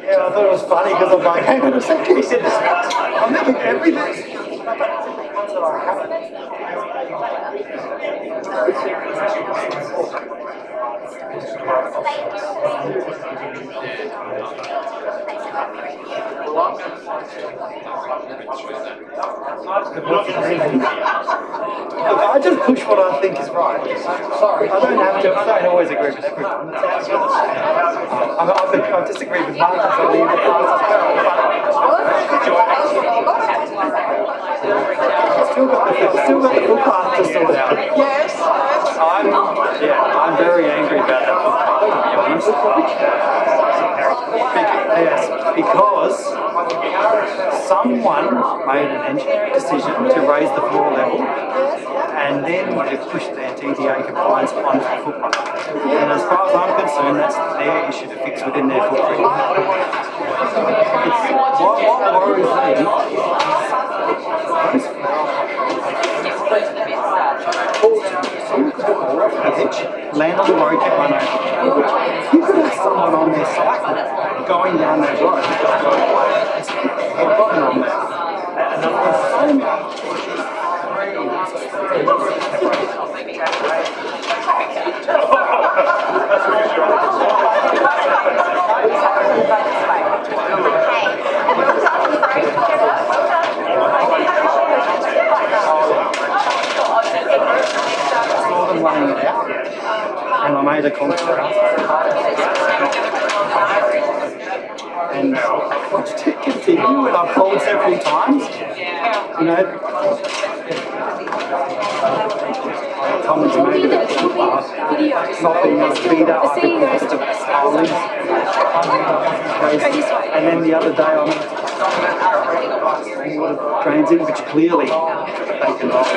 [SPEAKER 22] Yeah, I thought it was funny because I'm like, hang on a second, he said this. I'm thinking everything. I just push what I think is right. Sorry, I don't have to. I don't always agree with everyone. I disagree with Marcus. I believe that still got the footpath to sort out.
[SPEAKER 20] Yes.
[SPEAKER 22] I'm very angry about that footpath, to be honest. Yes, because someone made an decision to raise the floor level, and then they pushed their TDA compliance onto the footpath. And as far as I'm concerned, that's their issue to fix within their footprint. What worries me land on the road, get run over. You could have someone on their cycle going down that road. They're rocking on that. And there's so much. Laying it out, and I made a contract, and watched it continue, and I've called several times, you know, comments made about not being able to feed up because of the howling. And then the other day I'm drains in, which clearly they can offer.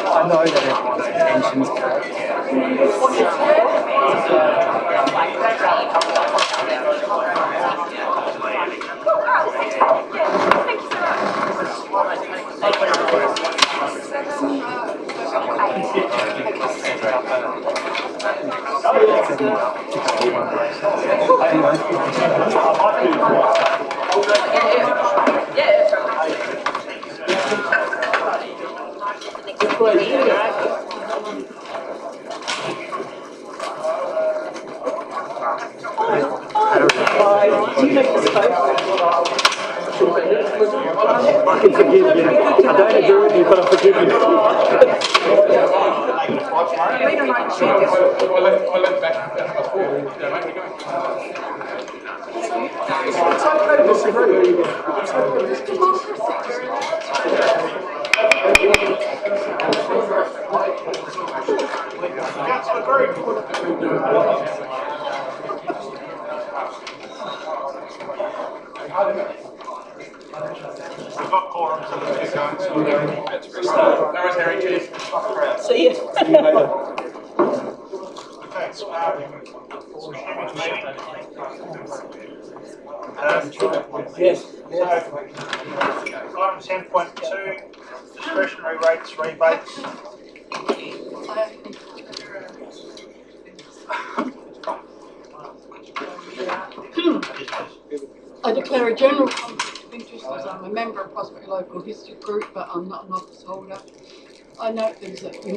[SPEAKER 22] I know that everyone's intentions are
[SPEAKER 18] I can forgive you. I don't agree with you, but I forgive you.
[SPEAKER 1] I let back
[SPEAKER 4] We've got quorums and we're going, so we're going.
[SPEAKER 1] That was Harry, cheers.
[SPEAKER 10] See you.
[SPEAKER 4] See you later. Okay, so
[SPEAKER 10] yes.
[SPEAKER 4] Item 10.2, discretionary rates, rebates.
[SPEAKER 20] I declare a general conflict of interest as I'm a member of Prospect Local History Group, but I'm not an office holder. I note you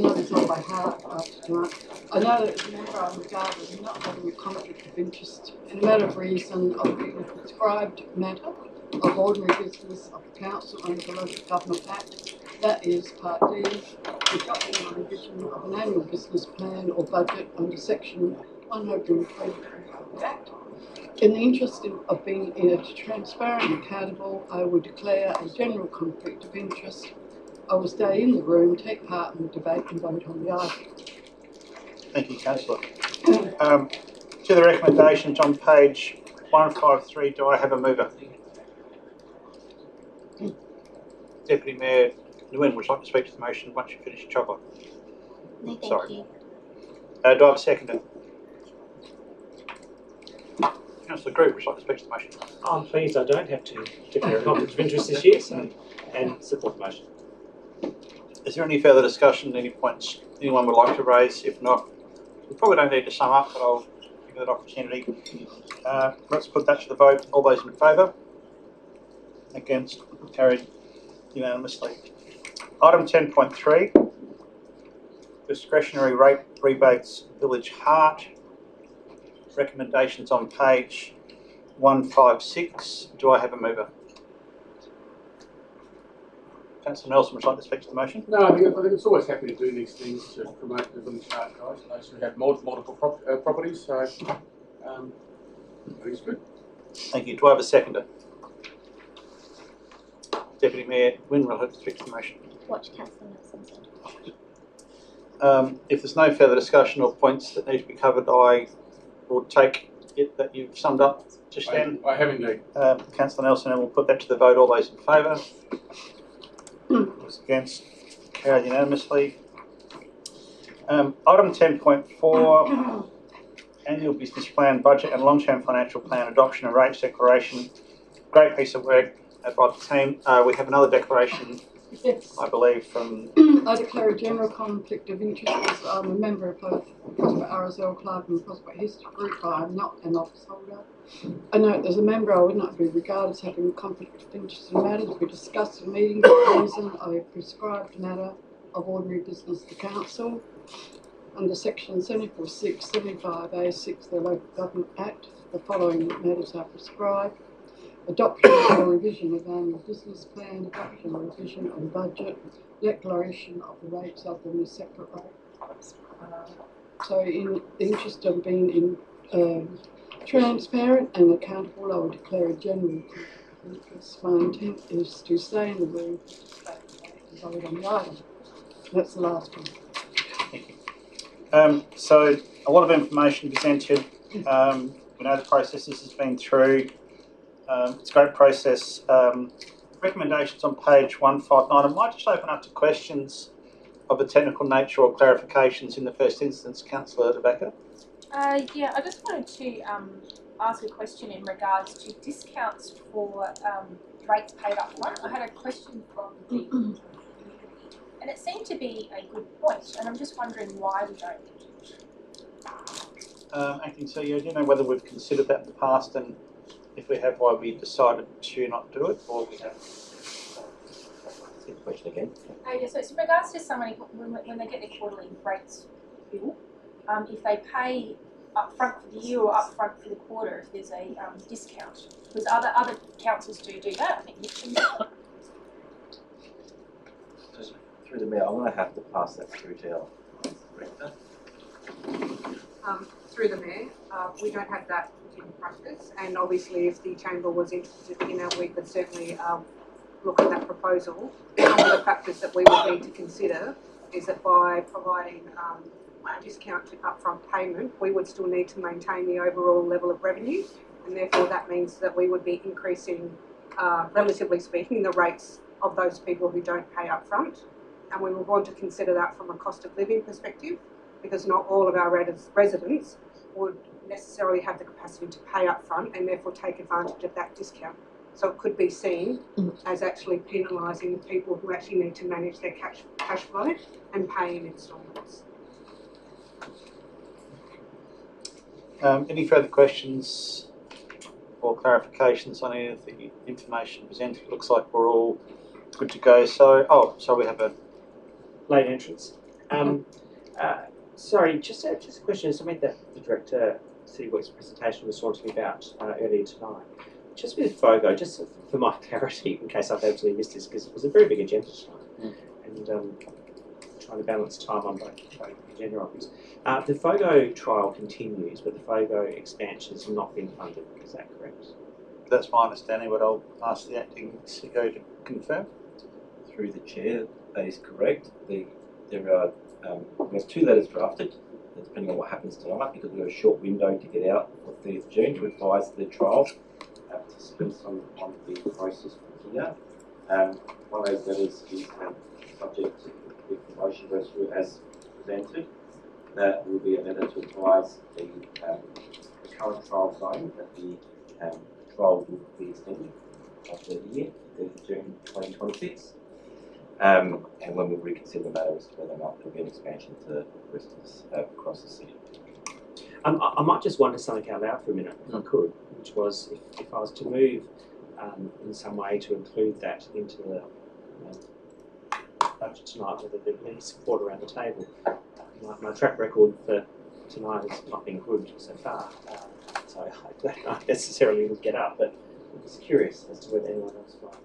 [SPEAKER 20] know this all by heart after tonight. I know that as a member I'm regarded as not having a conflict of interest in a matter of reason of being a prescribed matter of ordinary business of the Council under the Local Government Act. That is Part D, the adoption or revision of an annual business plan or budget under Section 123 of the Act. In the interest of being transparent and accountable, I will declare a general conflict of interest. I will stay in the room, take part in the debate and vote on the item.
[SPEAKER 4] Thank you, Councillor. To the recommendations on page 153, do I have a mover? Deputy Mayor Nguyen would like to speak to the motion once you finish your chocolate.
[SPEAKER 21] No, thank
[SPEAKER 4] Sorry.
[SPEAKER 21] you.
[SPEAKER 4] Do I have a seconder? Councillor Groove would like to speak to the motion.
[SPEAKER 18] I'm pleased I don't have to declare a conflict of interest this year, so, and support the motion.
[SPEAKER 4] Is there any further discussion, any points anyone would like to raise? If not, we probably don't need to sum up, but I'll give you that opportunity. Let's put that to the vote. All those in favour? Against? Carried unanimously. Item 10.3, discretionary rate rebates, Village Heart. Recommendations on page 156. Do I have a mover? Councillor Nelson would like to speak to the motion.
[SPEAKER 1] No, I think it's always happy to do these things to promote the Village Heart guys. Those who have multiple properties, so I think it's good.
[SPEAKER 4] Thank you. Do I have a seconder? Deputy Mayor Nguyen will have to speak to the motion.
[SPEAKER 21] Watch Councillor Nelson said.
[SPEAKER 4] If there's no further discussion or points that need to be covered, I will take it that you've summed up just then.
[SPEAKER 1] I have indeed.
[SPEAKER 4] Councillor Nelson, and we'll put that to the vote. All those in favour? Those against? Carried unanimously. Item 10.4, annual business plan, budget and long-term financial plan, adoption and rates declaration. Great piece of work by the team. We have another declaration,
[SPEAKER 20] Yes.
[SPEAKER 4] I believe, from...
[SPEAKER 20] I declare a general conflict of interest as I'm a member of both Prospect RSL Club and Prospect History Group, but I'm not an office holder. I note as a member I would not be regarded as having a conflict of interest in matters we discussed in meetings for the reason of a prescribed matter of ordinary business of the Council. Under Section 74(6), 75A6 of the Local Government Act, the following matters are prescribed: adoption or revision of annual business plan, adoption or revision of the budget, declaration of the rates other than the separate rate. So in the interest of being transparent and accountable, I will declare a general conflict of interest. My intent is to stay in the room and vote on the item. That's the last one.
[SPEAKER 4] Thank you. So a lot of information presented. We know the process this has been through. It's a great process. Recommendations on page 159. I might just open up to questions of a technical nature or clarifications in the first instance. Councillor De Backer.
[SPEAKER 5] Yeah, I just wanted to ask a question in regards to discounts for rates paid up front. I had a question from the And it seemed to be a good point, and I'm just wondering why we don't use it.
[SPEAKER 4] Acting CEO, do you know whether we've considered that in the past, and if we have, why we decided to not do it, or we have?
[SPEAKER 3] Good question again.
[SPEAKER 5] Yeah, so it's in regards to somebody when they get their quarterly rates bill, if they pay upfront for the year or upfront for the quarter, if there's a discount, because other councils do that. I think Mitcham.
[SPEAKER 3] Through the mayor, I'm going to have to pass that through to our director.
[SPEAKER 6] Through the mayor, we don't have that in practice, and obviously if the chamber was interested in it, we could certainly look at that proposal. One of the factors that we would need to consider is that by providing a discount to upfront payment, we would still need to maintain the overall level of revenue, and therefore that means that we would be increasing, relatively speaking, the rates of those people who don't pay upfront. And we would want to consider that from a cost of living perspective, because not all of our residents would necessarily have the capacity to pay upfront and therefore take advantage of that discount. So it could be seen as actually penalising the people who actually need to manage their cash flow and pay in instalments.
[SPEAKER 4] Any further questions or clarifications on any of the information presented? It looks like we're all good to go. So, we have a
[SPEAKER 18] late entrance. Sorry, just a question. Something that the director City Works presentation was talking about earlier tonight. Just with FOGO, just for my clarity, in case I've absolutely missed this, because it was a very big agenda tonight, and trying to balance time on both agenda items. The FOGO trial continues, but the FOGO expansion has not been funded. Is that correct?
[SPEAKER 4] That's my understanding, but I'll ask the acting CEO to confirm.
[SPEAKER 3] Through the chair, that is correct. There are we have 2 letters drafted, depending on what happens tonight, because we have a short window to get out for 30th June to advise the trial participants on the process from here. One of those letters is subject to if the motion goes through as presented. That will be a letter to advise the current trial zone that the trial will be extended after the year, 30th June 2026. And when we reconsider the matter as to whether or not there will be an expansion to the rest of this, across the city.
[SPEAKER 18] I might just wonder something out loud for a minute, if I could, which was if I was to move in some way to include that into the budget tonight, whether there'd be any support around the table. My track record for tonight has not been good so far, so I don't necessarily would get up, but I'm just curious as to whether anyone else might.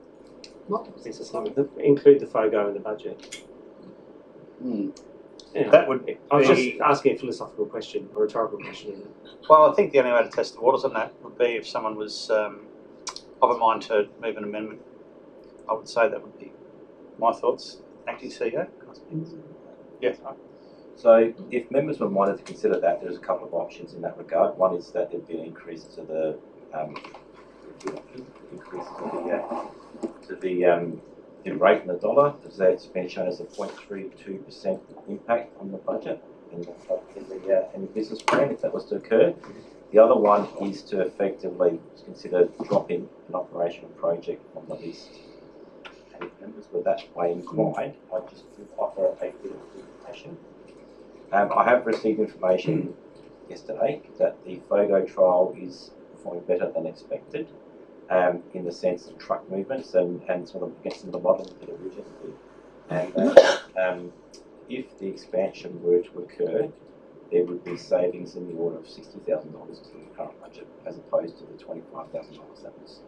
[SPEAKER 18] Include the FOGO in the budget. Anyway,
[SPEAKER 4] That would be...
[SPEAKER 18] I was just asking a philosophical question, a rhetorical question.
[SPEAKER 4] Well, I think the only way to test the waters on that would be if someone was of a mind to move an amendment. I would say that would be my thoughts. Acting CEO? Yes.
[SPEAKER 3] So if members were minded to consider that, there's a couple of options in that regard. One is that there'd be an increase to the rate in the dollar, as it's been shown as a 0.32% impact on the budget in the business plan if that was to occur. The other one is to effectively consider dropping an operational project on the list. And if members were that way inclined, I just offer a bit of information. I have received information yesterday that the FOGO trial is performing better than expected. In the sense of truck movements and sort of against the model that originally. And if the expansion were to occur, there would be savings in the order of $60,000 to the current budget, as opposed to the $25,000 that was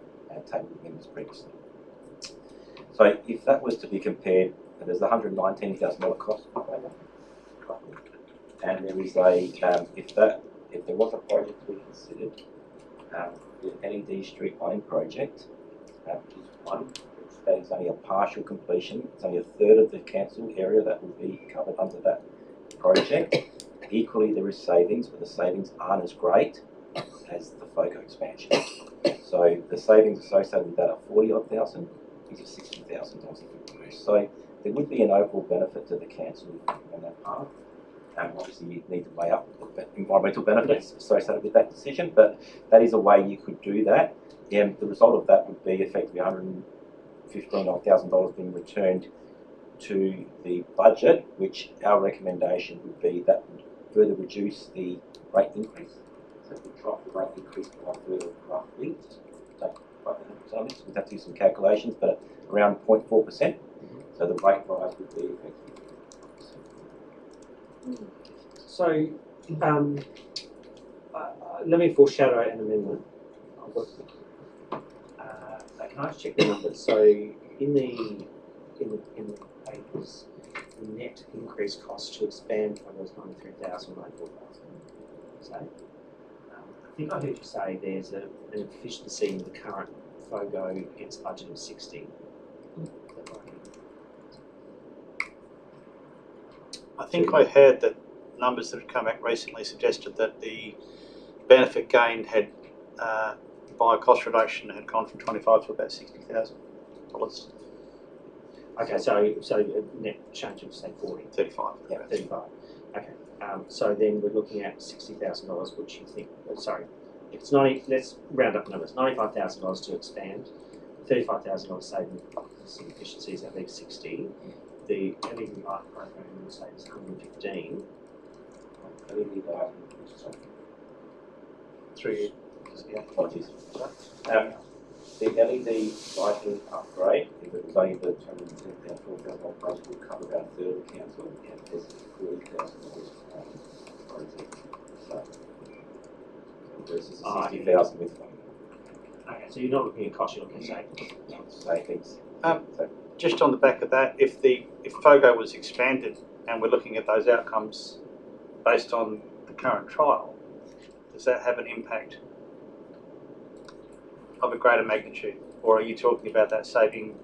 [SPEAKER 3] tabled with members previously. So if that was to be compared, there's a $119,000 cost for FOGO, and there is a if there was a project to be considered. The LED street lighting project, which is one, that is only a partial completion. It's only a third of the council area that will be covered under that project. Equally, there is savings, but the savings aren't as great as the FOGO expansion. So the savings associated with that are $40,000, these are $60,000. So there would be an overall benefit to the council on that part. Obviously, you need to weigh up the environmental benefits associated with that decision, but that is a way you could do that. The result of that would be effectively $115,000 being returned to the budget, which our recommendation would be that would further reduce the rate increase. So we drop the rate increase by a further roughly, we'd have to do some calculations, but around 0.4%. So the rate rise would be effective.
[SPEAKER 18] So, let me foreshadow an amendment. Can I just check the numbers? So, in the papers, the net increase cost to expand from was 93,000, 94,000. So, I think I heard you say there's an efficiency in the current FOGO against budget of 60.
[SPEAKER 4] I think I heard that numbers that have come back recently suggested that the benefit gained had, by cost reduction, had gone from 25 to about $60,000.
[SPEAKER 18] Okay, so a net change of say 40.
[SPEAKER 4] 35.
[SPEAKER 18] Yeah, 35. Okay. So then we're looking at $60,000, which you think? Sorry, if it's 90. Let's round up numbers. $95,000 to expand, $35,000 saving some efficiencies. That leaves 60. The LED light program will say is 115.
[SPEAKER 3] LED light,
[SPEAKER 4] Through, yeah.
[SPEAKER 3] Apologies. The LED lighting upgrade, if it was only the $210,000 price, would cover about a third of the council, and there's $40,000 project. So versus $60,000 with
[SPEAKER 18] Okay, so you're not looking at cost, you're looking at
[SPEAKER 3] savings.
[SPEAKER 4] Just on the back of that, if FOGO was expanded and we're looking at those outcomes based on the current trial, does that have an impact of a greater magnitude? Or are you talking about that saving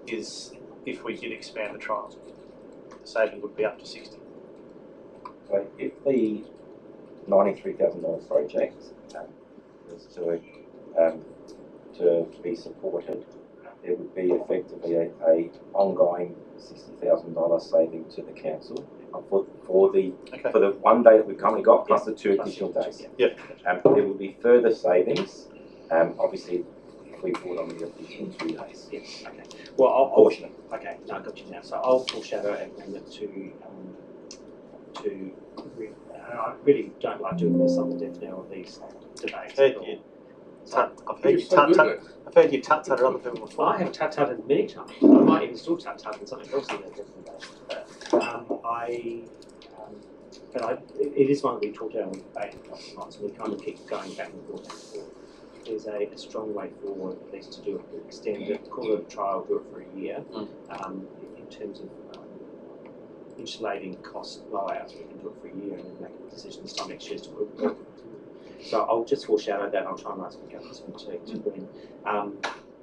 [SPEAKER 4] is if we did expand the trial, the saving would be up to 60?
[SPEAKER 3] So if the $93,000 project was to be supported, it would be effectively a ongoing $60,000 saving to the council for the 1 day that we've currently got, plus the 2 additional days.
[SPEAKER 4] Yep.
[SPEAKER 3] There will be further savings, obviously, if we put on the additional 2 days.
[SPEAKER 18] Yes. Okay. Well, okay. No, I got you now. So I'll foreshadow an amendment I really don't like doing this on the death knell of these debates.
[SPEAKER 4] I've heard you tut-tut at other people before.
[SPEAKER 18] I have tut-tutted many times. I might even still tut-tut in something else in the death knell. But it is one that we talked about and we debated a couple of months, and we kind of keep going back and forth. There's a strong way forward, at least to do it, extend it, call it a trial, do it for a year, in terms of insulating cost blowouts. We can do it for a year and then make a decision this time next year as to whether we continue. So I'll just foreshadow that. I'll try and write something up this one to win.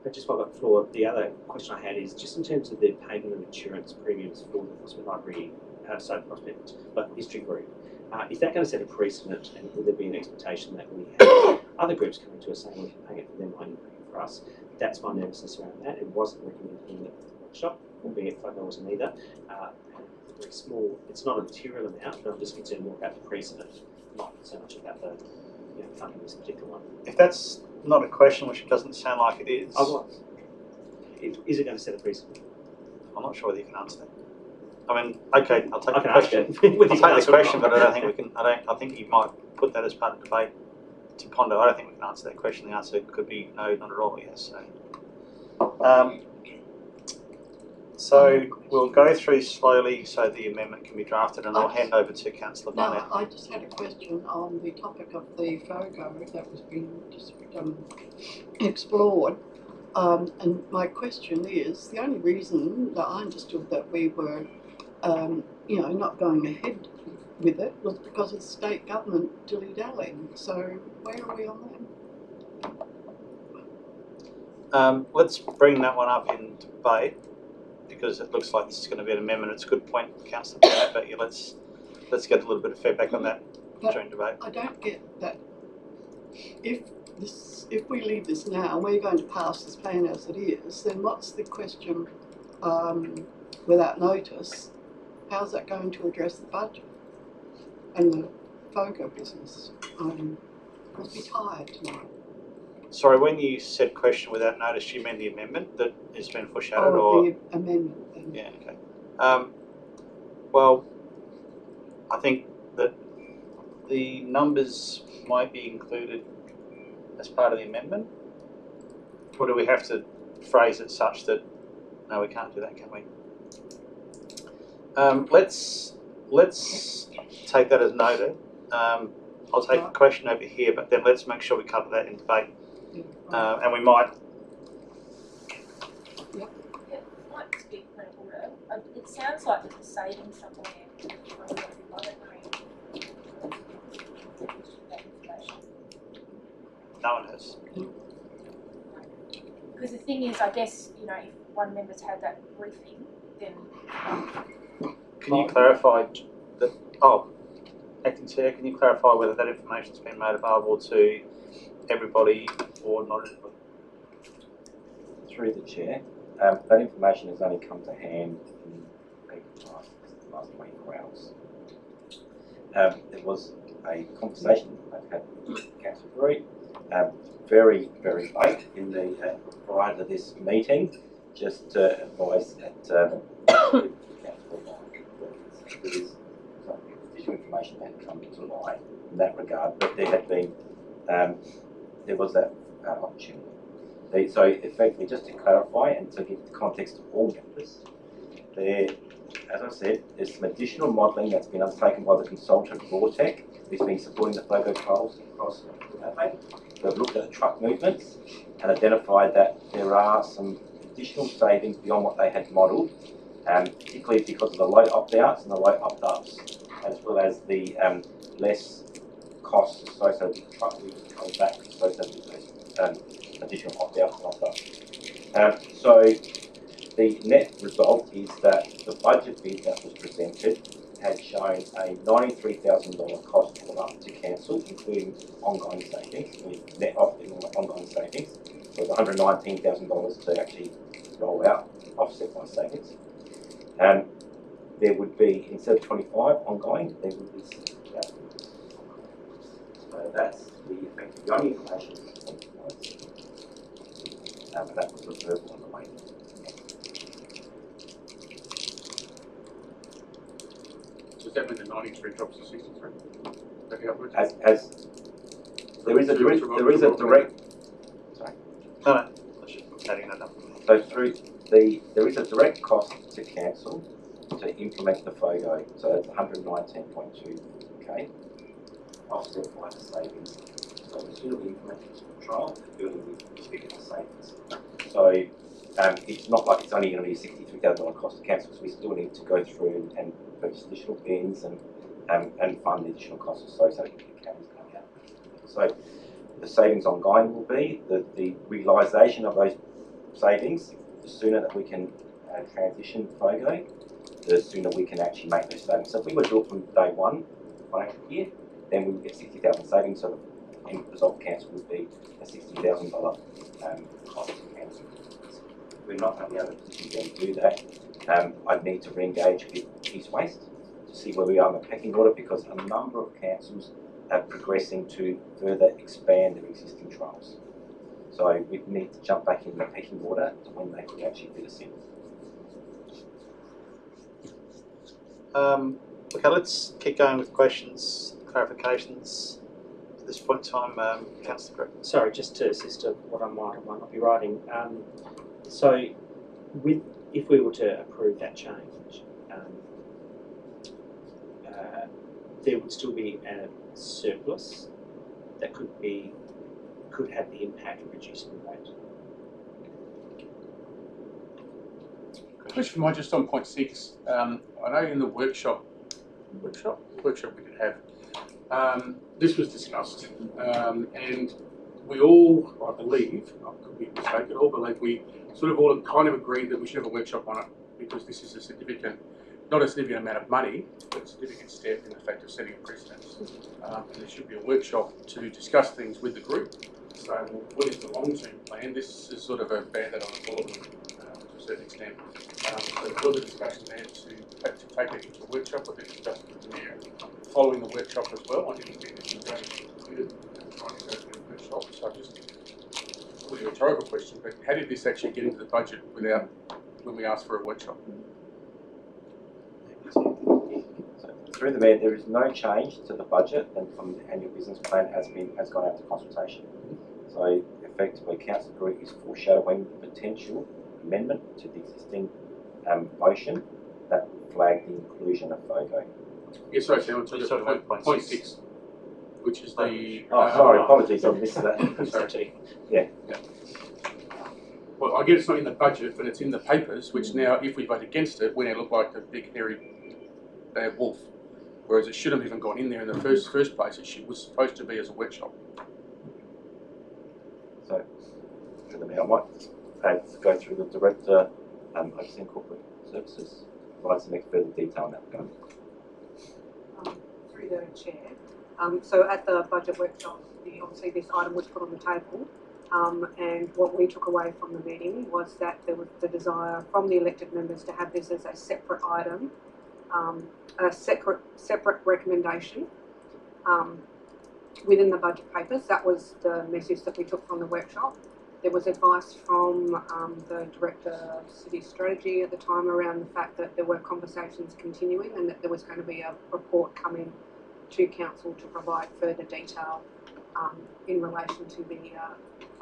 [SPEAKER 18] But just while I've got the floor, the other question I had is just in terms of the payment of insurance premiums for the Prospect Library, Prospect Local History Group. Is that going to set a precedent, and will there be an expectation that we have other groups coming to us saying we can pay it for them, why not pay it for us? That's my nervousness around that. It wasn't recommended in the workshop, albeit FOGO wasn't either. Very small. It's not a material amount, but I'm just concerned more about the precedent, not so much about the funding this particular one.
[SPEAKER 4] If that's not a question, which it doesn't sound like it is.
[SPEAKER 18] Is it going to set a precedent?
[SPEAKER 4] I'm not sure whether you can answer that. I mean, okay, I'll take the
[SPEAKER 18] ask
[SPEAKER 4] question.
[SPEAKER 18] it.
[SPEAKER 4] I'll take the question, but I don't think we can. I think you might put that as part of the debate to ponder. I don't think we can answer that question. The answer could be no, not at all. Yes. So we'll go through slowly so the amendment can be drafted, and I'll hand over to Councillor Barnett.
[SPEAKER 20] No, I just had a question on the topic of the FOGO that was being explored. And my question is, the only reason that I understood that we were, not going ahead with it was because of the state government dilly-dallying. So where are we on that?
[SPEAKER 4] Let's bring that one up in debate, because it looks like this is going to be an amendment. It's a good point, Councillor Barnett, but yeah, let's get a little bit of feedback on that during debate.
[SPEAKER 20] I don't get that. If we leave this now and we're going to pass this plan as it is, then what's the question without notice? How's that going to address the budget and the FOGO business? Must be tired tonight.
[SPEAKER 4] Sorry, when you said question without notice, you mean the amendment that has been foreshadowed, or
[SPEAKER 20] the amendment? Then.
[SPEAKER 4] Yeah. Okay. Well, I think that the numbers might be included as part of the amendment, or do we have to phrase it such that no, we can't do that, can we? Let's take that as noted. I'll take a question over here, but then let's make sure we cover that in debate, and we might.
[SPEAKER 5] It sounds like there's a saving somewhere.
[SPEAKER 4] No one has.
[SPEAKER 5] Because the thing is, I guess, you know, if one member's had that briefing, then.
[SPEAKER 4] Can you clarify that? Oh, Acting Chair, can you clarify whether that information's been made available to everybody or not everybody?
[SPEAKER 3] Through the Chair, that information has only come to hand in the last 24 hours. There was a conversation I've had with Councillor Green, very late in the prior to this meeting, just to advise that additional information had come to light in that regard, but there had been there was that opportunity. So effectively, just to clarify and to give the context to all members, there, as I said, there's some additional modelling that's been undertaken by the consultant Vortec, who's been supporting the FOGO trials across Adelaide. They've looked at the truck movements and identified that there are some additional savings beyond what they had modelled, particularly because of the low opt-outs and the low opt-ups, as well as the less costs associated with the truck movements coming back associated with those additional opt-outs and opt-ups. So the net result is that the budget bid that was presented had shown a $93,000 cost to cancel, including ongoing savings, with net ongoing savings. So it's $119,000 to actually roll out, offset by savings. There would be, instead of 25 ongoing, there would be 60,000. So that's the effect. The only information but that was observed on the way.
[SPEAKER 1] Does that mean the 93 drops to 63?
[SPEAKER 3] As there is a direct. Sorry.
[SPEAKER 4] No, I should be adding that up.
[SPEAKER 3] So through there is a direct cost to cancel to implement the FOGO. So it's 119.2k, offset by the savings. So as soon as we implement the trial, the building will be the savings. So it's not like it's only going to be a $63,000 cost to cancel, because we still need to go through and purchase additional bins and fund the additional costs associated with the cabins coming out. So the savings ongoing will be the realisation of those savings. The sooner that we can transition FOGO, the sooner we can actually make those savings. So if we were to do it from day one financial year, then we would get 60,000 savings. So the end result cancel would be a $60,000 cost to cancel. We're not going to be able to do that. I'd need to re-engage with East Waste to see where we are in the pecking order, because a number of councils are progressing to further expand their existing trials. So we need to jump back in the pecking order to when they could actually fit us in.
[SPEAKER 4] Okay, let's keep going with questions, clarifications. At this point in time, Councillor Greg.
[SPEAKER 18] Sorry, just to assist what I might or might not be writing. So, if we were to approve that change, there would still be a surplus that could have the impact of reducing the rate.
[SPEAKER 1] Question for mine, just on point 6. I know in the workshop we did have, this was discussed, and we all, I believe, I could be mistaken, all believe we sort of all kind of agreed that we should have a workshop on it, because this is a significant, not a significant amount of money, but a significant step in the fact of setting a precedent. And there should be a workshop to discuss things with the group. So, what is the long-term plan? This is sort of a bandit on the board to a certain extent. So there was a discussion there to take it into a workshop. I think it's just with the mayor following the workshop as well. I didn't think this was going to be included trying to go to the workshop. So just a rhetorical question, but how did this actually get into the budget without when we asked for a workshop?
[SPEAKER 3] through the Mayor, there is no change to the budget and from the annual business plan has gone out to consultation. So effectively, Councillor Grigg is foreshadowing the potential amendment to the existing motion that flagged the inclusion of FOGO.
[SPEAKER 1] Yes, sorry, Sam, to point 6, which is the...
[SPEAKER 3] sorry, apologies, I missed that.
[SPEAKER 1] Sorry.
[SPEAKER 3] Yeah.
[SPEAKER 1] Well, I get it's not in the budget, but it's in the papers, which now, if we vote against it, we now look like the big, hairy, bad wolf. Whereas it shouldn't have even gone in there in the first place. It was supposed to be as a workshop.
[SPEAKER 3] So, for the Mayor, I might go through the Director overseeing corporate services, provide some further detail on that regard.
[SPEAKER 9] Through the Chair. So at the budget workshop, obviously this item was put on the table, and what we took away from the meeting was that there was the desire from the elected members to have this as a separate item, a separate recommendation within the budget papers. That was the message that we took from the workshop. There was advice from the Director of City Strategy at the time around the fact that there were conversations continuing and that there was going to be a report coming to Council to provide further detail in relation to the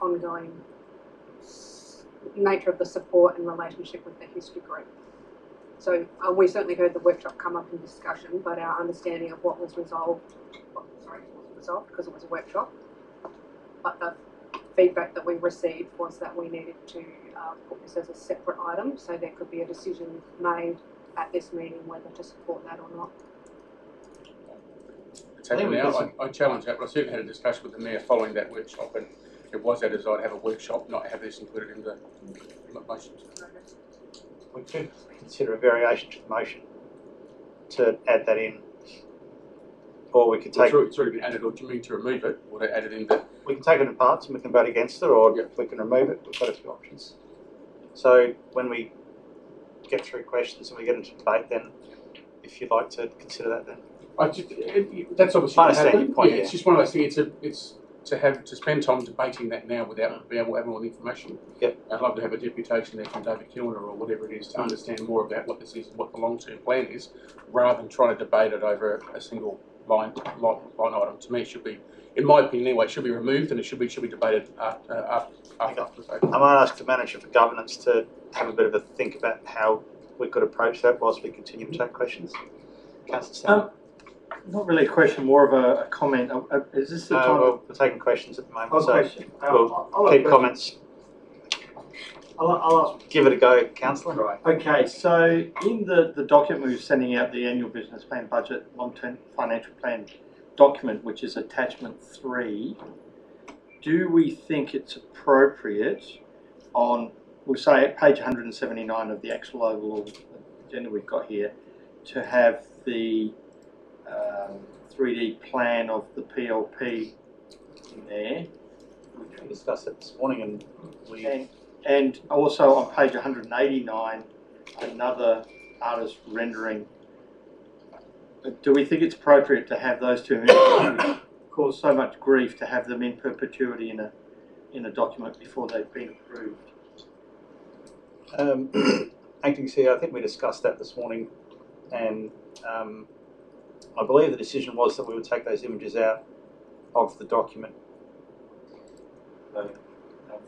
[SPEAKER 9] ongoing nature of the support and relationship with the history group. So we certainly heard the workshop come up in discussion, but our understanding of what was resolved, wasn't resolved because it was a workshop, but the feedback that we received was that we needed to put this as a separate item so there could be a decision made at this meeting whether to support that or not.
[SPEAKER 1] It's happened now. I challenge that, but I certainly had a discussion with the Mayor following that workshop, and it was our desire to have a workshop, not have this included in the motions.
[SPEAKER 4] We could consider a variation to the motion to add that in, or we could take.
[SPEAKER 1] It's already been added, or do you mean to remove it, or to add it in the?
[SPEAKER 4] We can take it in parts and we can vote against it, or we can remove it. We've got a few options. So when we get through questions and we get into debate, then if you'd like to consider that, then.
[SPEAKER 1] That's obviously.
[SPEAKER 4] I understand your point.
[SPEAKER 1] Yeah, it's just one of those things. It's to spend time debating that now without being able to have all the information.
[SPEAKER 4] Yep.
[SPEAKER 1] I'd love to have a deputation there from David Kilner or whatever it is to understand more about what this is and what the long-term plan is, rather than trying to debate it over a single line item. To me, it should be, in my opinion anyway, it should be removed and it should be debated after the vote.
[SPEAKER 4] I might ask the manager for governance to have a bit of a think about how we could approach that whilst we continue to take questions. Councillor Stan.
[SPEAKER 22] Not really a question, more of a comment. Is this the time?
[SPEAKER 4] Well, we're taking questions at the moment, so
[SPEAKER 22] question.
[SPEAKER 4] we'll keep comments.
[SPEAKER 22] I'll ask.
[SPEAKER 4] Give it a go, Councillor.
[SPEAKER 22] Right. Okay, so in the document we were sending out, the annual business plan, budget, long-term financial plan document, which is attachment 3, do we think it's appropriate on, we'll say at page 179 of the actual overall agenda we've got here, to have the 3D plan of the PLP in there.
[SPEAKER 4] We discussed it this morning,
[SPEAKER 22] and also on page 189, another artist rendering. Do we think it's appropriate to have those two images cause so much grief to have them in perpetuity in a document before they've been approved?
[SPEAKER 4] Acting CEO, I think we discussed that this morning, and I believe the decision was that we would take those images out of the document.
[SPEAKER 3] So,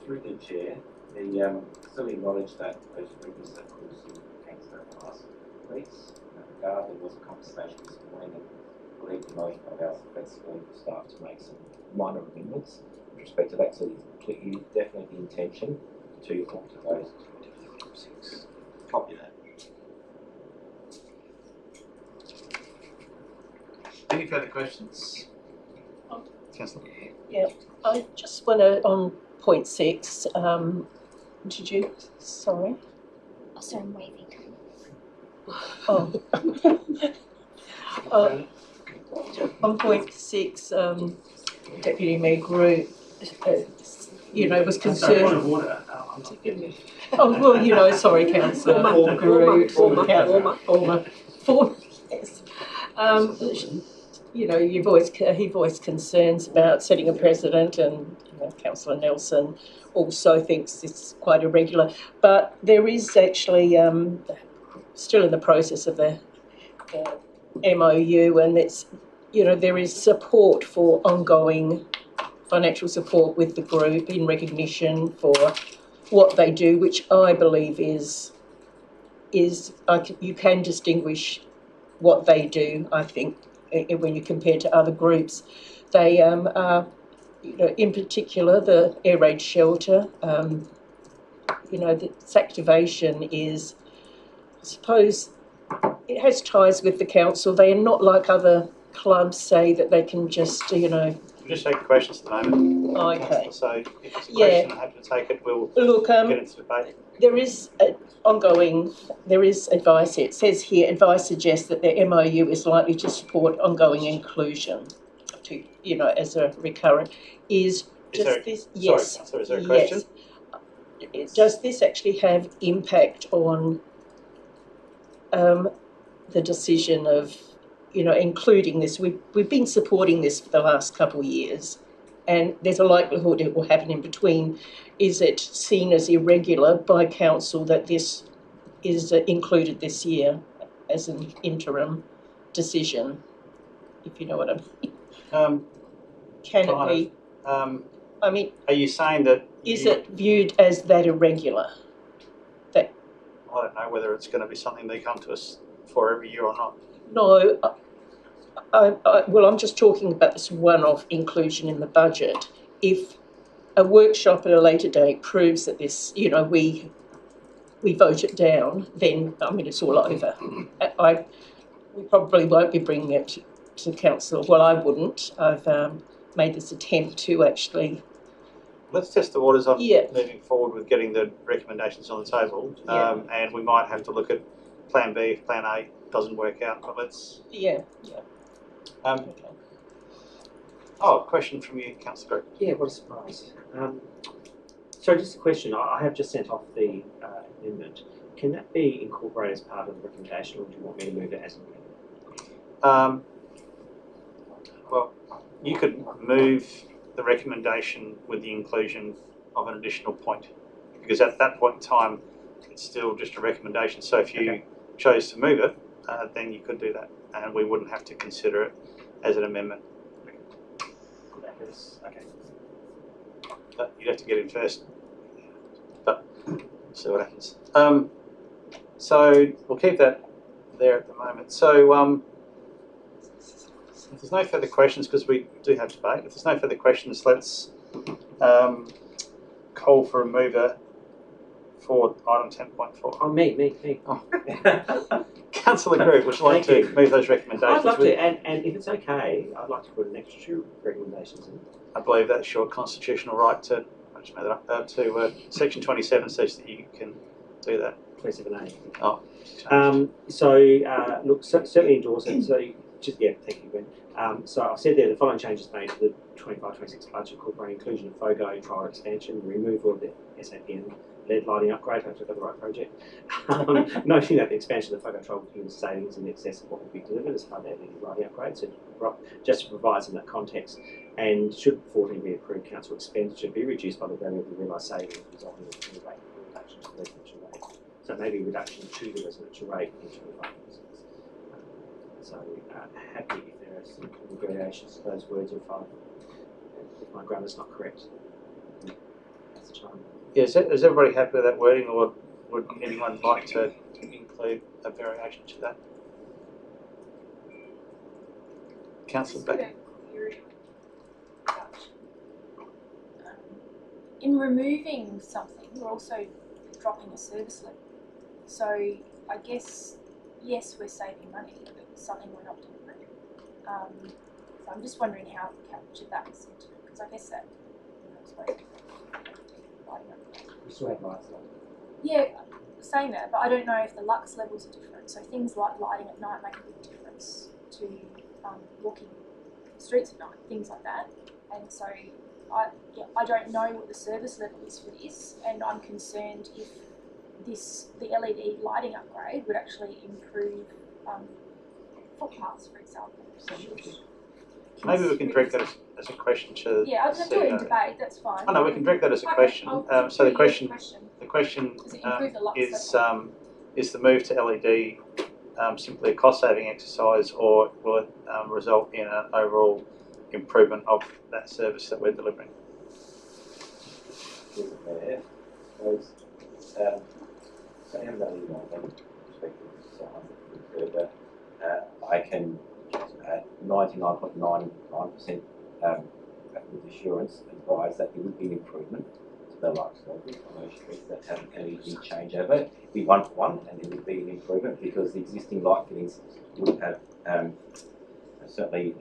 [SPEAKER 3] through the Chair, the still acknowledge that those figures that caused some angst over the last weeks. In that regard, there was a conversation this morning, and I believe the motion allows the flexibility for staff to make some minor amendments with respect to that. So it's definitely the intention to alter those.
[SPEAKER 22] Copy that.
[SPEAKER 4] Any further questions? Councillor.
[SPEAKER 10] Yeah, I just want to, on point 6, did you, sorry?
[SPEAKER 21] Oh, sorry, I'm waving.
[SPEAKER 10] On point 6, Deputy Mayor Groot, was concerned. Oh, well, sorry, Councillor Groot, former, yes. He voiced concerns about setting a precedent, and Councillor Nelson also thinks it's quite irregular. But there is actually still in the process of the MOU, and it's, you know, there is support for ongoing financial support with the group in recognition for what they do, which I believe is you can distinguish what they do, I think, when you compare to other groups. They are, you know, in particular, the air raid shelter, you know, its activation is, I suppose, it has ties with the council. They are not like other clubs, say, that they can just, you know...
[SPEAKER 4] We'll just take questions at the moment.
[SPEAKER 10] Okay.
[SPEAKER 4] So if it's a question, I'm happy to take it. We'll get into debate.
[SPEAKER 10] There is there is advice here. It says here, advice suggests that the MOU is likely to support ongoing inclusion, to, you know, as a recurrent. Is this? Yes.
[SPEAKER 4] Sorry, is there a question?
[SPEAKER 10] Yes. Does this actually have impact on the decision of, you know, including this? We've been supporting this for the last couple of years, and there's a likelihood it will happen in between. Is it seen as irregular by council that this is included this year as an interim decision, if you know what I mean? Can it be? I mean,
[SPEAKER 4] are you saying that...
[SPEAKER 10] Is it viewed as that irregular? That
[SPEAKER 4] I don't know whether it's going to be something they come to us for every year or not.
[SPEAKER 10] No, well, I'm just talking about this one-off inclusion in the budget. If a workshop at a later date proves that this, you know, we vote it down, then, I mean, it's all over. We probably won't be bringing it to council. Well, I wouldn't. I've made this attempt to actually...
[SPEAKER 4] Let's test the waters on moving forward with getting the recommendations on the table, and we might have to look at Plan B if Plan A doesn't work out. But let's. Oh, question from you, Councillor Group.
[SPEAKER 18] Yeah, what a surprise. So just a question. I have just sent off the amendment. Can that be incorporated as part of the recommendation, or do you want me to move it as amendment?
[SPEAKER 4] Well, you could move the recommendation with the inclusion of an additional point, because at that point in time it's still just a recommendation. So if you chose to move it, then you could do that, and we wouldn't have to consider it as an amendment.
[SPEAKER 18] Okay.
[SPEAKER 4] But you'd have to get in first. But see what happens. So we'll keep that there at the moment. So if there's no further questions, because we do have debate, if there's no further questions, let's call for a mover for item 10.4.
[SPEAKER 18] Oh, me.
[SPEAKER 4] Oh. Councillor Group, would you like to move those recommendations?
[SPEAKER 18] I'd love to, and if it's okay, I'd like to put an extra 2 recommendations in.
[SPEAKER 4] I believe that's your constitutional right to, section 27 says that you can do that.
[SPEAKER 18] 27A.
[SPEAKER 4] Oh.
[SPEAKER 18] Look, certainly endorse it. So, thank you, Ben. So I've said there the following changes made to the 25-26 budget incorporating inclusion of FOGO, trial expansion, removal of the SAPN LED lighting upgrade. Hopefully I've got the right project. Noting that the expansion of the FOGO trial will give savings in excess of what will be delivered as part of that LED lighting upgrade. So just to provide some of that context, and should 14 be approved, council expenditure be reduced by the value of the realised savings resulting in a reduction to the residential rate. So maybe a reduction to the residential rate in 25%. So happy if there are some variations to those words, if my grammar's not correct. That's the time.
[SPEAKER 4] Yeah, is everybody happy with that wording, or would anyone like to include a variation to that? Councillor Beck.
[SPEAKER 5] In removing something, we're also dropping a service level. So I guess, yes, we're saving money, but it's something we're not delivering. So I'm just wondering how captured that was into it, because I guess that,
[SPEAKER 18] We still have lights on.
[SPEAKER 5] Yeah, saying that, but I don't know if the lux levels are different. So things like lighting at night make a big difference to walking streets at night, things like that. And so I don't know what the service level is for this, and I'm concerned if the LED lighting upgrade would actually improve footpaths, for example. So
[SPEAKER 4] maybe we can direct that as a question to.
[SPEAKER 5] Yeah, I'll do it in debate. That's fine.
[SPEAKER 4] Oh no, we can direct that as a question. So the question is the move to LED
[SPEAKER 22] simply a cost-saving exercise, or will it result in an overall improvement of that service that we're delivering?
[SPEAKER 3] I can 99.99% with assurance advise that there would be an improvement to the lifestyle on those streets that have an LED changeover. It'd be 1-to-1, and there would be an improvement because the existing light fittings would have certainly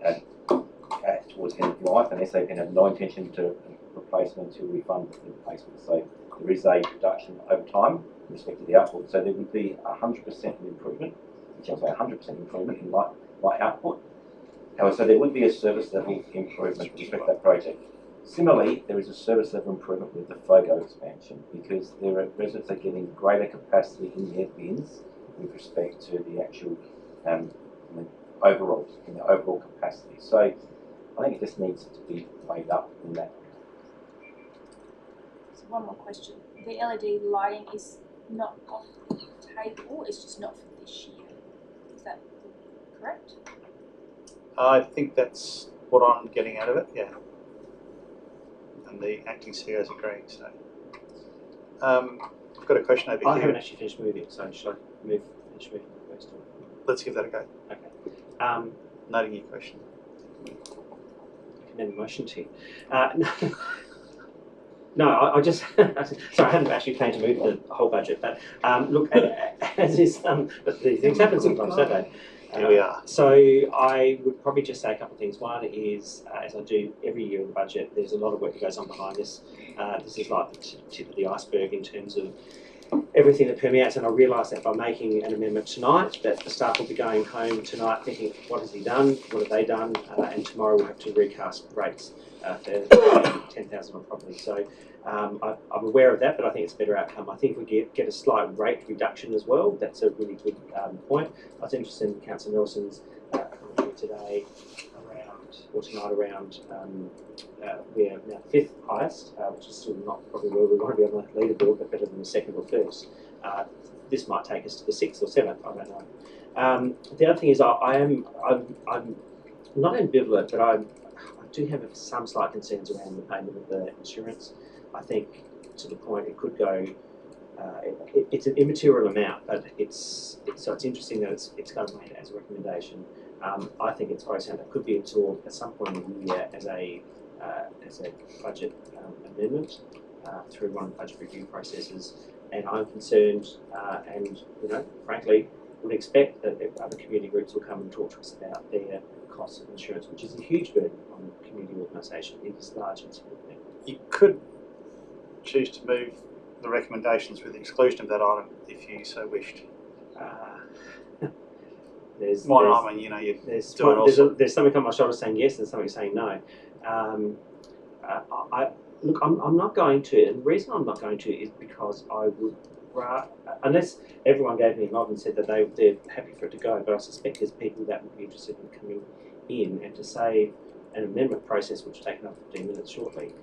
[SPEAKER 3] towards end of life, and SAPN have no intention to replace them until we fund the replacement. So there is a reduction over time in respect to the output. So there would be 100% improvement, which I'll say 100% improvement in light output. However, so there would be a service level improvement with respect to that project. Similarly, there is a service level improvement with the FOGO expansion because residents are getting greater capacity in their bins with respect to the actual overall capacity. So I think it just needs to be weighed up in that.
[SPEAKER 5] So one more question. The LED lighting is not off the table, it's just not for this year. Is that correct?
[SPEAKER 22] I think that's what I'm getting out of it, yeah. And the acting CEO is agreeing, so. I've got a question over here.
[SPEAKER 18] I haven't actually finished moving, so should I finish moving first?
[SPEAKER 22] Let's give that a go.
[SPEAKER 18] Okay.
[SPEAKER 22] Noting your question.
[SPEAKER 18] I can amend the motion to you. No, I just sorry, I hadn't actually planned to move the whole budget, but look, as is, but these things happen sometimes, don't they?
[SPEAKER 22] Here we are.
[SPEAKER 18] So I would probably just say a couple of things. One is, as I do every year in the budget, there's a lot of work that goes on behind this. This is like the tip of the iceberg in terms of everything that permeates, and I realise that by making an amendment tonight, that the staff will be going home tonight thinking, what has he done, what have they done, and tomorrow we'll have to recast rates for 10,000 on property. So I'm aware of that, but I think it's a better outcome. I think if we get a slight rate reduction as well, that's a really good point. I was interested in Councillor Nelson's today or tonight around we're now 5th highest, which is still not probably where we want to be on the leaderboard, but better than the 2nd or 1st. This might take us to the 6th or 7th, I don't know. The other thing is I'm not ambivalent, but I do have some slight concerns around the payment of the insurance. I think to the point it could go, it's an immaterial amount, but it's interesting that it's going to be made as a recommendation. I think it's very sound it could be absorbed at some point in the year as a budget amendment through one of the budget review processes. And I'm concerned, and frankly, would expect that other community groups will come and talk to us about their costs of insurance, which is a huge burden on the community organisation. It is large and significant.
[SPEAKER 22] You could choose to move the recommendations with the exclusion of that item if you so wished.
[SPEAKER 18] There's something on my shoulder saying yes and something saying no. Look, I'm not going to, and the reason I'm not going to is because I would, unless everyone gave me a nod and said that they're happy for it to go, but I suspect there's people that would be interested in coming in, and to save an amendment process which will take another 15 minutes shortly,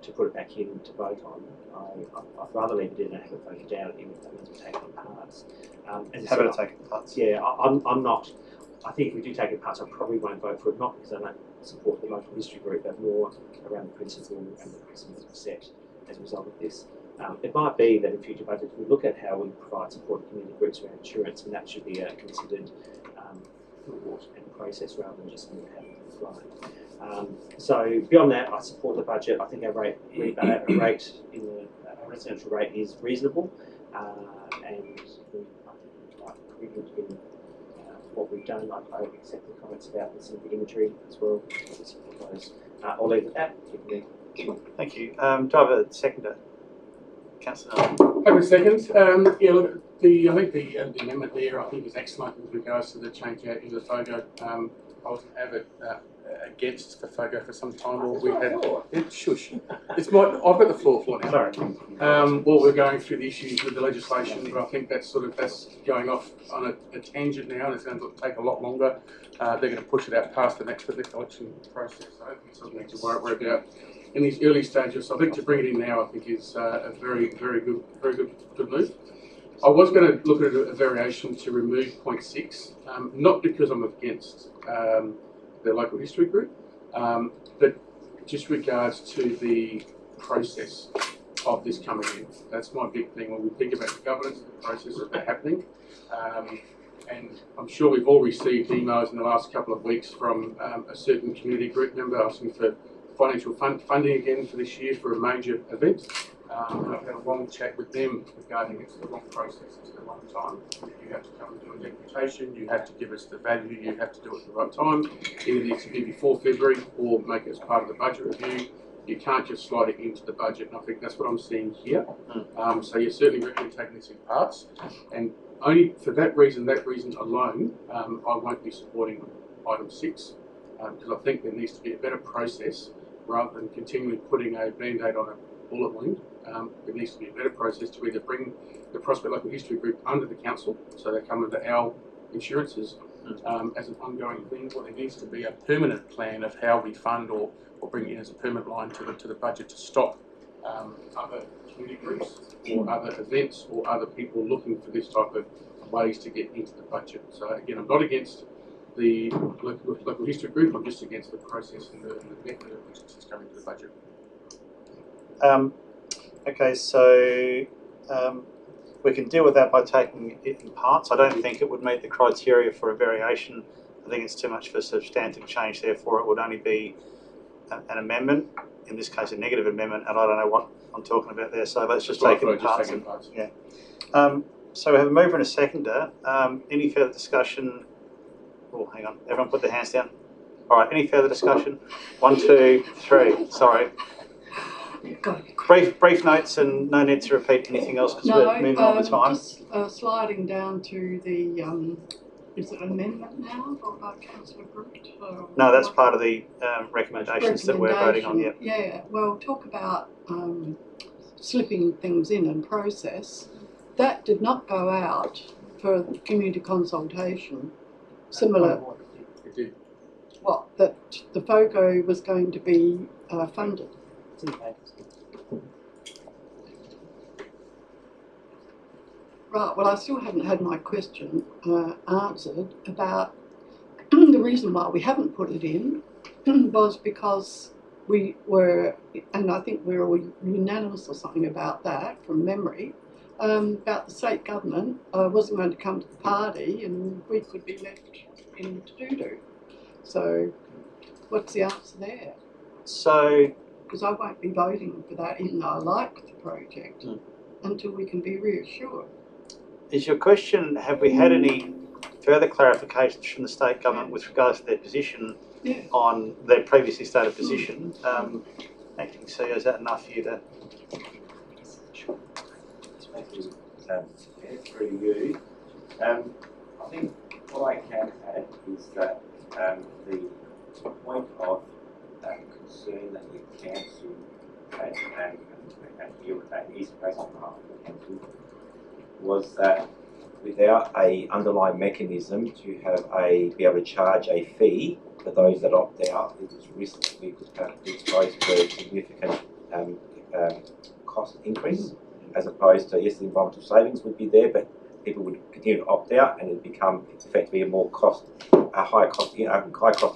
[SPEAKER 18] to put it back in to vote on, I'd rather leave it in and have it voted down, even if that means we take it in parts.
[SPEAKER 22] Have it taken in parts?
[SPEAKER 18] Yeah, I'm not. I think if we do take it in parts, I probably won't vote for it, not because I don't support the local history group, but more around the principle and the precedents we set as a result of this. It might be that in future budgets we look at how we provide support to community groups around insurance, and that should be a considered thought and process rather than just something that happens on the fly. So beyond that, I support the budget. I think our rate in the residential rate is reasonable, and we think in what we've done. I accept the comments about some of the imagery as well. I'll leave it at that.
[SPEAKER 22] Thank you. Do I have a seconder? Councillor.
[SPEAKER 1] I have a second. Yeah, look, I think the amendment there I think is excellent with regards to the change out into the FOGO. I was avid against the FOGO for some time. Or we had shush. It's my. I've got the floor now.
[SPEAKER 18] Sorry.
[SPEAKER 1] Well, we're going through the issues with the legislation, but I think that's going off on a tangent now, and it's going to take a lot longer. They're going to push it out past the next election process. So I don't think it's something to worry about in these early stages. So I think to bring it in now, I think is a very good move. I was going to look at a variation to remove point 6, not because I'm against the local history group, but just regards to the process of this coming in. That's my big thing when we think about the governance of the processes that are happening. And I'm sure we've all received emails in the last couple of weeks from a certain community group member asking for financial funding again for this year for a major event. And I've had a long chat with them regarding it's the wrong process, it's the wrong time. You have to come and do a deputation, you have to give us the value, you have to do it at the right time. Either it needs to be before February or make it as part of the budget review. You can't just slide it into the budget, and I think that's what I'm seeing here. So you're certainly taking this in parts, and only for that reason alone, I won't be supporting item 6, because I think there needs to be a better process rather than continually putting a band-aid on a bullet wound. There needs to be a better process to either bring the Prospect Local History Group under the council, so they come under our insurances as an ongoing thing, or there needs to be a permanent plan of how we fund or bring it in as a permanent line to the budget to stop other community groups or other events or other people looking for this type of ways to get into the budget. So again, I'm not against the local history group, I'm just against the process and the method of which it's coming to the budget.
[SPEAKER 4] Okay, so we can deal with that by taking it in parts. I don't think it would meet the criteria for a variation. I think it's too much for substantive change, therefore it would only be an amendment, in this case a negative amendment, and I don't know what I'm talking about there, so let's just take it in parts. Yeah. So we have a mover and a seconder. Any further discussion? Oh, hang on, everyone put their hands down. All right, any further discussion? 1, 2, 3, sorry. Brief notes and no need to repeat anything else because we're moving on the time.
[SPEAKER 20] Just sliding down to the, is it amendment now by Councillor Groot?
[SPEAKER 4] No, that's part of the recommendations that we're voting on, yep.
[SPEAKER 20] Yeah, well, talk about slipping things in and process. That did not go out for community consultation. Similar.
[SPEAKER 1] It did.
[SPEAKER 20] What? That the FOGO was going to be funded. Right, well I still haven't had my question answered about the reason why we haven't put it in was because we were, and I think we were unanimous or something about that from memory, about the state government wasn't going to come to the party and we could be left in to-do-do. So what's the answer there?
[SPEAKER 4] So,
[SPEAKER 20] because I won't be voting for that even though I like the project until we can be reassured.
[SPEAKER 4] Is your question, have we had any further clarifications from the state government with regards to their position on their previously stated position? Acting CEO, is that enough for you to...
[SPEAKER 3] Through you. I think what I can add is that the point of concern that the council had and is raised on behalf of the council was that without a underlying mechanism to have be able to charge a fee for those that opt out, it was risk that we could be exposed to a significant cost increase, as opposed to, yes, the environmental savings would be there, but people would continue to opt out and it would become effectively a high cost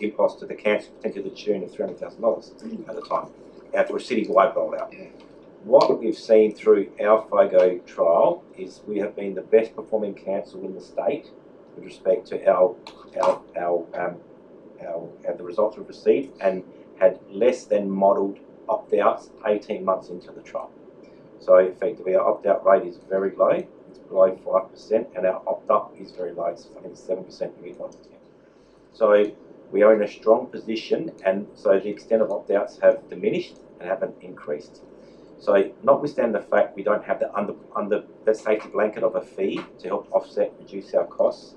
[SPEAKER 3] impost to the council, potentially to the tune of $300,000 at the time, after a citywide rollout. What we've seen through our FOGO trial is we have been the best performing council in the state with respect to the results we've received, and had less than modelled opt-outs 18 months into the trial. So effectively our opt-out rate is very low, it's below 5%, and our opt-up is very low, it's I think 7%. So we are in a strong position, and so the extent of opt-outs have diminished and haven't increased. So notwithstanding the fact we don't have the safety blanket of a fee to help offset, reduce our costs,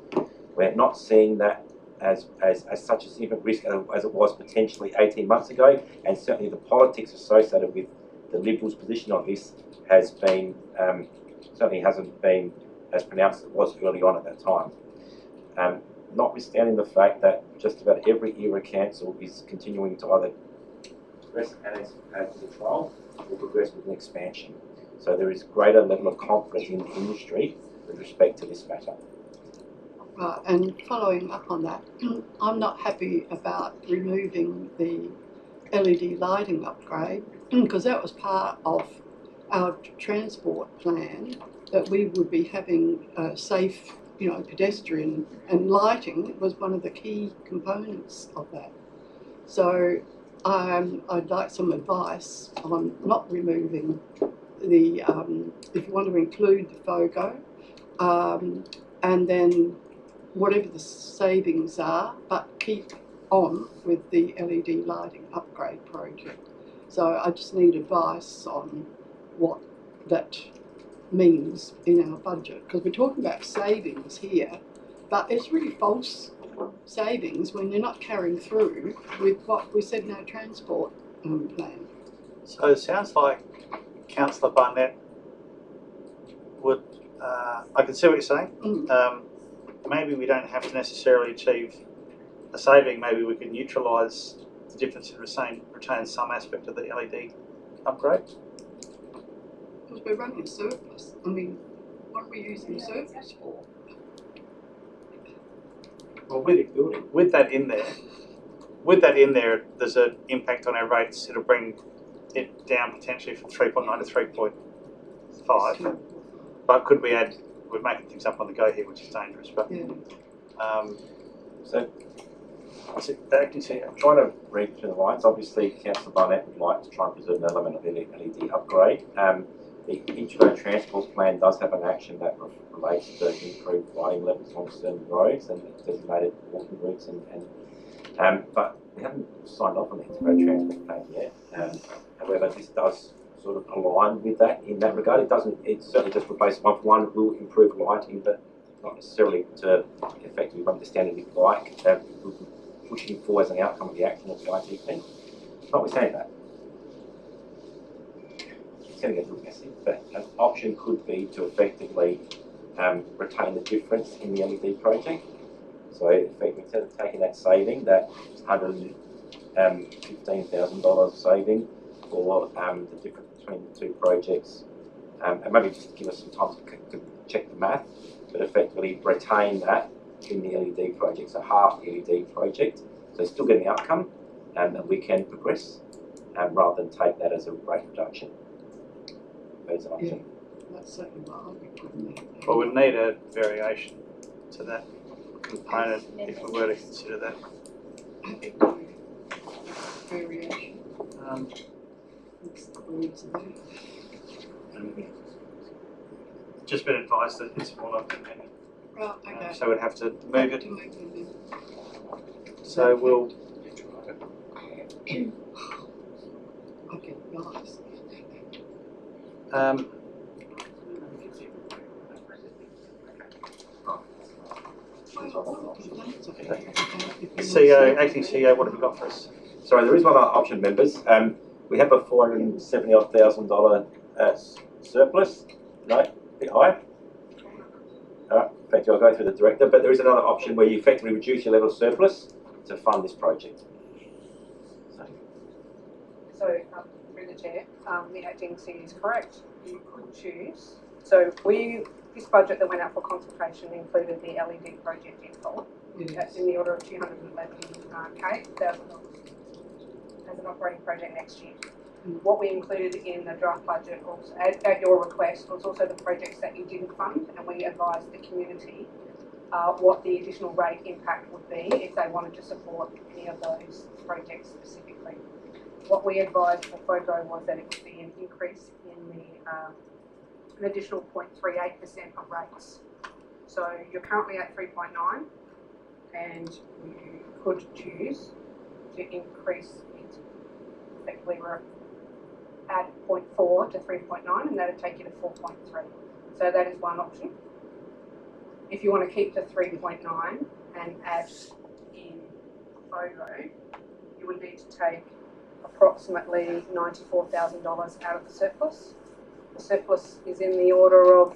[SPEAKER 3] we're not seeing that as such a significant risk as it was potentially 18 months ago, and certainly the politics associated with the Liberals' position on this has been, certainly hasn't been as pronounced as it was early on at that time. Notwithstanding the fact that just about every era council is continuing to either progress as the trial or progress with an expansion. So there is greater level of confidence in the industry with respect to this matter.
[SPEAKER 20] Right, and following up on that, I'm not happy about removing the LED lighting upgrade because that was part of our transport plan, that we would be having safe, pedestrian, and lighting was one of the key components of that. So I'd like some advice on not removing the, if you want to include the FOGO, and then whatever the savings are, but keep on with the LED lighting upgrade project. So I just need advice on what that means in our budget, because we're talking about savings here, but it's really false savings when you're not carrying through with what we said in our transport plan.
[SPEAKER 22] So it sounds like Councillor Barnett would, I can see what you're saying. Maybe we don't have to necessarily achieve a saving, maybe we can neutralise the difference and retain some aspect of the LED upgrade.
[SPEAKER 20] Because we're running a surplus. I mean, what are we using the surplus for?
[SPEAKER 22] Well, with that in there, there's an impact on our rates. It'll bring it down potentially from 3.9 to 3.5. But could we add? We're making things up on the go here, which is dangerous. But
[SPEAKER 3] so, I'm trying to read through the lines. Obviously, Councillor Barnett would like to try and preserve an element of LED upgrade. The integrated transport plan does have an action that relates to improved lighting levels on certain roads and designated walking routes, but we haven't signed off on the integrated transport plan yet. However, this does sort of align with that in that regard. It certainly just replaces one will improve lighting, but not necessarily to effectively understand it if like we're pushing for as an outcome of the action of the IT thing. Notwithstanding that, it's going to get a little messy, but an option could be to effectively retain the difference in the LED project. So effectively, instead of taking that saving, that $115,000 saving for the difference between the two projects, and maybe just give us some time to check the math, but effectively retain that in the LED project, so half the LED project, so still getting the outcome, and we can progress, rather than take that as a rate reduction. That's an option.
[SPEAKER 20] That's certainly what I would be putting there.
[SPEAKER 22] Well, we'd need a variation to that component if we were to consider that.
[SPEAKER 20] Variation. What's the words there?
[SPEAKER 22] Just been advised that it's smaller.
[SPEAKER 20] Right, okay.
[SPEAKER 22] So we'd have to move it. So we'll.
[SPEAKER 20] Okay, nice.
[SPEAKER 22] CEO, acting CEO, what have you got for us?
[SPEAKER 3] Sorry, there is one other option, members. We have a $470,000 surplus. No, a bit higher. All right, in fact, I'll go through the director, but there is another option where you effectively reduce your level of surplus to fund this project.
[SPEAKER 9] So, through the chair, the acting CEO is correct. You could choose. So this budget that went out for consultation included the LED project in full.
[SPEAKER 20] Yes.
[SPEAKER 9] That's in the order of $211,000 as an operating project next year. What we included in the draft budget was, at your request, was also the projects that you didn't fund, and we advised the community what the additional rate impact would be if they wanted to support any of those projects specifically. What we advised for FOGO was that it would be an increase in an additional 0.38% of rates. So you're currently at 3.9, and you could choose to increase it. Effectively, we're at 0.4 to 3.9, and that would take you to 4.3. So that is one option. If you want to keep to 3.9 and add in FOGO, you would need to take approximately $94,000 out of the surplus. The surplus is in the order of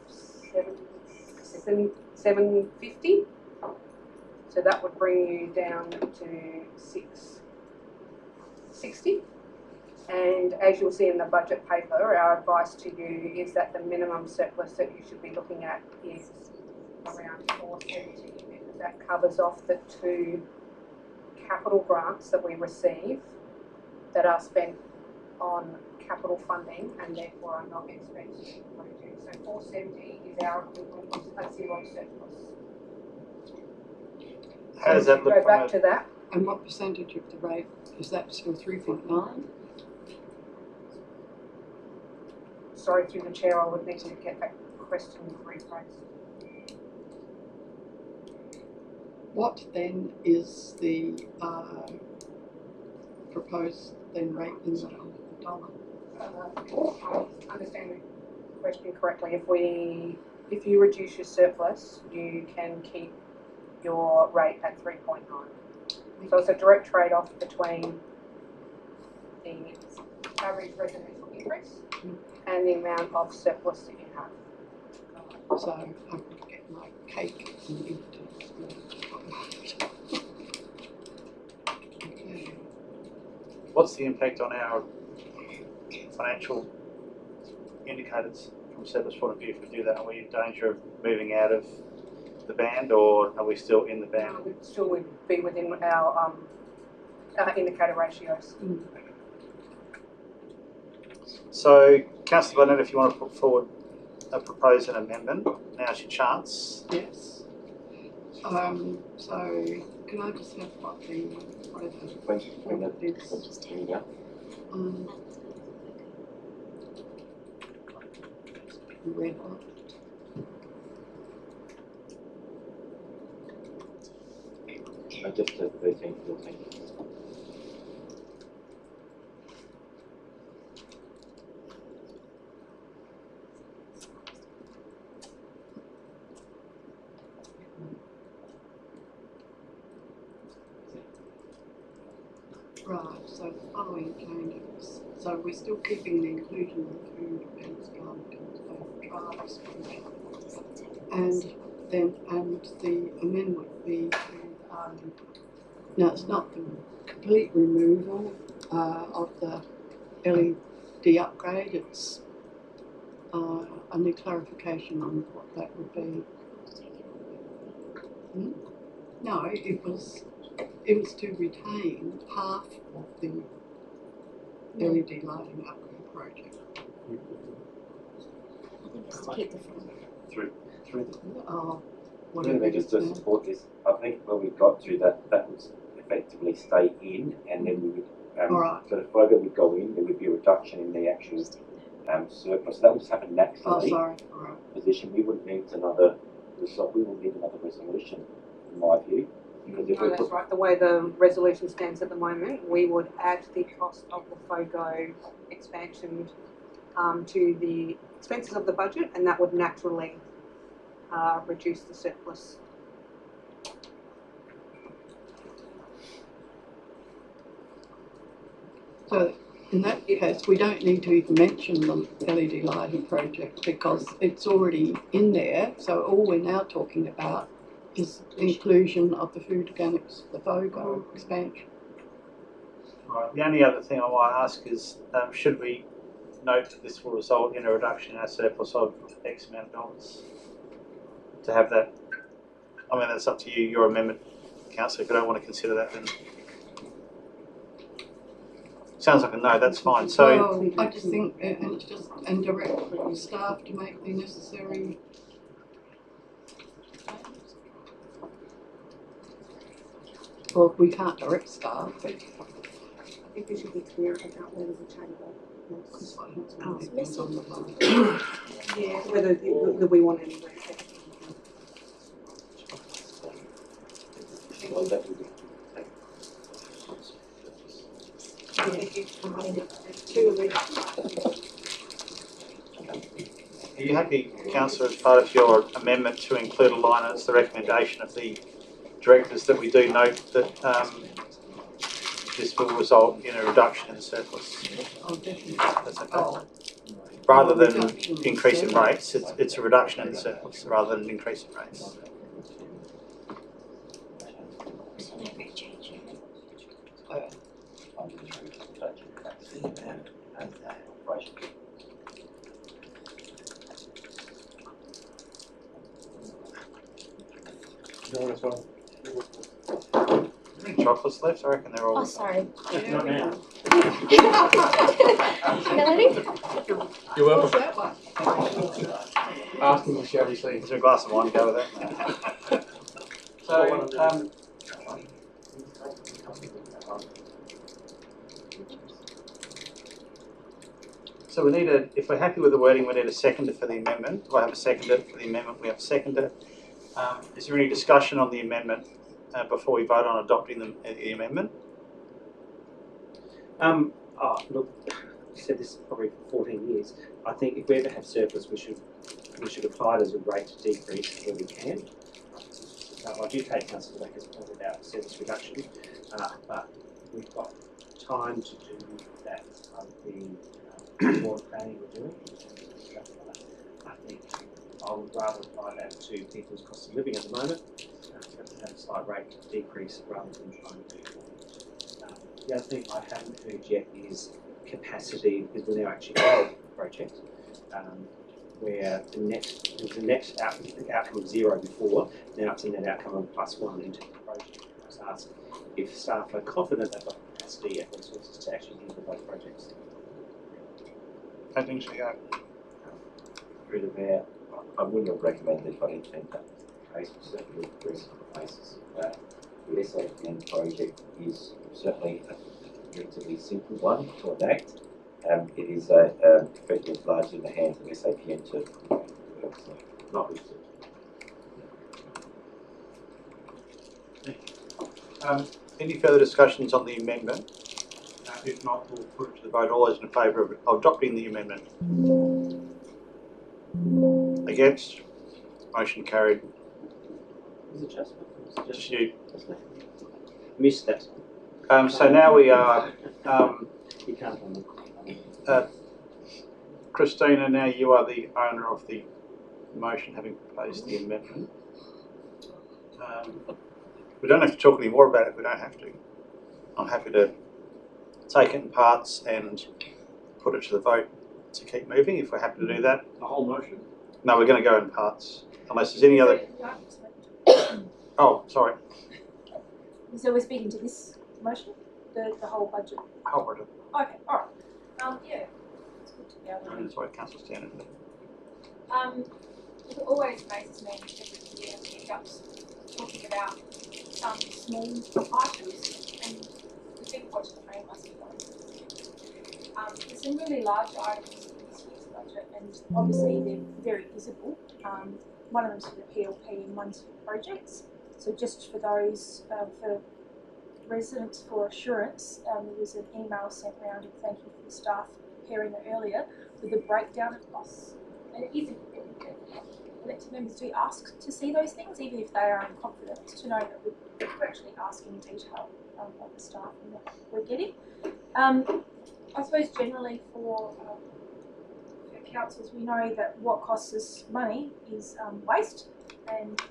[SPEAKER 9] $750. So that would bring you down to $660. And as you'll see in the budget paper, our advice to you is that the minimum surplus that you should be looking at is around 470, because that covers off the 2 capital grants that we receive that are spent on capital funding and therefore are not expensed. So 470 is our equivalent of a 0 surplus.
[SPEAKER 22] How does that look?
[SPEAKER 9] Go back to that.
[SPEAKER 20] And what percentage of the rate is that? Still 3.9?
[SPEAKER 9] Sorry, through the chair, I would need to get that question rephrased.
[SPEAKER 20] What then is the proposed then rate in the dollar?
[SPEAKER 9] I understand the question correctly. If you reduce your surplus, you can keep your rate at 3.9. So it's a direct trade-off between the average residential increase and the amount of surplus that you have.
[SPEAKER 20] So I could get my cake and eat it. Okay.
[SPEAKER 4] What's the impact on our financial indicators from a surplus point of view if we do that? Are we in danger of moving out of the band, or are we still in the band?
[SPEAKER 9] We still would be within our indicator ratios.
[SPEAKER 4] So, Councillor Barnett, if you want to put forward propose an amendment, now's your chance.
[SPEAKER 20] Yes. So can I just have what the red one?
[SPEAKER 3] Just a 13, 14.
[SPEAKER 20] Right, so the following changes. So we're still keeping the inclusion of food and trials. And the amendment would be to, no, it's not the complete removal of the LED upgrade, it's a new clarification on what that would be. No, it was to retain half of the LED lighting upgrade project.
[SPEAKER 3] Through
[SPEAKER 20] whatever.
[SPEAKER 3] Maybe just to support this, I think when we got to that, that would effectively stay in, and then we would, so the FOGO would go in, there would be a reduction in the actual surplus. That would just happen naturally. Position. We wouldn't need another result. We will need another resolution, in my view. Because if
[SPEAKER 9] That's right. The way the resolution stands at the moment, we would add the cost of the FOGO expansion to the expenses of the budget, and that would naturally reduce the surplus.
[SPEAKER 20] So in that case, we don't need to even mention the LED lighting project because it's already in there. So all we're now talking about is the inclusion of the food organics, the FOGO expansion.
[SPEAKER 4] Right. The only other thing I might ask is, should we note that this will result in a reduction in our surplus of X amount of dollars? To have that, I mean, that's up to you, your amendment, Councillor. If you don't want to consider that, then sounds like a no. That's fine. So
[SPEAKER 20] well, I just think, and it's just and direct staff to make the necessary. Well, we can't direct staff, but
[SPEAKER 9] I think we should be clear about whether the chamber yeah, whether we want any
[SPEAKER 4] are you happy, Councillor, as part of your amendment to include a line as the recommendation of the directors that we do note that this will result in a reduction in the surplus?
[SPEAKER 20] Oh, definitely.
[SPEAKER 4] That's okay. Rather than increase in rates, it's a reduction in the surplus rather than an increase in rates. councillors left. I reckon they're all.
[SPEAKER 21] Oh, sorry.
[SPEAKER 4] Not now.
[SPEAKER 21] Melody?
[SPEAKER 1] You're welcome.
[SPEAKER 20] What's that one?
[SPEAKER 1] Ask him to show his seat.
[SPEAKER 4] Is there a glass of wine go with that? So we need a, if we're happy with the wording, we need a seconder for the amendment. Do I have a seconder for the amendment? We have a seconder. Is there any discussion on the amendment before we vote on adopting the amendment?
[SPEAKER 18] Look, I've said this probably for 14 years. I think if we ever have surplus, we should apply it as a rate decrease where we can. I do take Councillor Becker's point about service reduction, but we've got time to do that as part of the board planning we're doing. I think I would rather apply that to people's cost of living at the moment, to have a slight rate decrease rather than trying to do the other thing I haven't heard yet is capacity, because we're now actually on a project where the net outcome of 0 before, now it's a net outcome of +1 into the project. I was asked if staff are confident they've got capacity and resources to actually handle both projects.
[SPEAKER 4] I think so, yeah.
[SPEAKER 3] Through the Mayor, I wouldn't have recommended if I didn't think that was the case. We certainly address on the basis that the SAPN project is certainly a relatively simple one to enact. It is effectively largely in the hands of SAPN to work, so not with it.
[SPEAKER 4] Any further discussions on the amendment? If not, we'll put it to the vote. All those in favour of adopting the amendment? Against? Motion carried.
[SPEAKER 18] Is it just?
[SPEAKER 4] Just you.
[SPEAKER 18] Missed that.
[SPEAKER 4] So now we are.
[SPEAKER 18] You can't.
[SPEAKER 4] Christina, now you are the owner of the motion, having proposed the amendment. We don't have to talk any more about it if we don't have to. I'm happy to take it in parts and put it to the vote to keep moving if we're happy to do that.
[SPEAKER 11] The whole motion?
[SPEAKER 4] No, we're going to go in parts. Unless there's any other. Oh, sorry.
[SPEAKER 5] So we're speaking to this motion, the whole budget.
[SPEAKER 4] Whole budget.
[SPEAKER 5] Okay, all right. Yeah, it's good to be able to.
[SPEAKER 4] That's why Councillor Standard.
[SPEAKER 5] It always amazes me every year pickups talking about some small items, and the big watch the train must be going. There's some really large items in this year's budget, and obviously they're very visible. One of them's for the PLP and one's for projects. So just for those, for residents for assurance, there was an email sent round, and thank you for the staff preparing it earlier, with the breakdown of costs. And it is important that elected members do ask to see those things, even if they are in confidence, to know that we're actually asking in detail of the staff and what we're getting. I suppose generally for councils, we know that what costs us money is waste and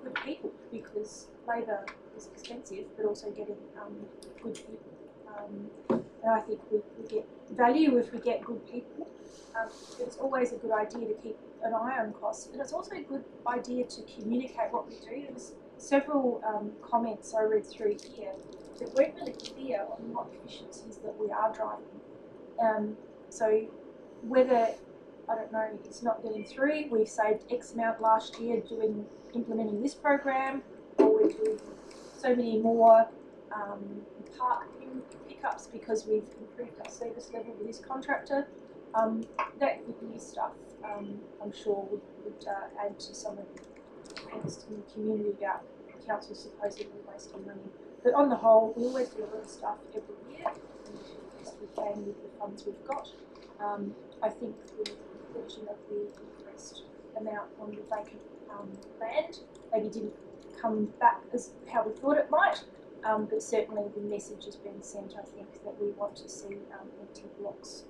[SPEAKER 5] good people, because labour is expensive, but also getting good people. And I think we get value if we get good people. It's always a good idea to keep an eye on costs, and it's also a good idea to communicate what we do. There was several comments I read through here that weren't really clear on what efficiencies that we are driving. So whether, I don't know, it's not getting through, we've saved X amount last year implementing this program, or we're doing so many more park pickups because we've improved our service level with this contractor. That good news stuff, I'm sure would add to some of the angst in the community about council supposedly wasting money. But on the whole, we always do a lot of stuff every year, and we do the best we can with the funds we've got. I think the inclusion of the increased amount on the vacant land maybe didn't come back as how we thought it might, but certainly the message has been sent, I think, that we want to see empty blocks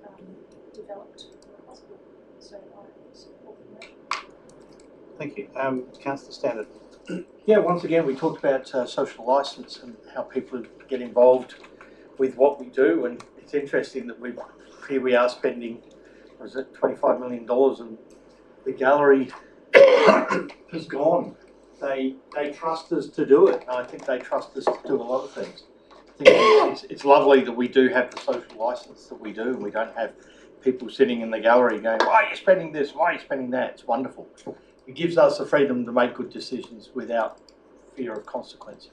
[SPEAKER 5] developed where possible. So I support the motion.
[SPEAKER 4] Thank you. Councillor Standard.
[SPEAKER 22] Yeah, once again, we talked about social licence and how people get involved with what we do, and it's interesting that here we are spending, was it $25 million, and the gallery has gone. They trust us to do it, and I think they trust us to do a lot of things. it's lovely that we do have the social licence that we do, and we don't have people sitting in the gallery going, why are you spending this, why are you spending that? It's wonderful. It gives us the freedom to make good decisions without fear of consequence.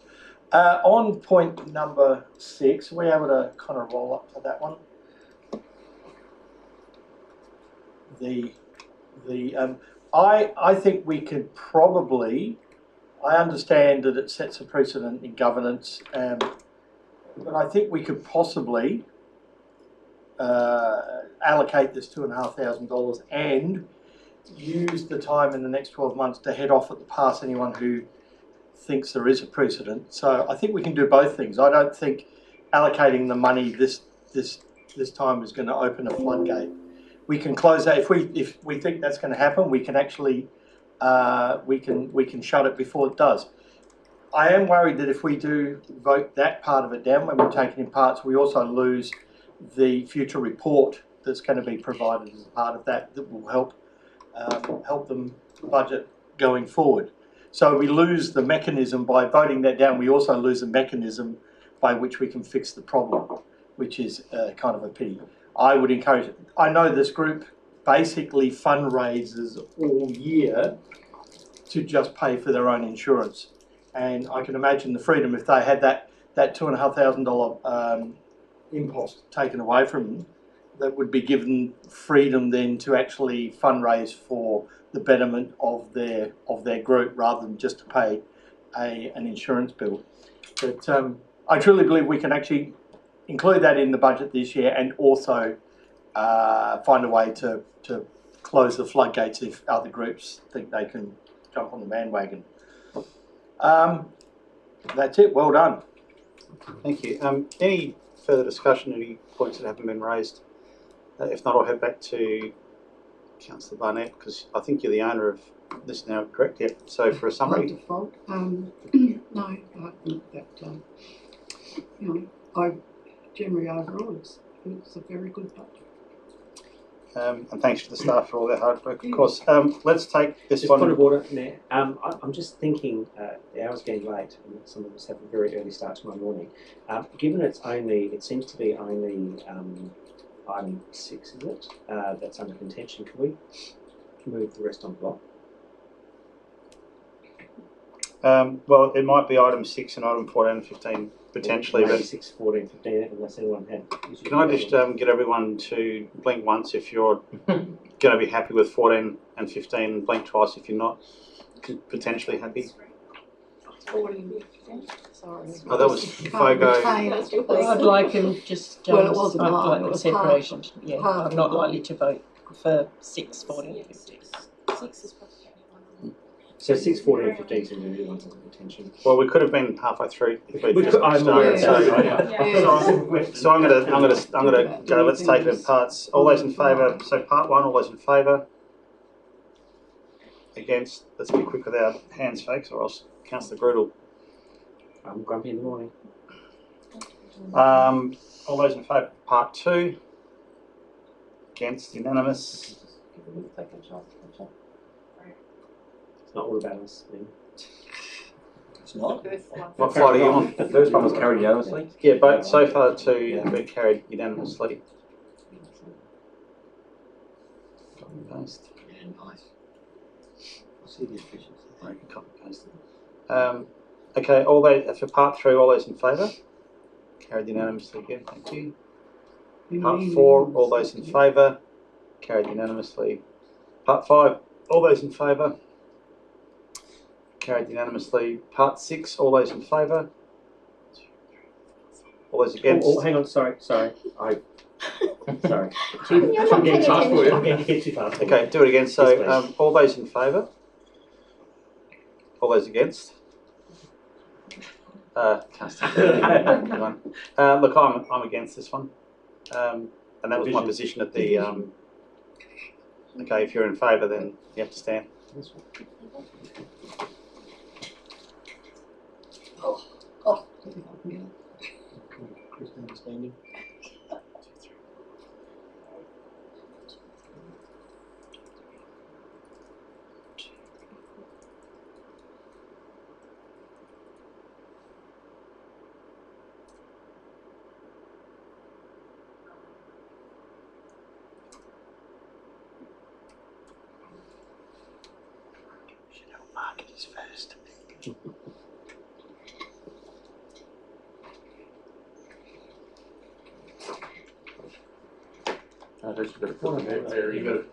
[SPEAKER 22] On point number 6, are we able to kind of roll up to that one? I think we could probably, I understand that it sets a precedent in governance, but I think we could possibly allocate this $2,500 and use the time in the next 12 months to head off at the pass anyone who thinks there is a precedent. So I think we can do both things. I don't think allocating the money this time is going to open a floodgate. We can close that if we think that's going to happen. We can actually we can shut it before it does. I am worried that if we do vote that part of it down when we take it in parts, we also lose the future report that's going to be provided as a part of that will help help them budget going forward. So we lose the mechanism by voting that down. We also lose the mechanism by which we can fix the problem, which is kind of a pity. I would encourage it. I know this group basically fundraises all year to just pay for their own insurance. And I can imagine the freedom if they had that $2,500 impost taken away from them, that would be given freedom then to actually fundraise for the betterment of their group rather than just to pay an insurance bill. But I truly believe we can actually include that in the budget this year and also find a way to close the floodgates if other groups think they can jump on the bandwagon. That's it. Well done.
[SPEAKER 4] Thank you. Any further discussion, any points that haven't been raised? If not, I'll head back to Councillor Barnett, because I think you're the owner of this now, correct? Yep. So for a summary.
[SPEAKER 20] By default, no, I think that, I generally overall it's a very good budget.
[SPEAKER 4] And thanks to the staff for all their hard work, of course. Let's take this
[SPEAKER 18] just
[SPEAKER 4] one.
[SPEAKER 18] Point of order, Mayor. I'm just thinking the hour's getting late, and some of us have a very early start tomorrow morning. Given it seems to be only item 6, is it? That's under contention. Can we move the rest on block?
[SPEAKER 4] Well, it might be item 6 and item 14 and 15 potentially.
[SPEAKER 18] Maybe
[SPEAKER 4] But
[SPEAKER 18] 6, 14, 15, unless anyone had.
[SPEAKER 4] can I just get everyone to blink once if you're going to be happy with 14 and 15, and blink twice if you're not potentially happy?
[SPEAKER 20] 14, sorry.
[SPEAKER 4] Oh, that was Fogo.
[SPEAKER 10] I'd like him just
[SPEAKER 20] well, it wasn't
[SPEAKER 10] I'd
[SPEAKER 20] mine,
[SPEAKER 10] like
[SPEAKER 20] it
[SPEAKER 10] the
[SPEAKER 20] was
[SPEAKER 10] separation.
[SPEAKER 20] half,
[SPEAKER 10] Yeah,
[SPEAKER 20] half
[SPEAKER 10] I'm not
[SPEAKER 20] of mine.
[SPEAKER 10] likely to vote for 6, 14, 15.
[SPEAKER 5] 6 is probably one.
[SPEAKER 18] So 6, 14, 15 seem to be the ones under contention.
[SPEAKER 4] Well, we could have been halfway through if we'd
[SPEAKER 18] We could- I'm aware of
[SPEAKER 4] started.
[SPEAKER 18] that.
[SPEAKER 4] So I'm gonna go. Let's take it in parts. All those in favour. So part 1. All those in favour. Against. Let's be quick with our hands, folks, or else Councillor Grudel.
[SPEAKER 18] I'm grumpy in the morning.
[SPEAKER 4] All those in favour. Part 2. Against. Unanimous.
[SPEAKER 18] It's not all about us. Then.
[SPEAKER 16] It's not.
[SPEAKER 4] What flight are you on?
[SPEAKER 3] The first one was carried unanimously.
[SPEAKER 4] Yeah, but so far 2 have been carried unanimously. Copy and paste.
[SPEAKER 16] Nice. See the efficiency.
[SPEAKER 4] Right, copy and paste. Okay, all those for part 3. All those in favour. Carried unanimously again. Thank you. Part 4. All those in favour. Carried unanimously. Part 5. All those in favour. Carried unanimously. Part 6. All those in favour. All those against.
[SPEAKER 18] Oh, hang on. Sorry. Sorry.
[SPEAKER 5] You're not paying attention.
[SPEAKER 18] I'm getting too fast.
[SPEAKER 4] Okay, do it again. So,
[SPEAKER 18] Yes, please.
[SPEAKER 4] all those in favour. All those against. Can't stand it. Look, I'm against this one, and that was my position at the. Okay, if you're in favour, then you have to stand.
[SPEAKER 20] Oh,
[SPEAKER 16] Kristen standing.
[SPEAKER 22] ladies first.
[SPEAKER 1] There's a bit of problem there. You got it.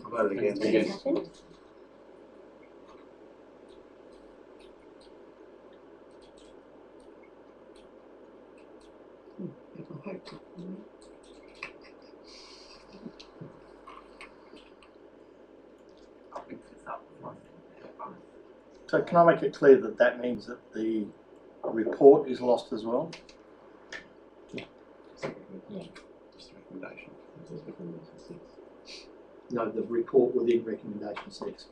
[SPEAKER 4] I'll vote again.
[SPEAKER 1] Yes.
[SPEAKER 22] So can I make it clear that that means that the report is lost as well?
[SPEAKER 3] Yeah. Just a recommendation.
[SPEAKER 22] No, the report within recommendation 6.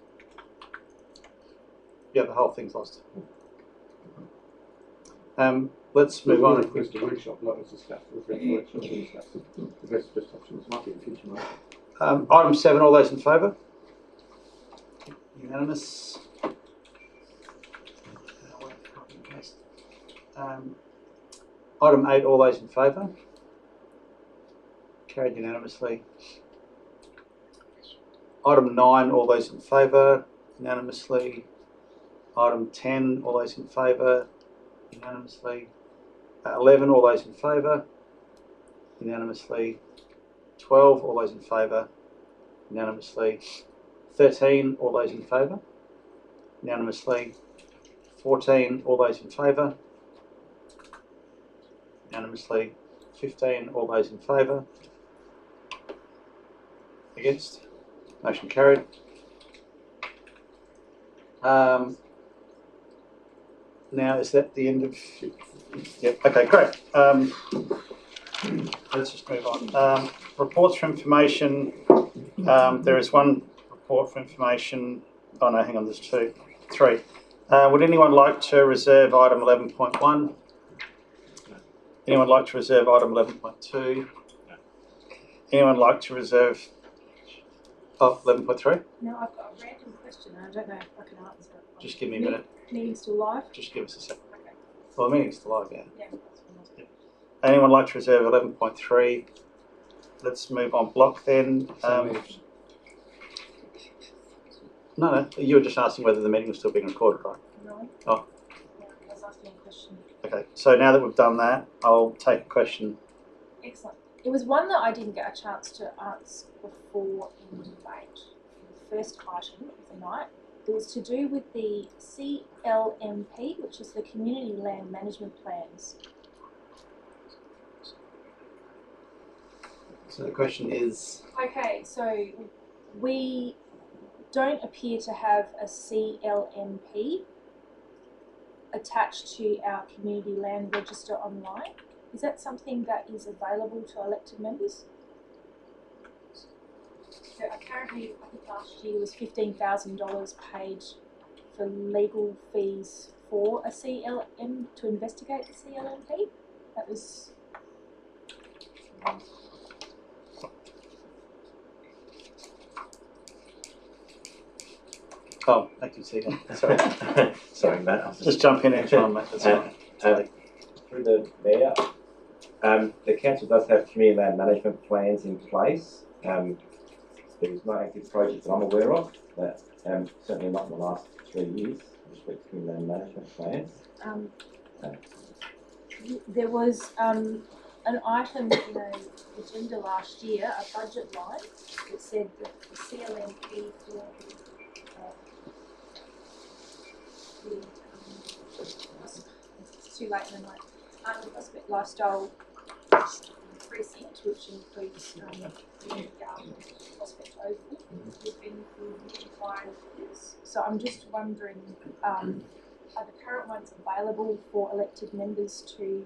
[SPEAKER 4] Yeah, the whole thing's lost. Let's move on.
[SPEAKER 1] Request a workshop, like was discussed, the best options might be in future, mate.
[SPEAKER 4] Item 7, all those in favour? Unanimous. Item 8, all those in favour? Carried unanimously. Item 9, all those in favour? Unanimously. Item 10, all those in favour? Unanimously. 11, all those in favour? Unanimously. 12, all those in favour? Unanimously. 13, all those in favour? Unanimously. 14, all those in favour? Unanimously. 15, all those in favour? Against? Motion carried. Now, is that the end of? Yep. Okay, great. Let's just move on. Reports for information. There is one report for information. Oh no, hang on. There's 2, 3. Would anyone like to reserve item 11.1? Anyone like to reserve item 11.2? Anyone like to reserve 11.3?
[SPEAKER 5] No, I've got a random question and I don't know if I can answer it.
[SPEAKER 4] Just give me a minute.
[SPEAKER 5] Meeting's still live?
[SPEAKER 4] Just give us a second.
[SPEAKER 5] Okay.
[SPEAKER 4] Well, the meeting's still live, yeah.
[SPEAKER 5] Yeah, that's what
[SPEAKER 4] Anyone like to reserve 11.3? Let's move on block then. No, you were just asking whether the meeting was still being recorded, right?
[SPEAKER 5] No.
[SPEAKER 4] Oh,
[SPEAKER 5] Yeah, I was asking a question.
[SPEAKER 4] okay. So now that we've done that, I'll take a question.
[SPEAKER 5] Excellent. It was one that I didn't get a chance to answer before in debate. The first item of the night. It was to do with the CLMP, which is the Community Land Management Plans.
[SPEAKER 4] So the question is,
[SPEAKER 5] Okay, so we don't appear to have a CLMP attached to our Community Land Register online. Is that something that is available to elected members? So currently, I think last year was $15,000 paid for legal fees for a CLM to investigate the CLMP. That was.
[SPEAKER 4] oh, thank you, Stephen. Sorry.
[SPEAKER 3] Sorry, Matt.
[SPEAKER 4] Just jump in and try and make that
[SPEAKER 3] through the mayor, the council does have community land management plans in place. There is no active project that I'm aware of, but certainly not in the last 3 years with respect to community land management plans.
[SPEAKER 5] There was an item in an agenda last year, a budget line, that said that the CLMP for it's too late in the night. The Prospect Lifestyle Precinct, which includes the Prospect Oval, has been for 5 years. So I'm just wondering, are the current ones available for elected members to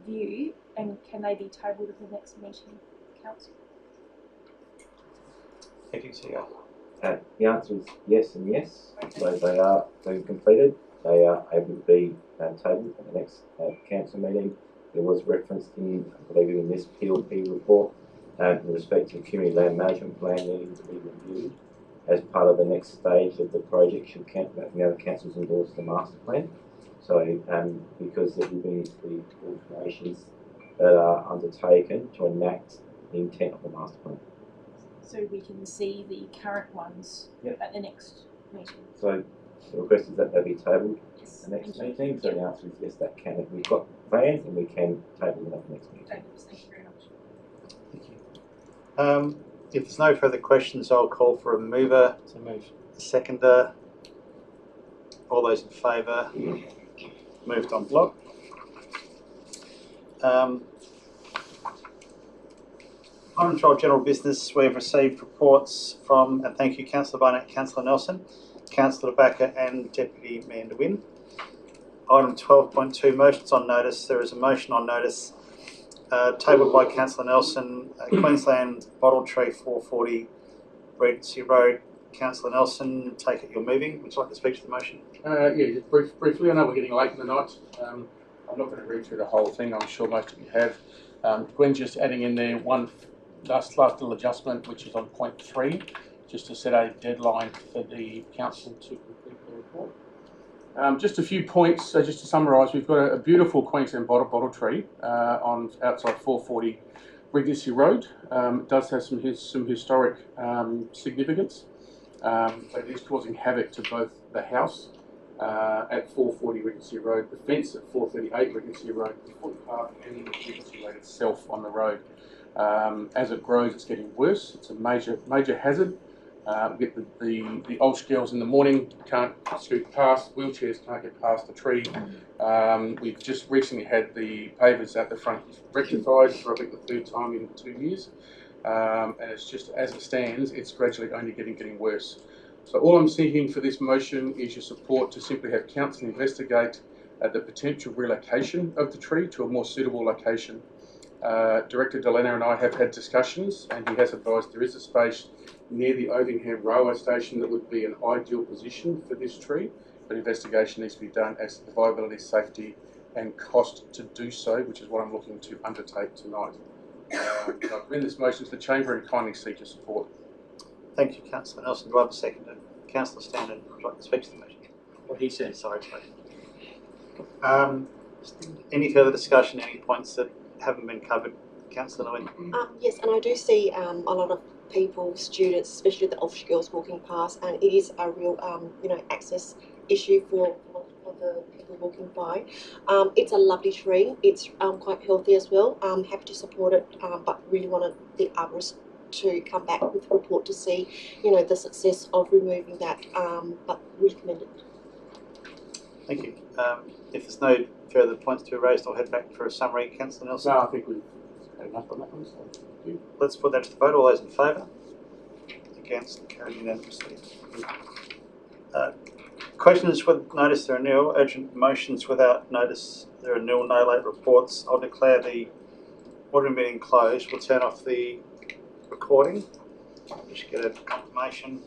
[SPEAKER 5] view, and can they be tabled at the next meeting of council?
[SPEAKER 4] Thank you, CEO.
[SPEAKER 3] The answer is yes and yes. Okay. So they're completed. They are able to be tabled at the next council meeting. There was reference in, I believe, in this PLP report in respect to community land management plan needing to be reviewed as part of the next stage of the project should the council's endorse the master plan. So, because there will be the alterations that are undertaken to enact the intent of the master plan.
[SPEAKER 5] So we can see the current ones at the next meeting.
[SPEAKER 3] So the request is that they be tabled at the next meeting. So the answer is yes, that can. We've got plans and we can table them at the next meeting.
[SPEAKER 5] Thank you very much.
[SPEAKER 4] If there's no further questions, I'll call for a mover.
[SPEAKER 22] So move.
[SPEAKER 4] A seconder. All those in favour? Moved on block. Item 12, general business. We've received reports from, and thank you, Councillor Barnett, Councillor Nelson, Councillor Backer and Deputy Mayor Nguyen. Item 12.2, motions on notice. There is a motion on notice tabled by Councillor Nelson, Queensland Bottle Tree 440 Regency Road. Councillor Nelson, take it you're moving. Would you like to speak to the motion?
[SPEAKER 1] Yeah, just briefly. I know we're getting late in the night. I'm not going to read through the whole thing. I'm sure most of you have. Gwen's just adding in there one last little adjustment, which is on point 3, just to set a deadline for the council to complete the report. Just a few points. So just to summarise, we've got a beautiful Queensland bottle tree on outside 440 Regency Road. It does have some historic significance, but it is causing havoc to both the house at 440 Regency Road, the fence at 438 Regency Road, the footpath and the Regency Road itself on the road. As it grows, it's getting worse. It's a major hazard. We get the older girls in the morning can't scoot past, wheelchairs can't get past the tree. We've just recently had the pavers at the front rectified for I think the 3rd time in 2 years. And it's just, as it stands, it's gradually only getting worse. So all I'm seeking for this motion is your support to simply have council investigate the potential relocation of the tree to a more suitable location. Director Delena and I have had discussions, and he has advised there is a space near the Ovingham railway station that would be an ideal position for this tree, but investigation needs to be done as to the viability, safety and cost to do so, which is what I'm looking to undertake tonight. I commend this motion to the Chamber and kindly seek your support.
[SPEAKER 4] Thank you, Councillor Nelson. Do I have a seconder? Councillor Standen, would you like to speak to the motion?
[SPEAKER 22] What he said.
[SPEAKER 4] Sorry. Any further discussion, any points that haven't been covered? Councillor Nguyen.
[SPEAKER 7] Yes, and I do see a lot of people, students, especially the Ulster girls walking past, and it is a real, access issue for the people walking by. It's a lovely tree. It's quite healthy as well. I'm happy to support it, but really wanted the arborist to come back with a report to see, the success of removing that. But really commend it.
[SPEAKER 4] Thank you. If there's no further points to be raised, I'll head back for a summary. Councillor Nelson.
[SPEAKER 1] No, I think we've had enough on that one. So thank you.
[SPEAKER 4] Let's put that to the vote. All those in favour? Against? Carried unanimously. Questions with notice there are nil. Urgent motions without notice there are nil. No late reports. I'll declare the ordinary meeting closed. We'll turn off the recording. Just get a confirmation.